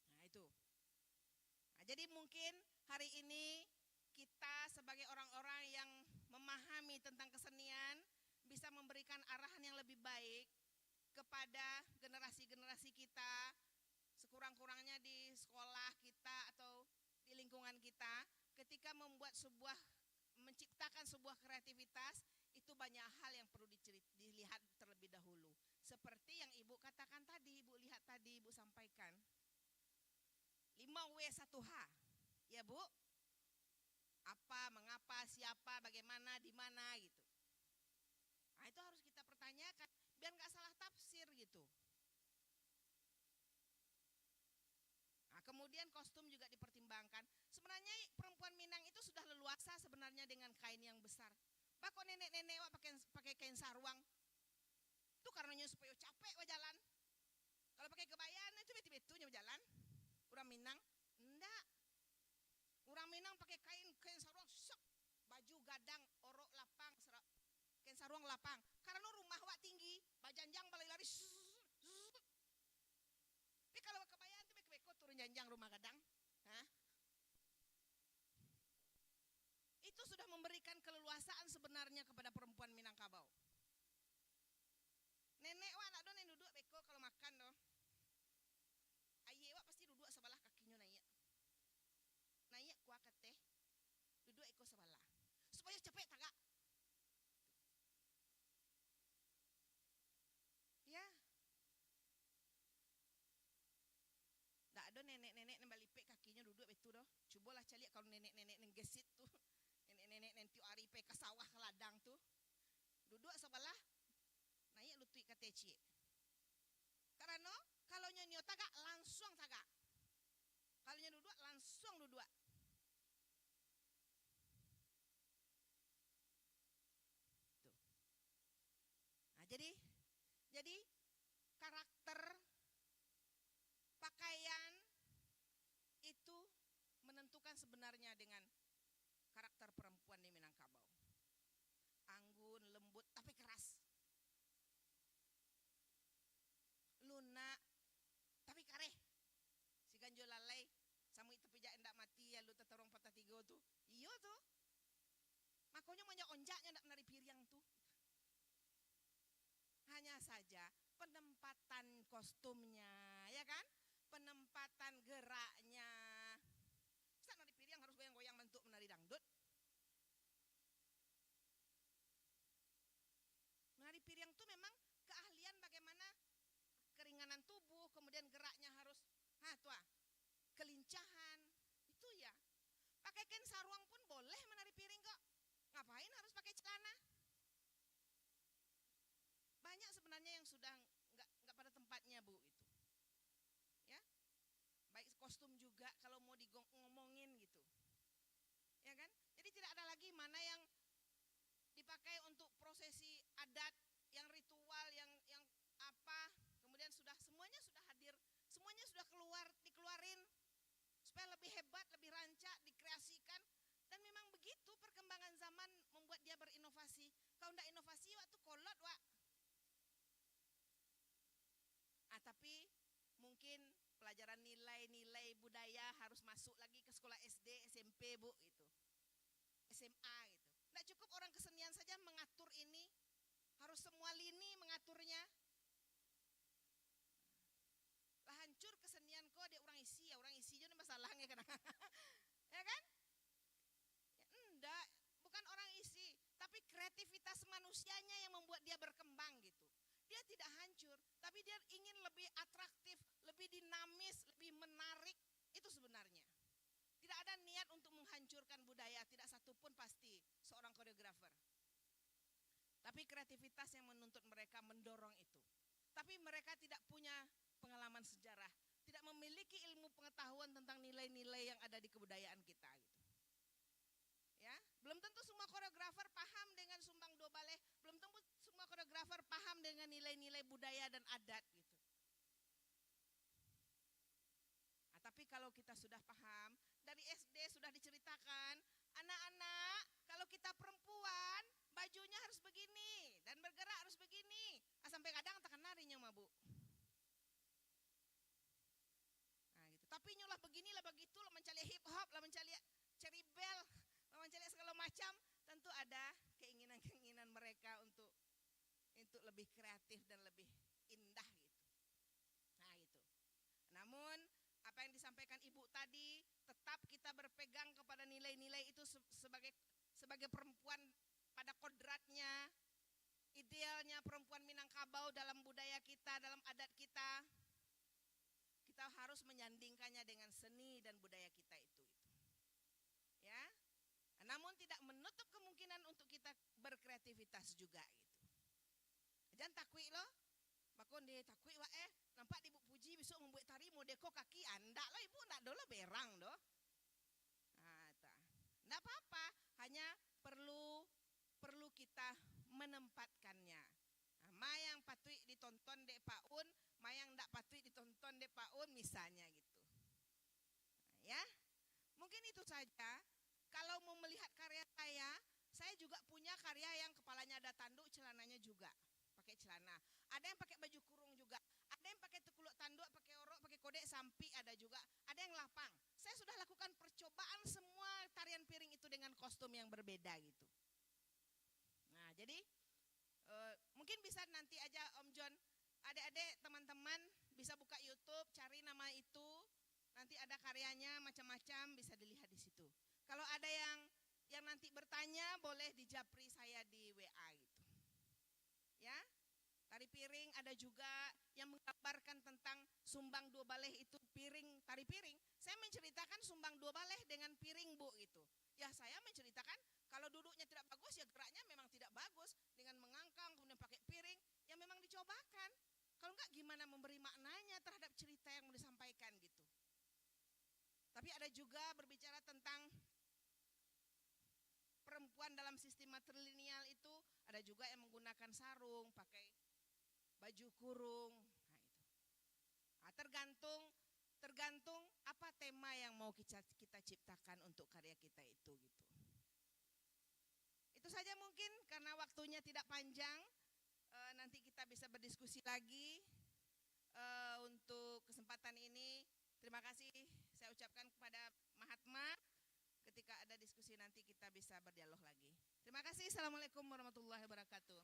Nah itu. Nah, jadi mungkin hari ini kita sebagai orang-orang yang memahami tentang kesenian bisa memberikan arahan yang lebih baik kepada generasi-generasi kita, sekurang-kurangnya di sekolah kita atau di lingkungan kita, ketika menciptakan sebuah kreativitas, itu banyak hal yang perlu dilihat terlebih dahulu. Seperti yang Ibu katakan tadi, Ibu lihat tadi, Ibu sampaikan. 5W 1H, ya Bu? Apa, mengapa, siapa, bagaimana, di mana gitu. Nah itu harus kita pertanyakan, biar nggak salah tafsir gitu. Nah, kemudian kostum juga dipertimbangkan. Sebenarnya perempuan Minang itu sudah leluasa sebenarnya dengan kain yang besar. Pak kok nenek-nenek wak pakai kain sarwang? Itu karenanya supaya capek wa jalan. Kalau pakai kebayaan itu betul-betulnya jalan. Orang Minang enggak. Orang Minang pakai kain sarwang, sok, baju gadang, orok lapang, kain sarwang lapang. Karena rumah wak tinggi, bajanjang balai lari. Tapi kalau kebayaan itu beko turun janjang rumah gadang. Hah? Itu sudah memberikan keleluasaan sebenarnya kepada perempuan Minangkabau. Nenek wak nak don yang duduk beko kalau makan doh. Aye wak pasti duduk sebelah kakinya naik. Naik kuah keteh. Duduk eko sebelah. Supaya cepet tagak. Ya. Tak ada nenek-nenek yang balipek kakinya duduk betul doh. Cobalah cari kalau nenek-nenek yang gesit tuh. Nenek-nenek nanti hari pe ke sawah ke ladang tuh. Duduk sebelah naik lutut ke teci. Karena kalau nyanyi tagak langsung tagak. Kalau nyanyi duduk langsung duduk. Tuh. Nah, jadi karakter pakaian itu menentukan sebenarnya dengan karakter perempuan di Minangkabau. Anggun, lembut, tapi keras. Lunak, tapi kareh. Si ganjo lalai, samui tepi jak endak mati, ya lu teterong patah tiga tuh. Iyo tuh. Makanya banyak onjaknya endak menari piring tuh. Hanya saja penempatan kostumnya, ya kan? Penempatan geraknya. Bisa nari piring harus goyang-goyang bentuk menari dangdut. Menari piring itu memang keahlian bagaimana keringanan tubuh, kemudian geraknya harus kelincahan. Itu ya. Pakai kain sarwang pun boleh menari piring kok. Ngapain harus pakai celana? Banyak sebenarnya yang sudah nggak pada tempatnya Bu itu. Ya. Baik kostum juga kalau mau ngomongin gitu. Ya kan? Jadi tidak ada lagi mana yang dipakai untuk prosesi adat, yang ritual, yang apa, kemudian semuanya sudah hadir, semuanya sudah dikeluarin supaya lebih hebat, lebih rancak, dikreasikan. Dan memang begitu perkembangan zaman membuat dia berinovasi. Kalau enggak inovasi waktu kolot wak. Tapi Bu gitu. SMA gitu. Nggak cukup orang kesenian saja mengatur ini, harus semua lini mengaturnya. Lah hancur kesenian kok dia orang isi ya, orang isi juga masalahnya kan. Ya kan? Ya, enggak, bukan orang isi, tapi kreativitas manusianya yang membuat dia berkembang gitu. Dia tidak hancur, tapi dia ingin lebih atraktif, lebih dinamis, lebih menarik. Itu sebenarnya. Tidak ada niat untuk menghancurkan budaya, tidak satupun pasti seorang koreografer. Tapi kreativitas yang menuntut mereka mendorong itu. Tapi mereka tidak punya pengalaman sejarah, tidak memiliki ilmu pengetahuan tentang nilai-nilai yang ada di kebudayaan kita gitu. Ya, belum tentu semua koreografer paham dengan sumbang dua baleh, belum tentu semua koreografer paham dengan nilai-nilai budaya dan adat gitu. Nah, tapi kalau kita sudah paham, dari SD sudah diceritakan, anak-anak, kalau kita perempuan, bajunya harus begini dan bergerak harus begini. Nah, sampai kadang tak narinya mah Bu. Nah, gitu. Tapi nyulah begini lah begitu, lah mencari hip hop, lah mencari cherry bell, lah mencari segala macam, tentu ada keinginan-keinginan mereka untuk lebih kreatif dan lebih indah gitu. Nah, gitu. Namun apa yang disampaikan Ibu tadi, tetap kita berpegang kepada nilai-nilai itu sebagai perempuan pada kodratnya, idealnya perempuan Minangkabau dalam budaya kita, dalam adat kita. Kita harus menyandingkannya dengan seni dan budaya kita itu. Ya. Namun tidak menutup kemungkinan untuk kita berkreativitas juga gitu. Jangan takwi loh. Bakon dia takwi wa nampak Ibu Puji besok membuat tari modeko kaki anda lah Ibu nak dolo berang doh. Nah, enggak apa-apa, hanya perlu kita menempatkannya. Nah, mayang patui ditonton dek Paun, mayang ndak patui ditonton dek Paun misalnya gitu. Nah, ya. Mungkin itu saja. Kalau mau melihat karya saya juga punya karya yang kepalanya ada tanduk, celananya juga pakai celana. Ada yang pakai baju kurung juga. Ada yang pakai tekuluk tanduk, pakai orok, pakai kodek sampi ada juga. Ada yang lapang. Saya sudah lakukan percobaan semua tarian piring itu dengan kostum yang berbeda gitu. Nah, jadi mungkin bisa nanti aja Om John, adik-adik teman-teman bisa buka YouTube, cari nama itu, nanti ada karyanya macam-macam bisa dilihat di situ. Kalau ada yang nanti bertanya boleh di japri saya di WA gitu. Ya, tari piring ada juga yang menggambarkan tentang sumbang dua baleh itu piring, tari piring. Saya menceritakan sumbang dua baleh dengan piring Bu gitu. Ya saya menceritakan kalau duduknya tidak bagus ya geraknya memang tidak bagus dengan mengangkang kemudian pakai piring yang memang dicobakan. Kalau enggak gimana memberi maknanya terhadap cerita yang mau disampaikan gitu. Tapi ada juga berbicara tentang perempuan dalam sistem matrilineal itu ada juga yang menggunakan sarung, pakai baju kurung. Nah, tergantung apa tema yang mau kita ciptakan untuk karya kita itu gitu. Itu saja mungkin karena waktunya tidak panjang. Nanti kita bisa berdiskusi lagi untuk kesempatan ini. Terima kasih saya ucapkan kepada Mahatma. Ketika ada diskusi nanti kita bisa berdialog lagi. Terima kasih. Assalamualaikum warahmatullahi wabarakatuh.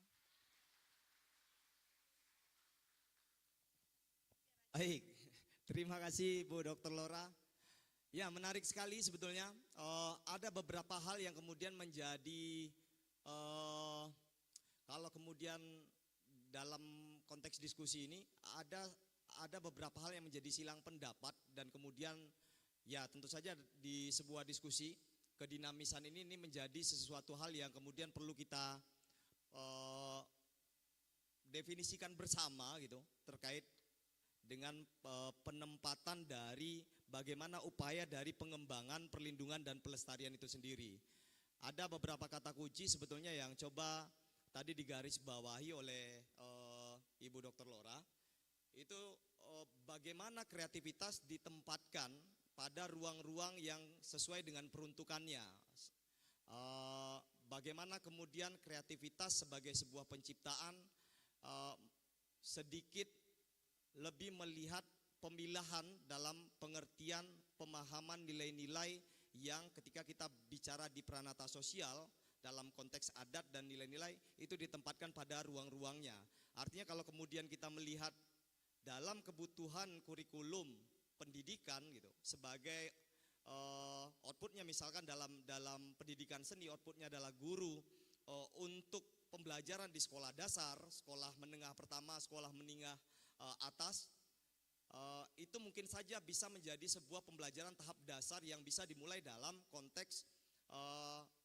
Baik, terima kasih Bu Dr. Lora. Ya, menarik sekali sebetulnya. Ada beberapa hal yang kemudian menjadi kalau kemudian dalam konteks diskusi ini ada beberapa hal yang menjadi silang pendapat dan kemudian ya tentu saja di sebuah diskusi kedinamisan ini menjadi sesuatu hal yang kemudian perlu kita definisikan bersama gitu terkait dengan penempatan dari bagaimana upaya dari pengembangan, perlindungan dan pelestarian itu sendiri. Ada beberapa kata kunci sebetulnya yang coba tadi digarisbawahi oleh Ibu Dr. Lora. Itu bagaimana kreativitas ditempatkan pada ruang-ruang yang sesuai dengan peruntukannya. Bagaimana kemudian kreativitas sebagai sebuah penciptaan sedikit lebih melihat pemilahan dalam pengertian pemahaman nilai-nilai yang ketika kita bicara di pranata sosial dalam konteks adat dan nilai-nilai itu ditempatkan pada ruang-ruangnya. Artinya kalau kemudian kita melihat dalam kebutuhan kurikulum pendidikan gitu sebagai outputnya misalkan dalam pendidikan seni outputnya adalah guru untuk pembelajaran di sekolah dasar, sekolah menengah pertama, sekolah menengah atas, itu mungkin saja bisa menjadi sebuah pembelajaran tahap dasar yang bisa dimulai dalam konteks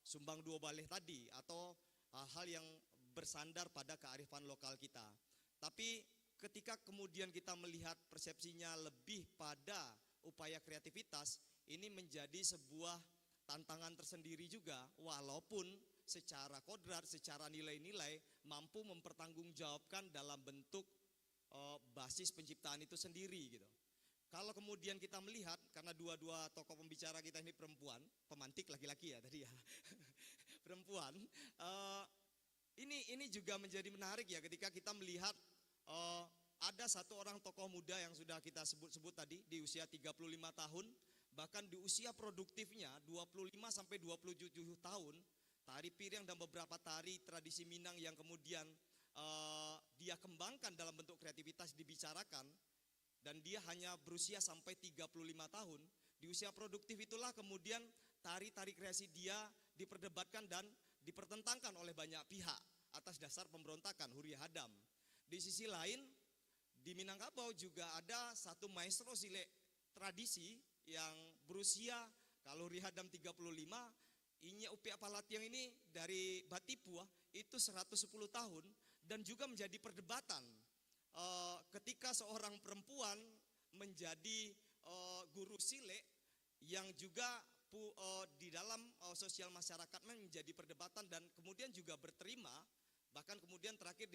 sumbang dua baleh tadi atau hal yang bersandar pada kearifan lokal kita. Tapi ketika kemudian kita melihat persepsinya lebih pada upaya kreativitas, ini menjadi sebuah tantangan tersendiri juga, walaupun secara kodrat, secara nilai-nilai mampu mempertanggungjawabkan dalam bentuk basis penciptaan itu sendiri gitu. Kalau kemudian kita melihat, karena dua-dua tokoh pembicara kita ini perempuan, pemantik laki-laki ya tadi ya, perempuan, ini juga menjadi menarik ya ketika kita melihat ada satu orang tokoh muda yang sudah kita sebut-sebut tadi di usia 35 tahun, bahkan di usia produktifnya 25 sampai 27 tahun, tari piring dan beberapa tari tradisi Minang yang kemudian dia kembangkan dalam bentuk kreativitas dibicarakan, dan dia hanya berusia sampai 35 tahun. Di usia produktif itulah kemudian tari-tari kreasi dia diperdebatkan dan dipertentangkan oleh banyak pihak atas dasar pemberontakan Huri Hadam. Di sisi lain, di Minangkabau juga ada satu maestro silek tradisi yang berusia, kalau Huri Hadam 35, Inya Upia Palatiang ini dari Batipua itu 110 tahun, dan juga menjadi perdebatan ketika seorang perempuan menjadi guru silek yang juga di dalam sosial masyarakat menjadi perdebatan dan kemudian juga berterima, bahkan kemudian terakhir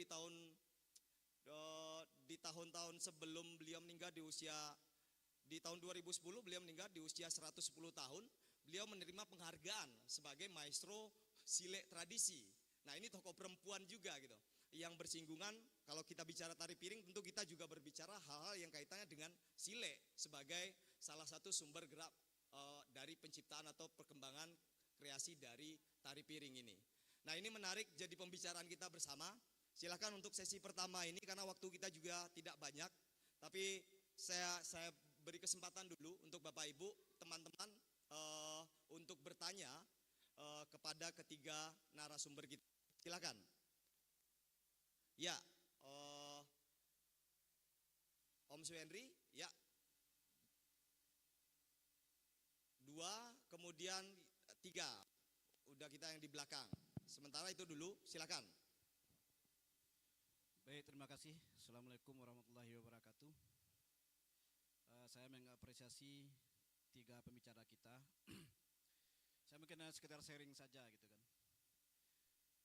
di tahun-tahun sebelum beliau meninggal di tahun 2010 beliau meninggal di usia 110 tahun, beliau menerima penghargaan sebagai maestro silek tradisi. Nah, ini tokoh perempuan juga gitu, yang bersinggungan. Kalau kita bicara tari piring, tentu kita juga berbicara hal-hal yang kaitannya dengan silek sebagai salah satu sumber gerak dari penciptaan atau perkembangan kreasi dari tari piring ini. Nah, ini menarik jadi pembicaraan kita bersama. Silakan untuk sesi pertama ini, karena waktu kita juga tidak banyak, tapi saya beri kesempatan dulu untuk Bapak Ibu, teman-teman untuk bertanya kepada ketiga narasumber kita. Silakan. Ya, Om Suhendri, ya. 2, kemudian 3. Udah kita yang di belakang. Sementara itu dulu, silakan. Baik, terima kasih. Assalamualaikum warahmatullahi wabarakatuh. Saya mengapresiasi 3 pembicara kita. Saya mungkin sekedar sharing saja gitu kan.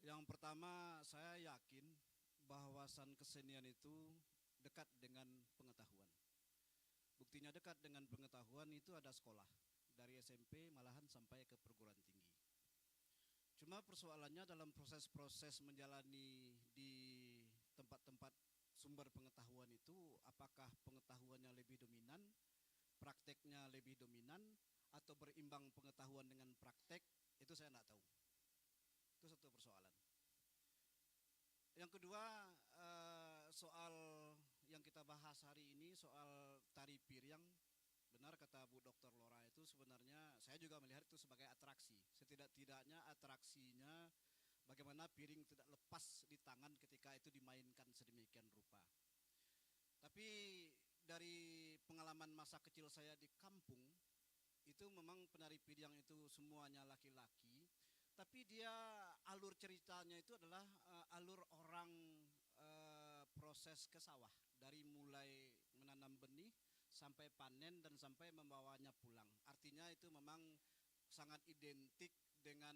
Yang pertama, saya yakin bahwasan kesenian itu dekat dengan pengetahuan. Buktinya dekat dengan pengetahuan itu ada sekolah, dari SMP malahan sampai ke perguruan tinggi. Cuma persoalannya dalam proses-proses menjalani di tempat-tempat sumber pengetahuan itu, apakah pengetahuannya lebih dominan, prakteknya lebih dominan, atau berimbang pengetahuan dengan praktek, itu saya tidak tahu. Itu satu persoalan. Yang kedua, soal yang kita bahas hari ini, soal tari piring. Benar kata Bu Dr. Lora, itu sebenarnya saya juga melihat itu sebagai atraksi. Setidak-tidaknya atraksinya bagaimana piring tidak lepas di tangan ketika itu dimainkan sedemikian rupa. Tapi dari pengalaman masa kecil saya di kampung, itu memang penari piring itu semuanya laki-laki, tapi dia alur ceritanya itu adalah alur orang proses ke sawah, dari mulai menanam benih sampai panen dan sampai membawanya pulang. Artinya itu memang sangat identik dengan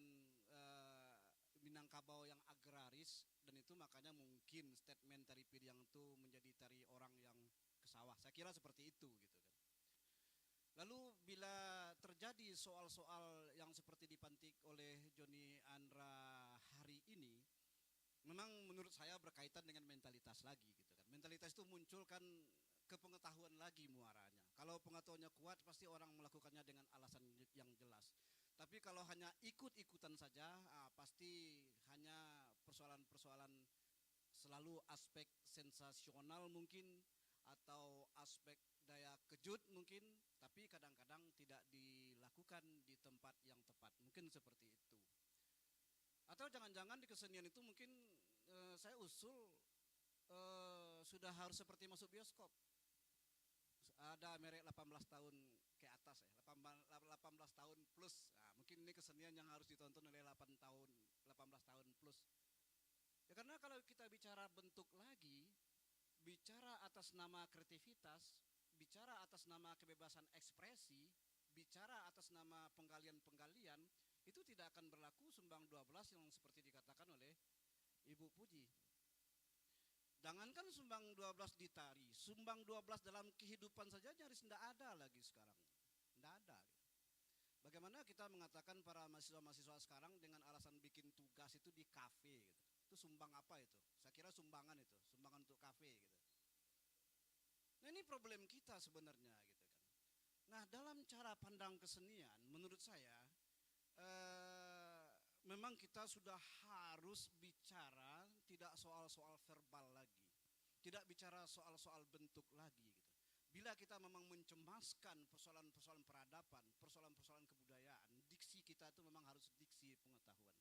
Minangkabau yang agraris, dan itu makanya mungkin statement tari piring itu menjadi tari orang yang ke sawah. Saya kira seperti itu gitu kan. Lalu bila terjadi soal-soal yang seperti dipantik oleh Joni Andra hari ini, memang menurut saya berkaitan dengan mentalitas lagi gitu kan. Mentalitas itu muncul kan kepengetahuan lagi muaranya. Kalau pengetahuannya kuat, pasti orang melakukannya dengan alasan yang jelas. Tapi kalau hanya ikut-ikutan saja, pasti hanya persoalan-persoalan selalu aspek sensasional mungkin, atau aspek daya kejut mungkin, tapi kadang-kadang tidak dilakukan di tempat yang tepat. Mungkin seperti itu. Atau jangan-jangan di kesenian itu mungkin saya usul sudah harus seperti masuk bioskop. Ada merek 18 tahun ke atas ya, 18 tahun plus. Nah, mungkin ini kesenian yang harus ditonton oleh 18 tahun plus. Ya karena kalau kita bicara bentuk lagi, bicara atas nama kreativitas, bicara atas nama kebebasan ekspresi, bicara atas nama penggalian-penggalian, itu tidak akan berlaku sumbang 12 yang seperti dikatakan oleh Ibu Puji. Jangankan sumbang 12 di tari, sumbang 12 dalam kehidupan saja nyaris tidak ada lagi sekarang. Tidak ada. Bagaimana kita mengatakan para mahasiswa-mahasiswa sekarang dengan alasan bikin tugas itu di kafe gitu. Itu sumbang apa itu? Saya kira sumbangan itu, sumbangan untuk kafe gitu. Nah ini problem kita sebenarnya gitu kan. Nah dalam cara pandang kesenian menurut saya memang kita sudah harus bicara tidak soal-soal verbal lagi, tidak bicara soal-soal bentuk lagi gitu. Bila kita memang mencemaskan persoalan-persoalan peradaban, persoalan-persoalan kebudayaan, diksi kita itu memang harus diksi pengetahuan.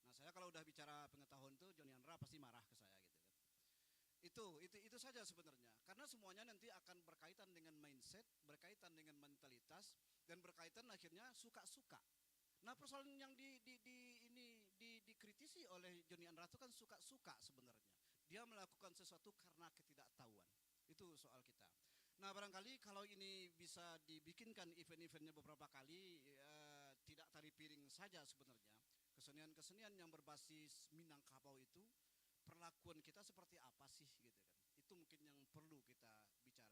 Nah saya kalau udah bicara pengetahuan tuh Joni Andra pasti marah ke saya gitu kan. Itu saja sebenarnya, karena semuanya nanti akan berkaitan dengan mindset, berkaitan dengan mentalitas, dan berkaitan akhirnya suka-suka. Nah persoalan yang dikritisi oleh Joni Andra itu kan suka-suka sebenarnya. Dia melakukan sesuatu karena ketidaktahuan. Itu soal kita. Nah barangkali kalau ini bisa dibikinkan event-eventnya beberapa kali, tidak tari piring saja sebenarnya. Kesenian-kesenian yang berbasis Minangkabau itu, perlakuan kita seperti apa sih gitu kan. Itu mungkin yang perlu kita bicarakan.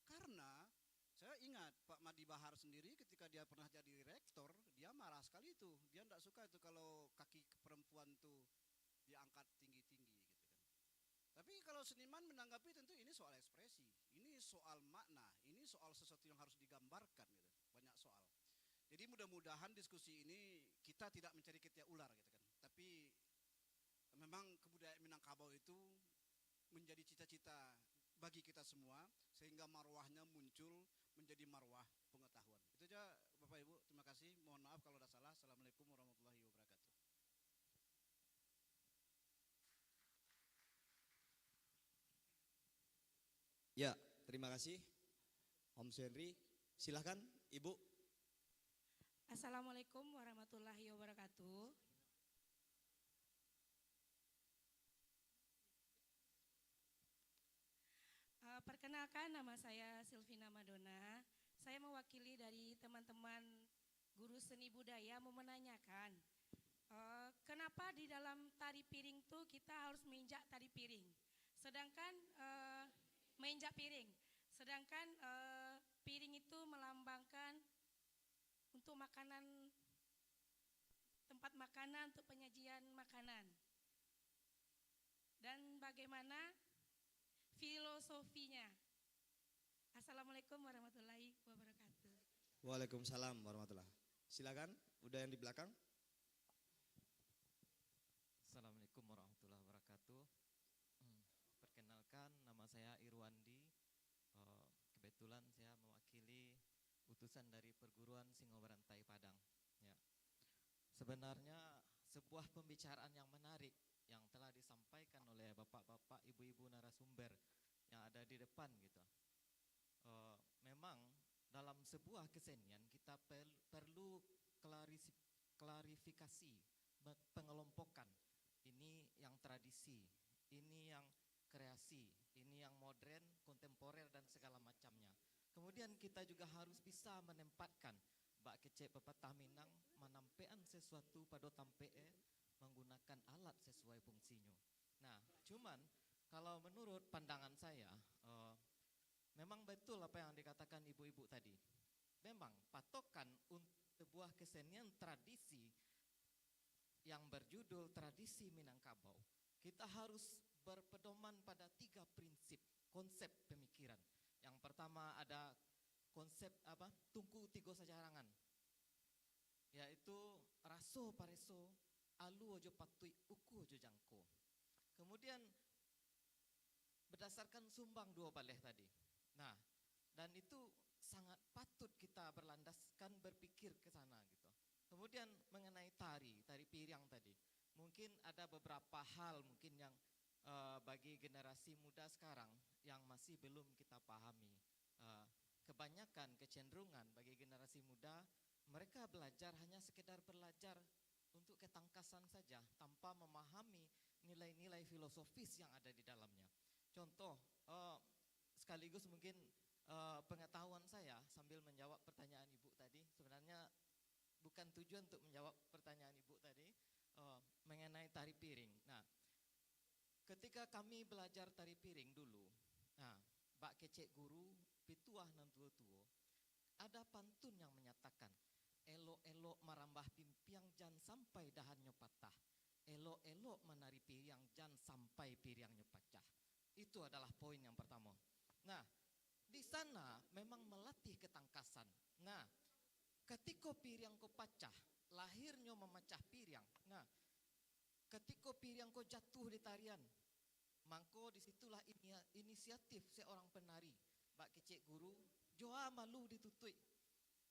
Karena saya ingat Pak Madi Bahar sendiri ketika dia pernah jadi rektor, dia marah sekali itu. Dia tidak suka itu kalau kaki perempuan itu diangkat tinggi-tinggi gitu kan. Tapi kalau seniman menanggapi tentu ini soal ekspresi, ini soal makna, ini soal sesuatu yang harus digambarkan gitu. Banyak soal. Jadi mudah-mudahan diskusi ini kita tidak mencari ketiak ular gitu kan. Tapi memang kebudayaan Minangkabau itu menjadi cita-cita bagi kita semua, sehingga marwahnya muncul menjadi marwah pengetahuan. Itu aja Bapak Ibu, terima kasih. Mohon maaf kalau ada salah. Assalamualaikum warahmatullahi wabarakatuh. Ya, terima kasih Om Henry. Silahkan Ibu. Assalamualaikum warahmatullahi wabarakatuh. Perkenalkan, nama saya Silvina Madonna. Saya mewakili dari teman-teman guru seni budaya mau menanyakan, kenapa di dalam tari piring tuh kita harus menginjak tari piring, sedangkan menginjak piring, sedangkan piring itu melambangkan untuk makanan, tempat makanan, untuk penyajian makanan. Dan bagaimana filosofinya? Assalamualaikum warahmatullahi wabarakatuh. Waalaikumsalam warahmatullahi. Silakan, udah yang di belakang. Assalamualaikum warahmatullahi wabarakatuh. Perkenalkan, nama saya Irwandi. Kebetulan saya mewakili utusan dari perguruan Singoberantai Padang. Ya. Sebenarnya sebuah pembicaraan yang menarik yang telah disampaikan oleh bapak-bapak, ibu-ibu narasumber yang ada di depan gitu. Memang dalam sebuah kesenian kita perlu klarifikasi, pengelompokan. Ini yang tradisi, ini yang kreasi, ini yang modern, kontemporer dan segala macamnya. Kemudian kita juga harus bisa menempatkan bak kecek pepatah Minang menampean sesuatu pada tampe menggunakan alat sesuai fungsinya. Nah, cuman kalau menurut pandangan saya, memang betul apa yang dikatakan ibu-ibu tadi. Memang patokan untuk sebuah kesenian tradisi yang berjudul tradisi Minangkabau, kita harus berpedoman pada 3 prinsip konsep pemikiran. Yang pertama ada konsep apa tungku tigo sajarangan, yaitu raso pareso alu ojo patui uku ojo jangko. Kemudian berdasarkan sumbang dua baleh tadi. Nah, dan itu sangat patut kita berlandaskan berpikir ke sana gitu. Kemudian mengenai tari piring tadi. Mungkin ada beberapa hal mungkin yang bagi generasi muda sekarang yang masih belum kita pahami. Kebanyakan kecenderungan bagi generasi muda, mereka belajar hanya sekedar belajar untuk ketangkasan saja tanpa memahami nilai-nilai filosofis yang ada di dalamnya. Contoh, sekaligus mungkin pengetahuan saya sambil menjawab pertanyaan Ibu tadi, sebenarnya bukan tujuan untuk menjawab pertanyaan Ibu tadi mengenai tari piring. Nah, ketika kami belajar tari piring dulu, nah, Bak Kecek Guru, Pituah nan tuo-tuo, ada pantun yang menyatakan, elok-elok merambah pimpiang jangan sampai dahannya patah. Elok-elok menari piring jangan sampai piringnya pecah. Itu adalah poin yang pertama. Nah, di sana memang melatih ketangkasan. Nah, ketika piring ko pecah, lahirnya memecah piring. Nah, ketika piring ko jatuh di tarian, mangko disitulah inisiatif seorang penari, Bak Kecek Guru, joa malu ditutui.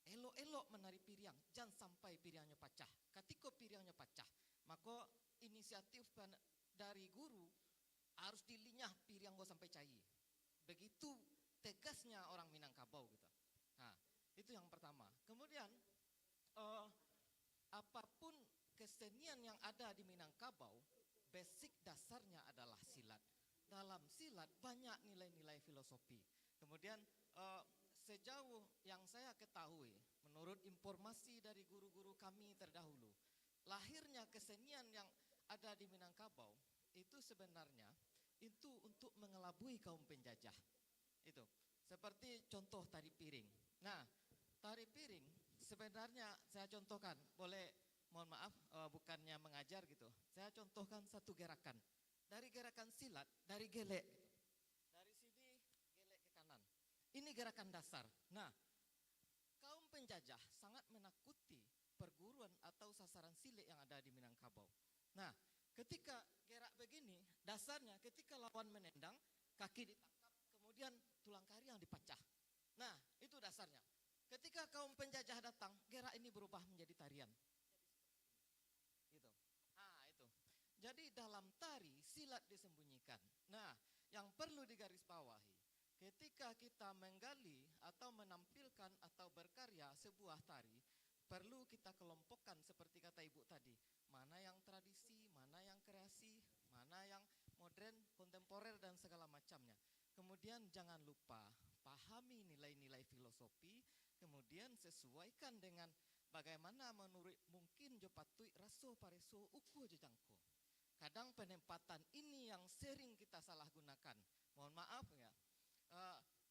Elok-elok menari piring, jangan sampai piringnya pecah. Ketika piringnya pecah, maka inisiatif dari guru harus dilinyah piring go sampai cair. Begitu tegasnya orang Minangkabau gitu. Nah, itu yang pertama. Kemudian apapun kesenian yang ada di Minangkabau, basic dasarnya adalah silat. Dalam silat banyak nilai-nilai filosofi. Kemudian sejauh yang saya ketahui, menurut informasi dari guru-guru kami terdahulu, lahirnya kesenian yang ada di Minangkabau itu sebenarnya itu untuk mengelabui kaum penjajah. Itu seperti contoh tari piring. Nah, tari piring sebenarnya saya contohkan, boleh mohon maaf bukannya mengajar gitu. Saya contohkan satu gerakan. Dari gerakan silat, dari gelek. Dari sini gelek ke kanan. Ini gerakan dasar. Nah, kaum penjajah sangat menakuti perguruan atau sasaran silat yang ada di Minangkabau. Nah, ketika gerak begini, dasarnya ketika lawan menendang, kaki ditangkap, kemudian tulang kari yang dipecah. Nah, itu dasarnya. Ketika kaum penjajah datang, gerak ini berubah menjadi tarian. Gitu. Ah, itu. Jadi dalam tari, silat disembunyikan. Nah, yang perlu digarisbawahi, ketika kita menggali atau menampilkan atau berkarya sebuah tari, perlu kita kelompokkan seperti kata Ibu tadi, mana yang tradisi, mana yang kreasi, mana yang modern, kontemporer dan segala macamnya. Kemudian jangan lupa pahami nilai-nilai filosofi, kemudian sesuaikan dengan bagaimana menurut mungkin jo patui raso pareso uku jo jangko. Kadang penempatan ini yang sering kita salah gunakan. Mohon maaf ya.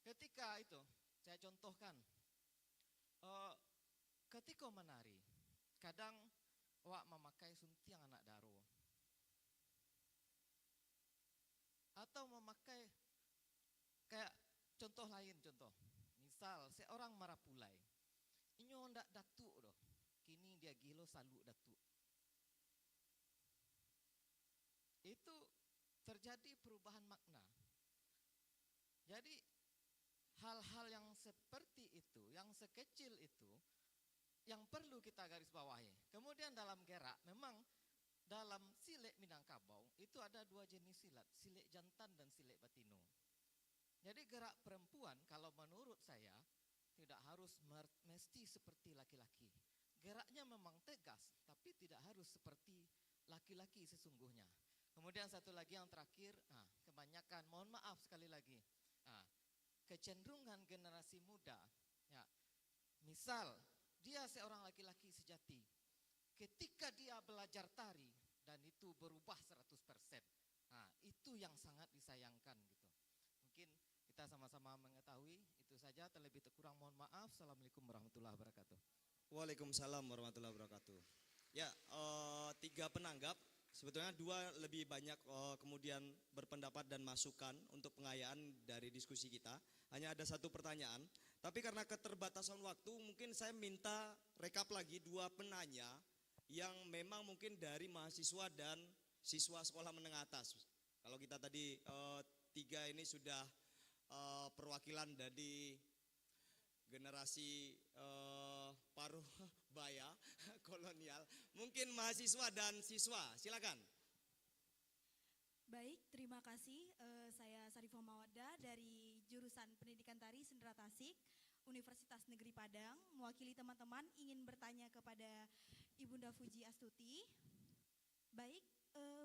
Ketika itu saya contohkan, ketika menari, kadang wak memakai suntiang anak daro, atau memakai kayak contoh lain, misal seorang marapulai, inyo ndak datuk doh, kini dia gilo salu datuk. Itu terjadi perubahan makna. Jadi hal-hal yang seperti itu, yang sekecil itu, yang perlu kita garis bawahi. Kemudian dalam gerak, memang dalam silet Minangkabau itu ada dua jenis silat, silet jantan dan silet batino. Jadi gerak perempuan kalau menurut saya tidak harus mesti seperti laki-laki. Geraknya memang tegas, tapi tidak harus seperti laki-laki sesungguhnya. Kemudian satu lagi yang terakhir, kebanyakan, mohon maaf sekali lagi, kecenderungan generasi muda, ya, misal dia seorang laki-laki sejati, ketika dia belajar tari dan itu berubah 100%, itu yang sangat disayangkan gitu. Mungkin kita sama-sama mengetahui, itu saja, terlebih kurang mohon maaf. Assalamualaikum warahmatullahi wabarakatuh. Waalaikumsalam warahmatullahi wabarakatuh. Ya, 3 penanggap. Sebetulnya 2 lebih banyak kemudian berpendapat dan masukan untuk pengayaan dari diskusi kita. Hanya ada 1 pertanyaan. Tapi karena keterbatasan waktu, mungkin saya minta rekap lagi 2 penanya yang memang mungkin dari mahasiswa dan siswa sekolah menengah atas. Kalau kita tadi 3 ini sudah perwakilan dari generasi paruh baya kolonial. Mungkin mahasiswa dan siswa, silakan. Baik, terima kasih. Saya Sarifah Mawaddah dari jurusan Pendidikan Tari Sendera Tasik, Universitas Negeri Padang. Mewakili teman-teman ingin bertanya kepada Ibunda Fuji Astuti. Baik,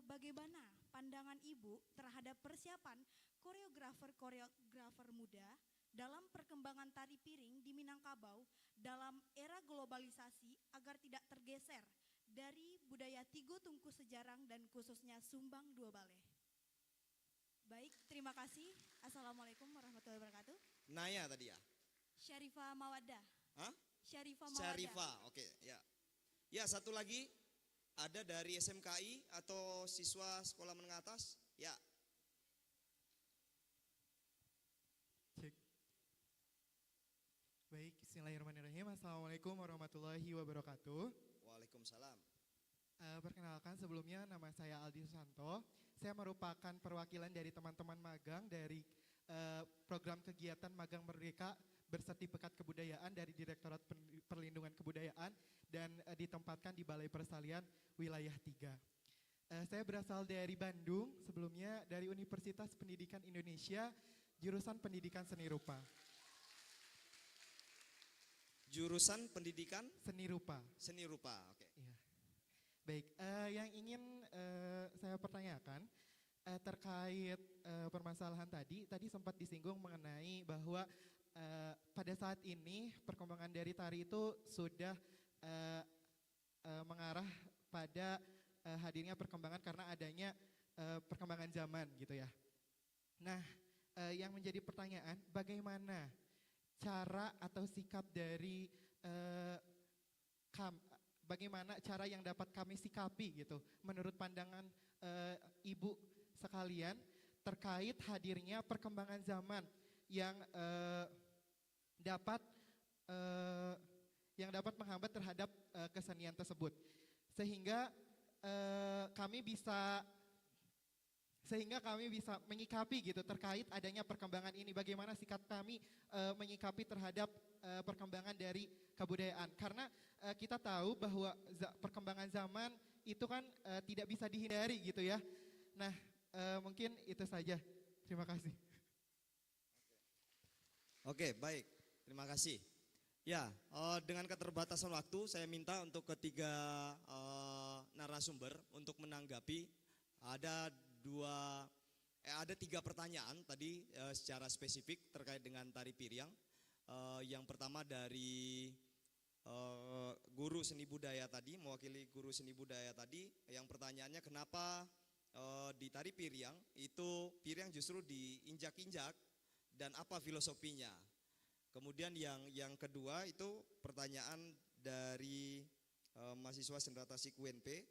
bagaimana pandangan Ibu terhadap persiapan koreografer muda dalam perkembangan tari piring di Minangkabau dalam era globalisasi agar tidak tergeser dari budaya Tigo Tungku Sejarang dan khususnya Sumbang Dua Baleh. Baik, terima kasih. Assalamualaikum warahmatullahi wabarakatuh. Naya tadi ya? Syarifah Mawaddah. Hah? Syarifah Mawaddah. Syarifah, oke ya. Ya, satu lagi ada dari SMKI atau siswa sekolah menengah atas? Ya. Cek. Baik, bismillahirrahmanirrahim. Assalamualaikum warahmatullahi wabarakatuh. Waalaikumsalam. Perkenalkan, sebelumnya nama saya Aldi Susanto. Saya merupakan perwakilan dari teman-teman magang dari program kegiatan Magang Merdeka Bersertifikat Kebudayaan dari Direktorat Perlindungan Kebudayaan dan ditempatkan di Balai Persalian Wilayah 3. Saya berasal dari Bandung, sebelumnya dari Universitas Pendidikan Indonesia, jurusan Pendidikan Seni Rupa. Jurusan Pendidikan? Seni Rupa. Seni Rupa, oke. Iya. Baik, yang ingin saya pertanyakan terkait permasalahan tadi sempat disinggung mengenai bahwa pada saat ini perkembangan dari tari itu sudah mengarah pada hadirnya perkembangan karena adanya perkembangan zaman gitu ya. Nah, yang menjadi pertanyaan, bagaimana cara atau sikap dari bagaimana cara yang dapat kami sikapi gitu menurut pandangan ibu sekalian terkait hadirnya perkembangan zaman yang dapat menghambat terhadap kesenian tersebut sehingga kami bisa menyikapi gitu terkait adanya perkembangan ini, bagaimana sikap kami menyikapi terhadap perkembangan dari kebudayaan, karena kita tahu bahwa perkembangan zaman itu kan tidak bisa dihindari gitu ya. Nah, mungkin itu saja, terima kasih. Oke, baik, terima kasih. Ya, dengan keterbatasan waktu saya minta untuk ketiga narasumber untuk menanggapi. Ada 3 pertanyaan tadi secara spesifik terkait dengan tari piring. Yang pertama dari guru seni budaya tadi, mewakili guru seni budaya tadi, yang pertanyaannya kenapa di tari piring itu piring justru diinjak-injak dan apa filosofinya. Kemudian yang kedua itu pertanyaan dari mahasiswa Sendera Tasik UNP,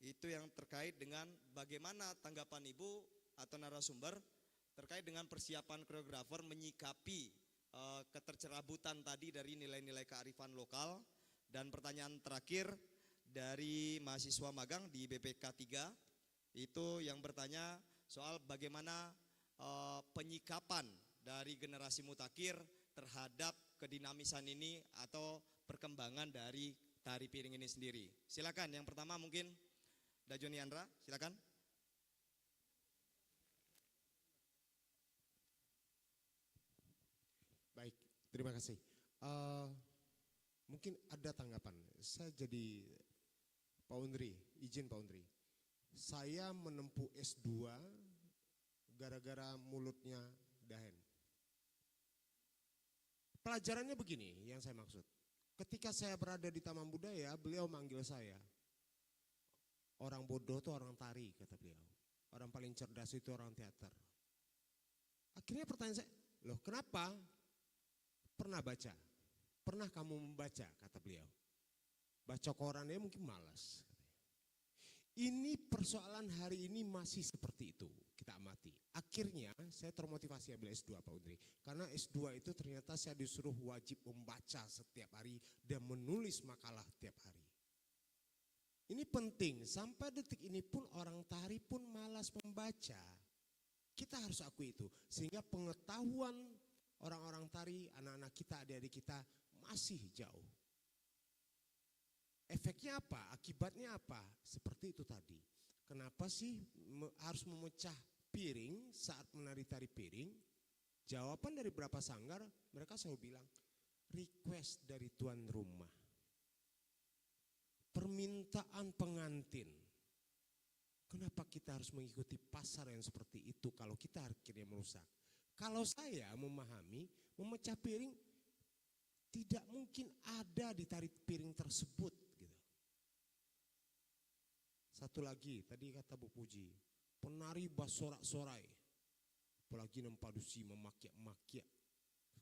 itu yang terkait dengan bagaimana tanggapan Ibu atau narasumber terkait dengan persiapan koreografer menyikapi ketercerabutan tadi dari nilai-nilai kearifan lokal. Dan pertanyaan terakhir dari mahasiswa magang di BPK 3 itu yang bertanya soal bagaimana penyikapan dari generasi mutakhir terhadap kedinamisan ini atau perkembangan dari tari piring ini sendiri. Silakan, yang pertama mungkin Dajoni Andra, silakan. Baik, terima kasih. Mungkin ada tanggapan. Saya jadi Pak Undri, izin Pak Undri. Saya menempuh S2 gara-gara mulutnya Dahen. Pelajarannya begini yang saya maksud. Ketika saya berada di Taman Budaya, beliau manggil saya. Orang bodoh itu orang tari, kata beliau. Orang paling cerdas itu orang teater. Akhirnya pertanyaan saya, loh kenapa? Pernah baca? Pernah kamu membaca, kata beliau. Baca korannya mungkin malas. Ini persoalan hari ini masih seperti itu, kita amati. Akhirnya saya termotivasi ambil S2 Pak Undri. Karena S2 itu ternyata saya disuruh wajib membaca setiap hari dan menulis makalah tiap hari. Ini penting, sampai detik ini pun orang tari pun malas membaca. Kita harus akui itu, sehingga pengetahuan orang-orang tari, anak-anak kita, adik-adik kita masih jauh. Efeknya apa? Akibatnya apa? Seperti itu tadi. Kenapa sih harus memecah piring saat menari tari piring? Jawaban dari beberapa sanggar, mereka selalu bilang, request dari tuan rumah. Permintaan pengantin. Kenapa kita harus mengikuti pasar yang seperti itu kalau kita akhirnya merusak? Kalau saya memahami, memecah piring tidak mungkin ada di tari piring tersebut. Gitu. Satu lagi, tadi kata Bu Puji, penari basorak-sorai, apalagi nempadusi memakiak-makiak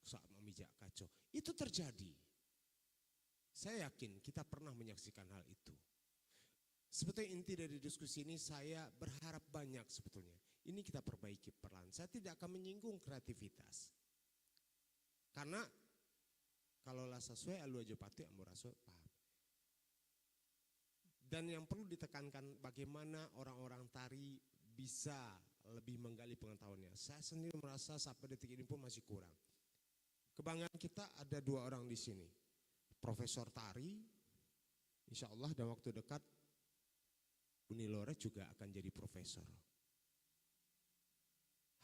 saat memijak kacau. Itu terjadi. Saya yakin kita pernah menyaksikan hal itu. Sebetulnya inti dari diskusi ini saya berharap banyak sebetulnya. Ini kita perbaiki perlahan. Saya tidak akan menyinggung kreativitas. Karena kalau lah sesuai alu aja pati amuraso paham. Dan yang perlu ditekankan bagaimana orang-orang tari bisa lebih menggali pengetahuannya. Saya sendiri merasa sampai detik ini pun masih kurang. Kebanggaan kita ada 2 orang di sini. Profesor tari, insya Allah dalam waktu dekat Unilore juga akan jadi profesor.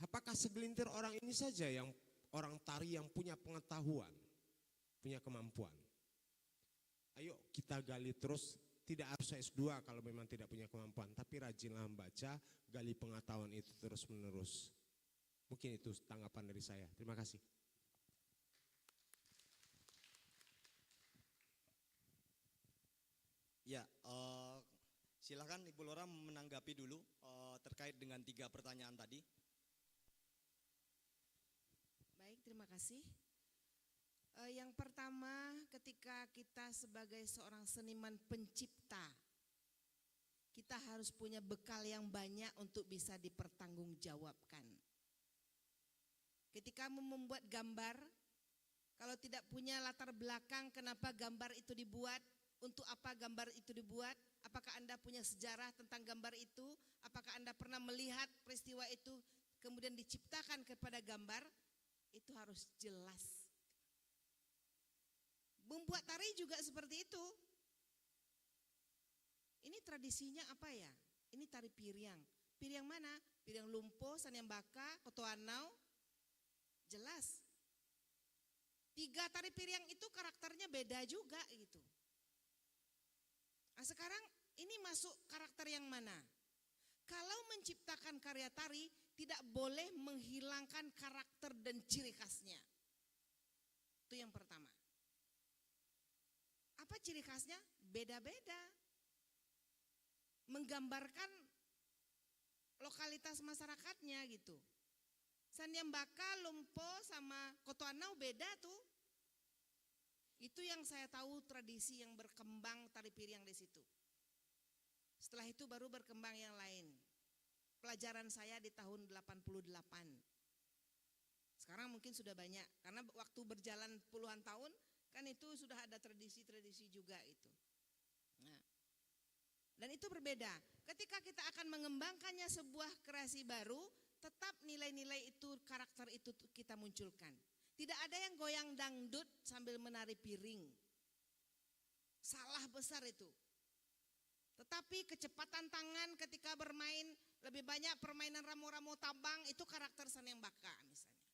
Apakah segelintir orang ini saja yang orang tari yang punya pengetahuan, punya kemampuan? Ayo kita gali terus, tidak harus S2 kalau memang tidak punya kemampuan, tapi rajinlah membaca, gali pengetahuan itu terus menerus. Mungkin itu tanggapan dari saya. Terima kasih. Ya, silakan Ibu Lora menanggapi dulu terkait dengan 3 pertanyaan tadi. Baik, terima kasih. Yang pertama, ketika kita sebagai seorang seniman pencipta, kita harus punya bekal yang banyak untuk bisa dipertanggungjawabkan. Ketika membuat gambar, kalau tidak punya latar belakang kenapa gambar itu dibuat, untuk apa gambar itu dibuat, apakah Anda punya sejarah tentang gambar itu, apakah Anda pernah melihat peristiwa itu kemudian diciptakan kepada gambar, itu harus jelas. Membuat tari juga seperti itu. Ini tradisinya apa ya? Ini tari piriang. Piriang mana? Piriang Lumpo, Sanyambaka, Kotoanau. Jelas. 3 tari piriang itu karakternya beda juga gitu. Nah sekarang ini masuk karakter yang mana? Kalau menciptakan karya tari tidak boleh menghilangkan karakter dan ciri khasnya. Itu yang pertama. Apa ciri khasnya? Beda-beda. Menggambarkan lokalitas masyarakatnya gitu. Sanyambaka, Lumpo sama Kotoanau beda tuh. Itu yang saya tahu tradisi yang berkembang tari piriang di situ. Setelah itu baru berkembang yang lain. Pelajaran saya di tahun 88. Sekarang mungkin sudah banyak karena waktu berjalan puluhan tahun kan itu sudah ada tradisi-tradisi juga itu. Nah, dan itu berbeda. Ketika kita akan mengembangkannya sebuah kreasi baru, tetap nilai-nilai itu, karakter itu kita munculkan. Tidak ada yang goyang dangdut sambil menari piring. Salah besar itu. Tetapi kecepatan tangan ketika bermain, lebih banyak permainan ramo-ramo tabang, itu karakter Sanyambaka misalnya.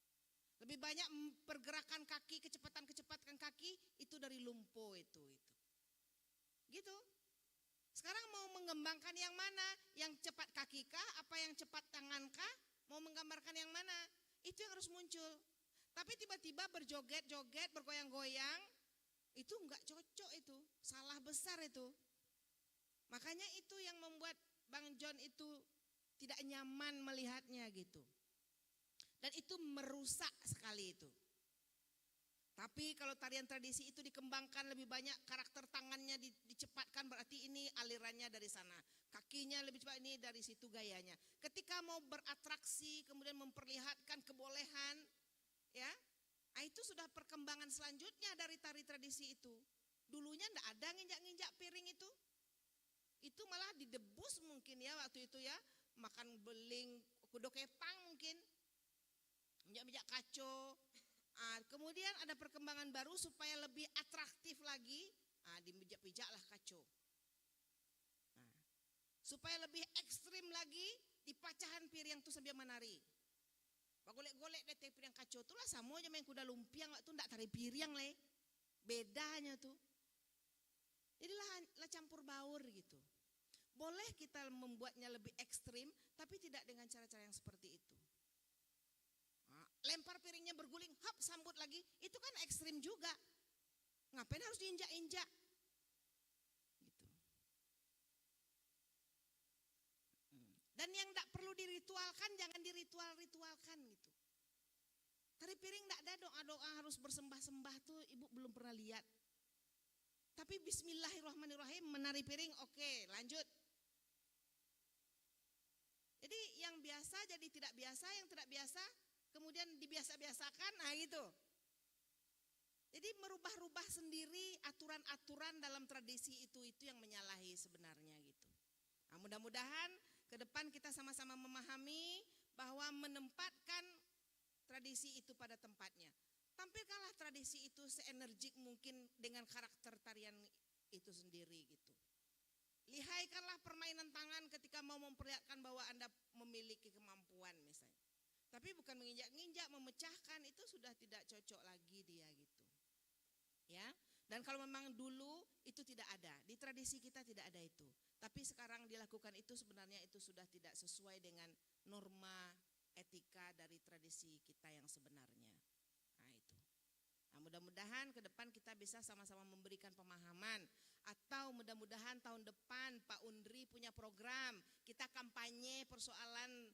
Lebih banyak pergerakan kaki, kecepatan kaki, itu dari Lumpo itu. Gitu. Sekarang mau mengembangkan yang mana? Yang cepat kaki kah? Apa yang cepat tangan kah? Mau menggambarkan yang mana? Itu yang harus muncul. Tapi tiba-tiba berjoget-joget, bergoyang-goyang, itu enggak cocok itu. Salah besar itu. Makanya itu yang membuat Bang John itu tidak nyaman melihatnya gitu. Dan itu merusak sekali itu. Tapi kalau tarian tradisi itu dikembangkan lebih banyak, karakter tangannya dicepatkan, berarti ini alirannya dari sana. kakinya lebih cepat, ini dari situ gayanya. Ketika mau beratraksi, kemudian memperlihatkan kebolehan, ya, itu sudah perkembangan selanjutnya dari tari tradisi itu. Dulunya ndak ada nginjak-nginjak piring itu malah didebus mungkin ya waktu itu ya, makan beling, kudo kepang mungkin, minjak-minjak kaco. Kemudian ada perkembangan baru supaya lebih atraktif lagi, dimijak-mijaklah kaco. Supaya lebih ekstrim lagi, dipacahan piring itu sambil menari. Golek-golek deh piring kaco itu lah sama aja main kuda lumpiang waktu ndak tari piring le. Bedanya tuh. Jadi lah campur baur gitu. Boleh kita membuatnya lebih ekstrim, tapi tidak dengan cara-cara yang seperti itu. Lempar piringnya berguling, hap sambut lagi, itu kan ekstrim juga. Ngapain harus diinjak-injak? Gitu. Dan yang tidak perlu diritualkan, jangan diritual-ritualkan gitu. Tari piring tidak ada doa-doa harus bersembah-sembah tuh, ibu belum pernah lihat. Tapi bismillahirrahmanirrahim, menari piring, oke, lanjut. Jadi yang biasa jadi tidak biasa, yang tidak biasa kemudian dibiasa-biasakan, nah gitu. Jadi merubah-rubah sendiri aturan-aturan dalam tradisi itu yang menyalahi sebenarnya gitu. Nah, mudah-mudahan ke depan kita sama-sama memahami bahwa menempatkan tradisi itu pada tempatnya. Tampilkanlah tradisi itu seenergik mungkin dengan karakter tarian itu sendiri gitu. Lihaikanlah permainan tangan ketika mau memperlihatkan bahwa Anda memiliki kemampuan misalnya. Tapi bukan menginjak-injak, memecahkan, itu sudah tidak cocok lagi dia gitu. Ya. Dan kalau memang dulu itu tidak ada, di tradisi kita tidak ada itu. Tapi sekarang dilakukan itu sebenarnya itu sudah tidak sesuai dengan norma etika dari tradisi kita yang sebenarnya. Nah itu. Nah, mudah-mudahan ke depan kita bisa sama-sama memberikan pemahaman. Atau mudah-mudahan tahun depan Pak Undri punya program, kita kampanye persoalan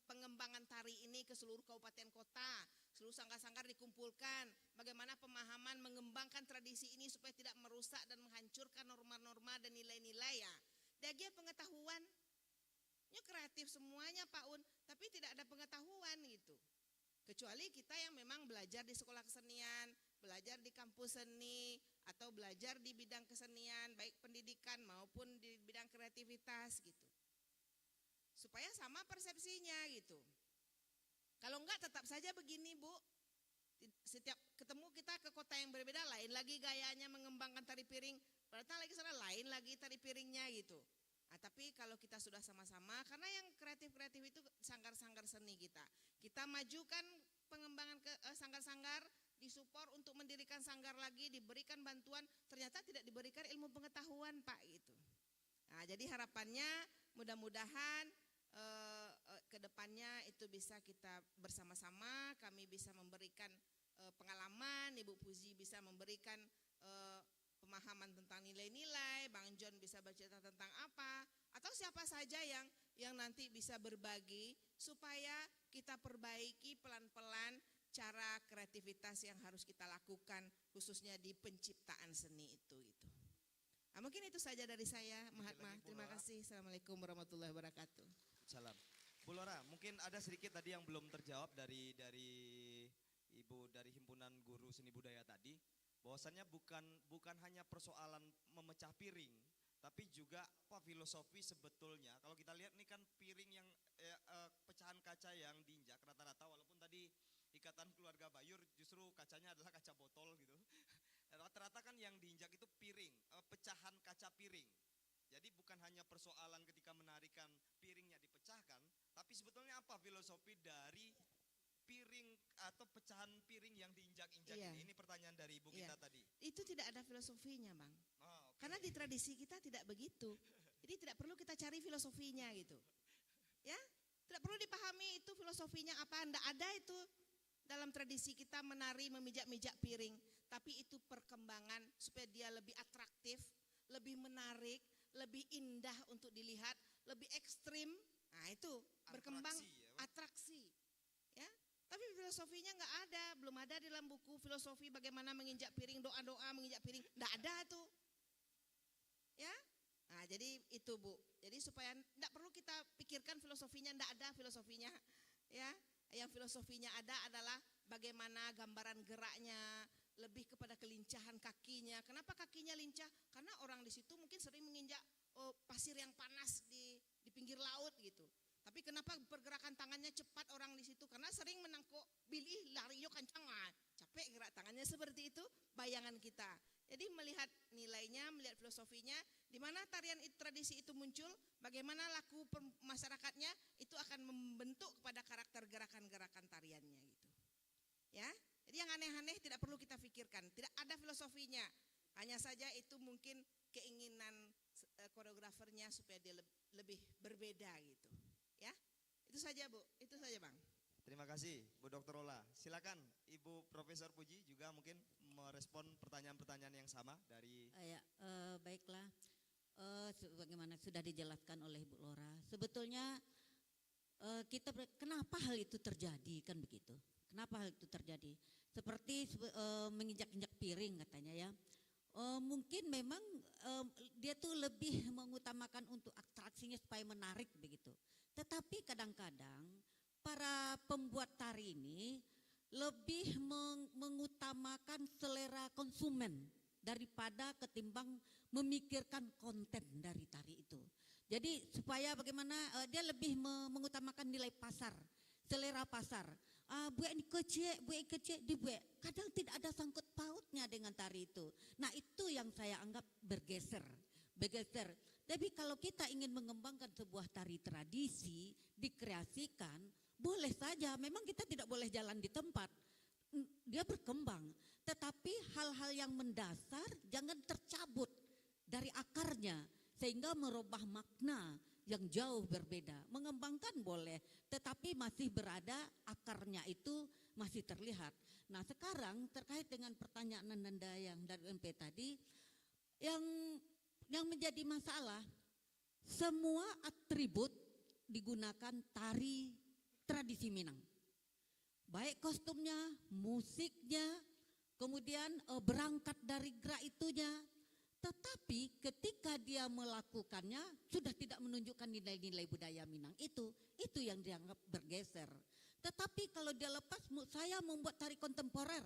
pengembangan tari ini ke seluruh kabupaten kota, seluruh sanggar-sanggar dikumpulkan, bagaimana pemahaman mengembangkan tradisi ini supaya tidak merusak dan menghancurkan norma-norma dan nilai-nilai ya. Dia pengetahuan, ini kreatif semuanya Pak Un, tapi tidak ada pengetahuan gitu. Kecuali kita yang memang belajar di sekolah kesenian, belajar di kampus seni, atau belajar di bidang kesenian, baik pendidikan maupun di bidang kreativitas gitu. Supaya sama persepsinya gitu. Kalau enggak tetap saja begini Bu, setiap ketemu kita ke kota yang berbeda, lain lagi gayanya mengembangkan tari piring, datang lagi sana lain lagi tari piringnya gitu. Nah, tapi kalau kita sudah sama-sama, karena yang kreatif-kreatif itu sanggar-sanggar seni kita majukan pengembangan ke sanggar-sanggar, disupport untuk mendirikan sanggar lagi, diberikan bantuan, ternyata tidak diberikan ilmu pengetahuan Pak gitu. Nah, jadi harapannya mudah-mudahan ke depannya itu bisa kita bersama-sama, kami bisa memberikan pengalaman, Ibu Puji bisa memberikan pemahaman tentang nilai-nilai, Bang John bisa bercerita tentang apa, atau siapa saja yang nanti bisa berbagi supaya kita perbaiki pelan-pelan cara kreativitas yang harus kita lakukan khususnya di penciptaan seni itu gitu. Nah, mungkin itu saja dari saya, Mahatma. Terima kasih. Assalamualaikum warahmatullahi wabarakatuh. Salam. Bu Lora, mungkin ada sedikit tadi yang belum terjawab dari Ibu dari Himpunan Guru Seni Budaya tadi, bahwasannya bukan hanya persoalan memecah piring, tapi juga filosofi sebetulnya. Kalau kita lihat nih kan piring yang pecahan kaca yang diinjak rata-rata, walaupun tadi Ikatan Keluarga Bayur justru kacanya adalah kaca botol gitu. Rata-rata kan yang diinjak itu piring, pecahan kaca piring. Jadi bukan hanya persoalan ketika menarikan piringnya dipecahkan, tapi sebetulnya apa filosofi dari piring atau pecahan piring yang diinjak-injak ini? Ini pertanyaan dari Ibu kita tadi. Itu tidak ada filosofinya Bang. Okay. Karena di tradisi kita tidak begitu. Jadi tidak perlu kita cari filosofinya gitu. Ya, tidak perlu dipahami itu filosofinya apa, enggak ada itu dalam tradisi kita menari memijak-mijak piring. Tapi itu perkembangan supaya dia lebih atraktif, lebih menarik, lebih indah untuk dilihat, lebih ekstrim. Nah itu berkembang atraksi, ya. Tapi filosofinya nggak ada, belum ada di dalam buku filosofi bagaimana menginjak piring, doa-doa menginjak piring, nggak ada tuh, ya. Nah Nah, jadi itu Bu. Jadi supaya tidak perlu kita pikirkan filosofinya, tidak ada filosofinya, ya. Yang filosofinya ada adalah bagaimana gambaran geraknya, lebih kepada kelincahan kakinya. Kenapa kakinya lincah? Karena orang di situ mungkin sering menginjak pasir yang panas di pinggir laut gitu. Tapi kenapa pergerakan tangannya cepat orang di situ? Karena sering menangkuk bilih lari yo kencang, capek gerak tangannya seperti itu bayangan kita. Jadi melihat nilainya, melihat filosofinya, di mana tarian tradisi itu muncul, bagaimana laku masyarakatnya itu akan membentuk kepada karakter gerakan-gerakan tariannya gitu. Ya, jadi yang aneh-aneh tidak perlu kita pikirkan, tidak ada filosofinya, hanya saja itu mungkin keinginan koreografernya supaya dia lebih berbeda gitu. Ya, itu saja Bu, itu saja Bang. Terima kasih Bu Dr. Ola. Silakan Ibu Profesor Puji juga mungkin merespon pertanyaan-pertanyaan yang sama dari. Baiklah, sebagaimana sudah dijelaskan oleh Bu Lora. Sebetulnya kenapa hal itu terjadi kan begitu? Kenapa hal itu terjadi? Seperti menginjak-injak piring katanya ya. Mungkin memang dia tuh lebih mengutamakan untuk atraksinya supaya menarik begitu. Tetapi kadang-kadang para pembuat tari ini lebih mengutamakan selera konsumen daripada ketimbang memikirkan konten dari tari itu. Jadi supaya bagaimana dia lebih mengutamakan nilai pasar, selera pasar. Buat ini kecil, dibuat. Kadang tidak ada sangkut pautnya dengan tari itu. Nah itu yang saya anggap bergeser. Tapi kalau kita ingin mengembangkan sebuah tari tradisi, dikreasikan, boleh saja. Memang kita tidak boleh jalan di tempat. Dia berkembang. Tetapi hal-hal yang mendasar jangan tercabut dari akarnya. Sehingga merubah makna yang jauh berbeda. Mengembangkan boleh, tetapi masih berada akarnya itu masih terlihat. Nah sekarang terkait dengan pertanyaan Nanda yang dari MP tadi, yang menjadi masalah, semua atribut digunakan tari tradisi Minang. Baik kostumnya, musiknya, kemudian berangkat dari gerak itunya. Tetapi ketika dia melakukannya sudah tidak menunjukkan nilai-nilai budaya Minang itu yang dianggap bergeser. Tetapi kalau dia lepas, saya membuat tari kontemporer.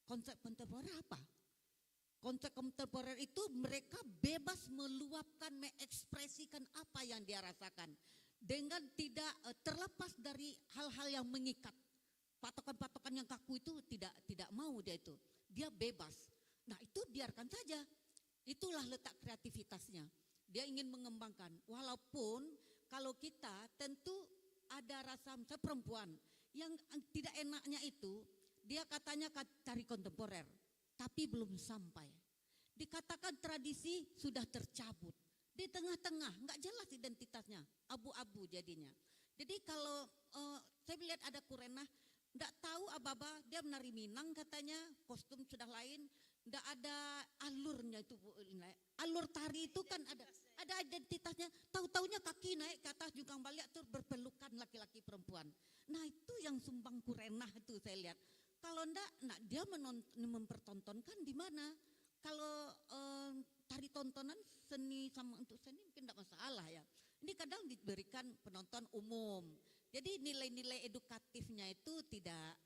Konsep kontemporer apa? Konsep kontemporer itu mereka bebas meluapkan, mengekspresikan apa yang dia rasakan. Dengan tidak terlepas dari hal-hal yang mengikat. Patokan-patokan yang kaku itu tidak mau dia itu. Dia bebas. Nah itu biarkan saja. Itulah letak kreativitasnya. Dia ingin mengembangkan. Walaupun kalau kita tentu ada rasa misalnya perempuan yang tidak enaknya itu, dia katanya tari kontemporer, tapi belum sampai. Dikatakan tradisi sudah tercabut. Di tengah-tengah, nggak jelas identitasnya, abu-abu jadinya. Jadi kalau saya melihat ada Kurenah, nggak tahu apa-apa, dia menari Minang katanya, kostum sudah lain. Nggak ada alurnya itu Bu. Alur tari itu kan ada identitasnya. Tahu-taunya kaki naik ke atas jungkang balik tuh berpelukan laki-laki perempuan. Nah itu yang sumbang Kurenah itu saya lihat. Kalau enggak, dia mempertontonkan di mana? Kalau tari tontonan seni sama untuk seni mungkin enggak masalah ya. Ini kadang diberikan penonton umum. Jadi nilai-nilai edukatifnya itu tidak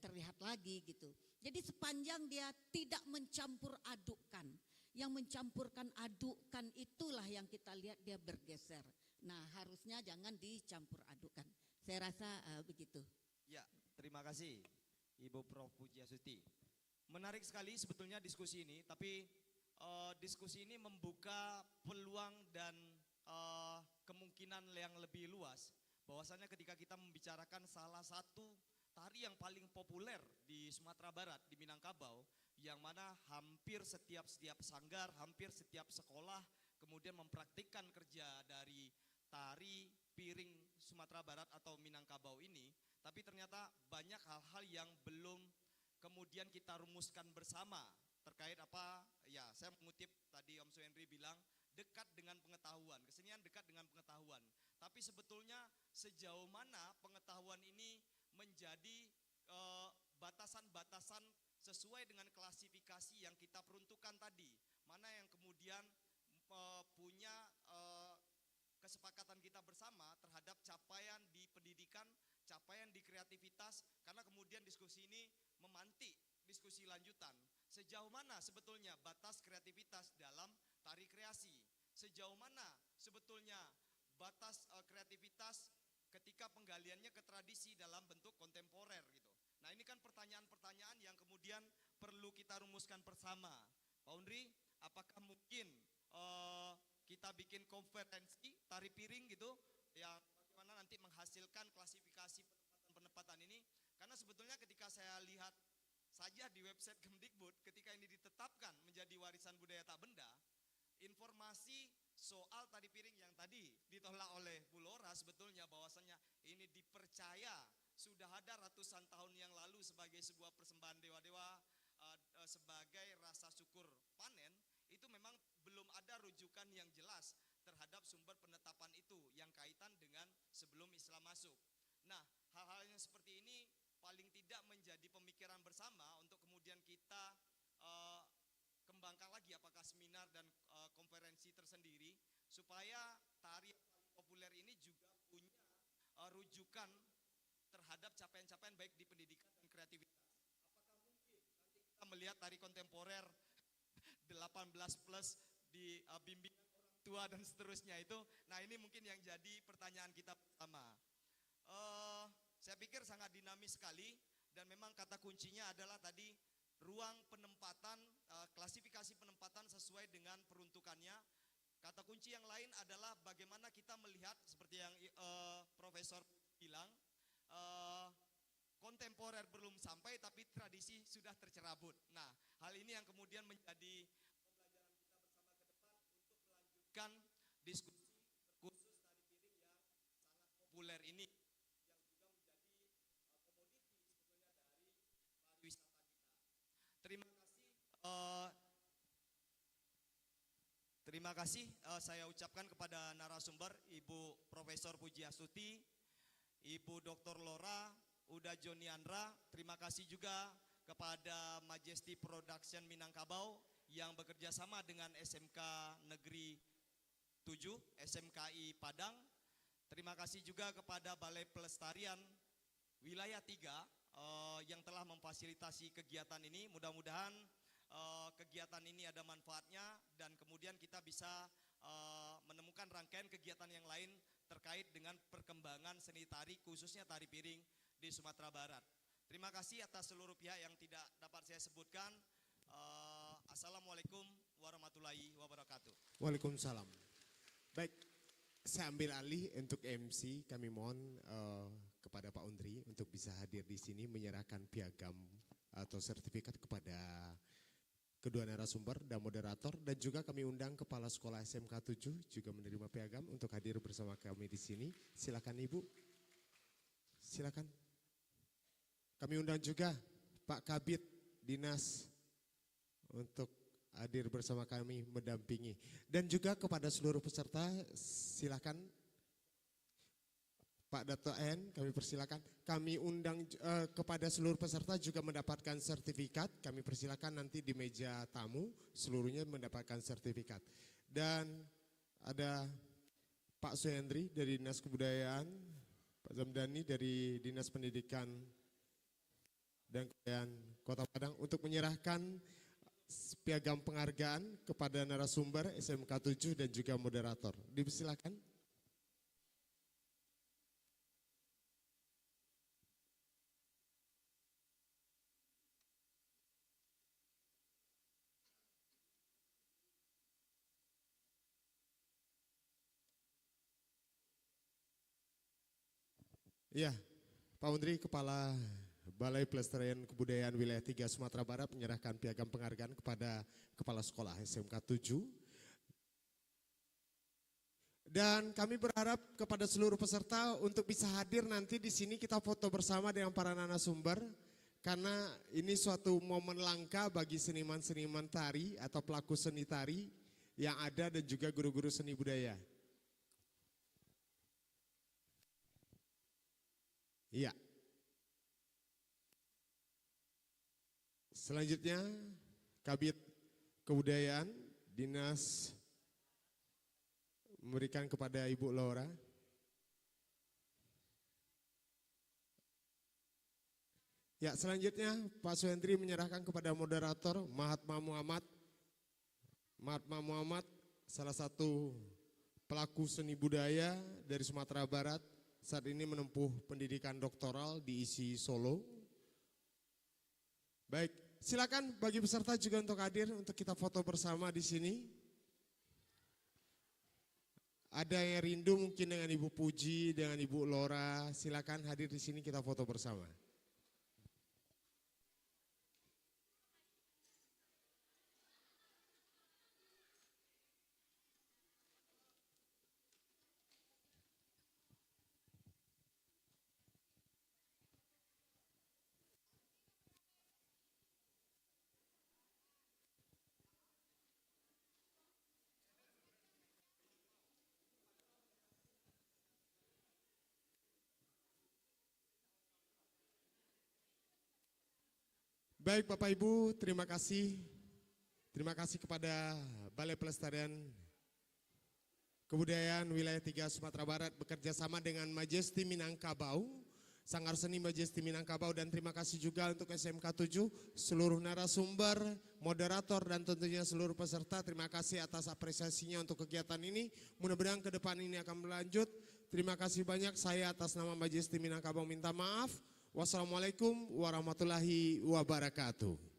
terlihat lagi gitu. Jadi sepanjang dia tidak mencampur adukkan. Yang mencampurkan adukkan itulah yang kita lihat dia bergeser. Nah harusnya jangan dicampur adukkan. Saya rasa begitu. Ya, terima kasih Ibu Prof. Pujiastuti. Menarik sekali sebetulnya diskusi ini, tapi diskusi ini membuka peluang dan kemungkinan yang lebih luas. Bahwasannya ketika kita membicarakan salah satu tari yang paling populer di Sumatera Barat, di Minangkabau, yang mana hampir setiap sanggar, hampir setiap sekolah kemudian mempraktikkan kerja dari tari piring Sumatera Barat atau Minangkabau ini, tapi ternyata banyak hal-hal yang belum kemudian kita rumuskan bersama terkait apa, ya saya mengutip tadi Om Suhendri bilang, dekat dengan pengetahuan, kesenian dekat dengan pengetahuan. Tapi sebetulnya sejauh mana pengetahuan ini menjadi batasan-batasan sesuai dengan klasifikasi yang kita peruntukkan tadi. Mana yang kemudian punya kesepakatan kita bersama terhadap capaian di pendidikan, capaian di kreativitas, karena kemudian diskusi ini memantik diskusi lanjutan. Sejauh mana sebetulnya batas kreativitas dalam tari kreasi? Sejauh mana sebetulnya batas kreativitas ketika penggaliannya ke tradisi dalam bentuk kontemporer gitu. Nah, ini kan pertanyaan-pertanyaan yang kemudian perlu kita rumuskan bersama. Pak Undri, apakah mungkin kita bikin konferensi tari piring gitu yang bagaimana nanti menghasilkan klasifikasi penempatan-penempatan ini? Karena sebetulnya ketika saya lihat saja di website Kemdikbud, ketika ini ditetapkan menjadi warisan budaya tak benda, informasi soal tari piring yang tadi ditolak oleh Bu Lora sebetulnya bahwasannya ini dipercaya sudah ada ratusan tahun yang lalu sebagai sebuah persembahan dewa-dewa, sebagai rasa syukur panen, itu memang belum ada rujukan yang jelas terhadap sumber penetapan itu yang kaitan dengan sebelum Islam masuk. Nah, hal-hal yang seperti ini paling tidak menjadi pemikiran bersama untuk kemudian kita kembangkan lagi apakah seminar dan konferensi tersendiri supaya tari yang paling populer ini juga punya rujukan terhadap capaian-capaian baik di pendidikan dan kreativitas. Apakah mungkin nanti kita melihat tari kontemporer 18 plus di bimbingan orang tua dan seterusnya itu? Nah, ini mungkin yang jadi pertanyaan kita pertama. Saya pikir sangat dinamis sekali dan memang kata kuncinya adalah tadi ruang penempatan, klasifikasi penempatan sesuai dengan peruntukannya. Kata kunci yang lain adalah bagaimana kita melihat seperti yang Profesor bilang, kontemporer belum sampai tapi tradisi sudah tercerabut. Nah, hal ini yang kemudian menjadi pembelajaran kita bersama ke depan untuk melanjutkan diskusi khusus tari piring yang sangat populer ini, yang juga menjadi komoditi sebetulnya dari pariwisata kita. Terima kasih saya ucapkan kepada narasumber Ibu Profesor Puji Astuti, Ibu Dr. Lora, Uda Joni Andra. Terima kasih juga kepada Majesty Production Minangkabau yang bekerja sama dengan SMK Negeri 7, SMKI Padang. Terima kasih juga kepada Balai Pelestarian Wilayah 3 yang telah memfasilitasi kegiatan ini. Mudah-mudahan kegiatan ini ada manfaatnya dan kemudian kita bisa menemukan rangkaian kegiatan yang lain terkait dengan perkembangan seni tari, khususnya tari piring di Sumatera Barat. Terima kasih atas seluruh pihak yang tidak dapat saya sebutkan. Assalamualaikum warahmatullahi wabarakatuh. Waalaikumsalam. Baik, saya ambil alih untuk MC. Kami mohon kepada Pak Undri untuk bisa hadir di sini menyerahkan piagam atau sertifikat kepada kedua narasumber dan moderator, dan juga kami undang Kepala Sekolah SMK 7 juga menerima piagam untuk hadir bersama kami di sini. Silakan Ibu. Silakan. Kami undang juga Pak Kabid Dinas untuk hadir bersama kami mendampingi, dan juga kepada seluruh peserta silakan Pak Dato N, kami persilakan. Kami undang kepada seluruh peserta juga mendapatkan sertifikat. Kami persilakan nanti di meja tamu seluruhnya mendapatkan sertifikat. Dan ada Pak Suhendri dari Dinas Kebudayaan, Pak Zamdani dari Dinas Pendidikan dan Kebudayaan Kota Padang untuk menyerahkan piagam penghargaan kepada narasumber SMK 7 dan juga moderator. Dipersilakan. Ya, Pak Undri, Kepala Balai Pelestarian Kebudayaan Wilayah 3 Sumatera Barat menyerahkan piagam penghargaan kepada Kepala Sekolah SMK 7. Dan kami berharap kepada seluruh peserta untuk bisa hadir nanti di sini kita foto bersama dengan para narasumber. Karena ini suatu momen langka bagi seniman-seniman tari atau pelaku seni tari yang ada dan juga guru-guru seni budaya. Iya. Selanjutnya, Kabid Kebudayaan, Dinas memberikan kepada Ibu Laura. Ya, selanjutnya Pak Suhendri menyerahkan kepada moderator Mahatma Muhammad. Mahatma Muhammad salah satu pelaku seni budaya dari Sumatera Barat, saat ini menempuh pendidikan doktoral di ISI Solo. Baik, silakan bagi peserta juga untuk hadir untuk kita foto bersama di sini. Ada yang rindu mungkin dengan Ibu Puji, dengan Ibu Laura, silakan hadir di sini kita foto bersama. Baik Bapak Ibu, terima kasih. Terima kasih kepada Balai Pelestarian Kebudayaan Wilayah 3 Sumatera Barat bekerja sama dengan Majesty Minangkabau, Sanggar Seni Majesty Minangkabau, dan terima kasih juga untuk SMK 7, seluruh narasumber, moderator, dan tentunya seluruh peserta. Terima kasih atas apresiasinya untuk kegiatan ini. Mudah-mudahan ke depan ini akan berlanjut. Terima kasih banyak, saya atas nama Majesty Minangkabau minta maaf. Wassalamualaikum warahmatullahi wabarakatuh.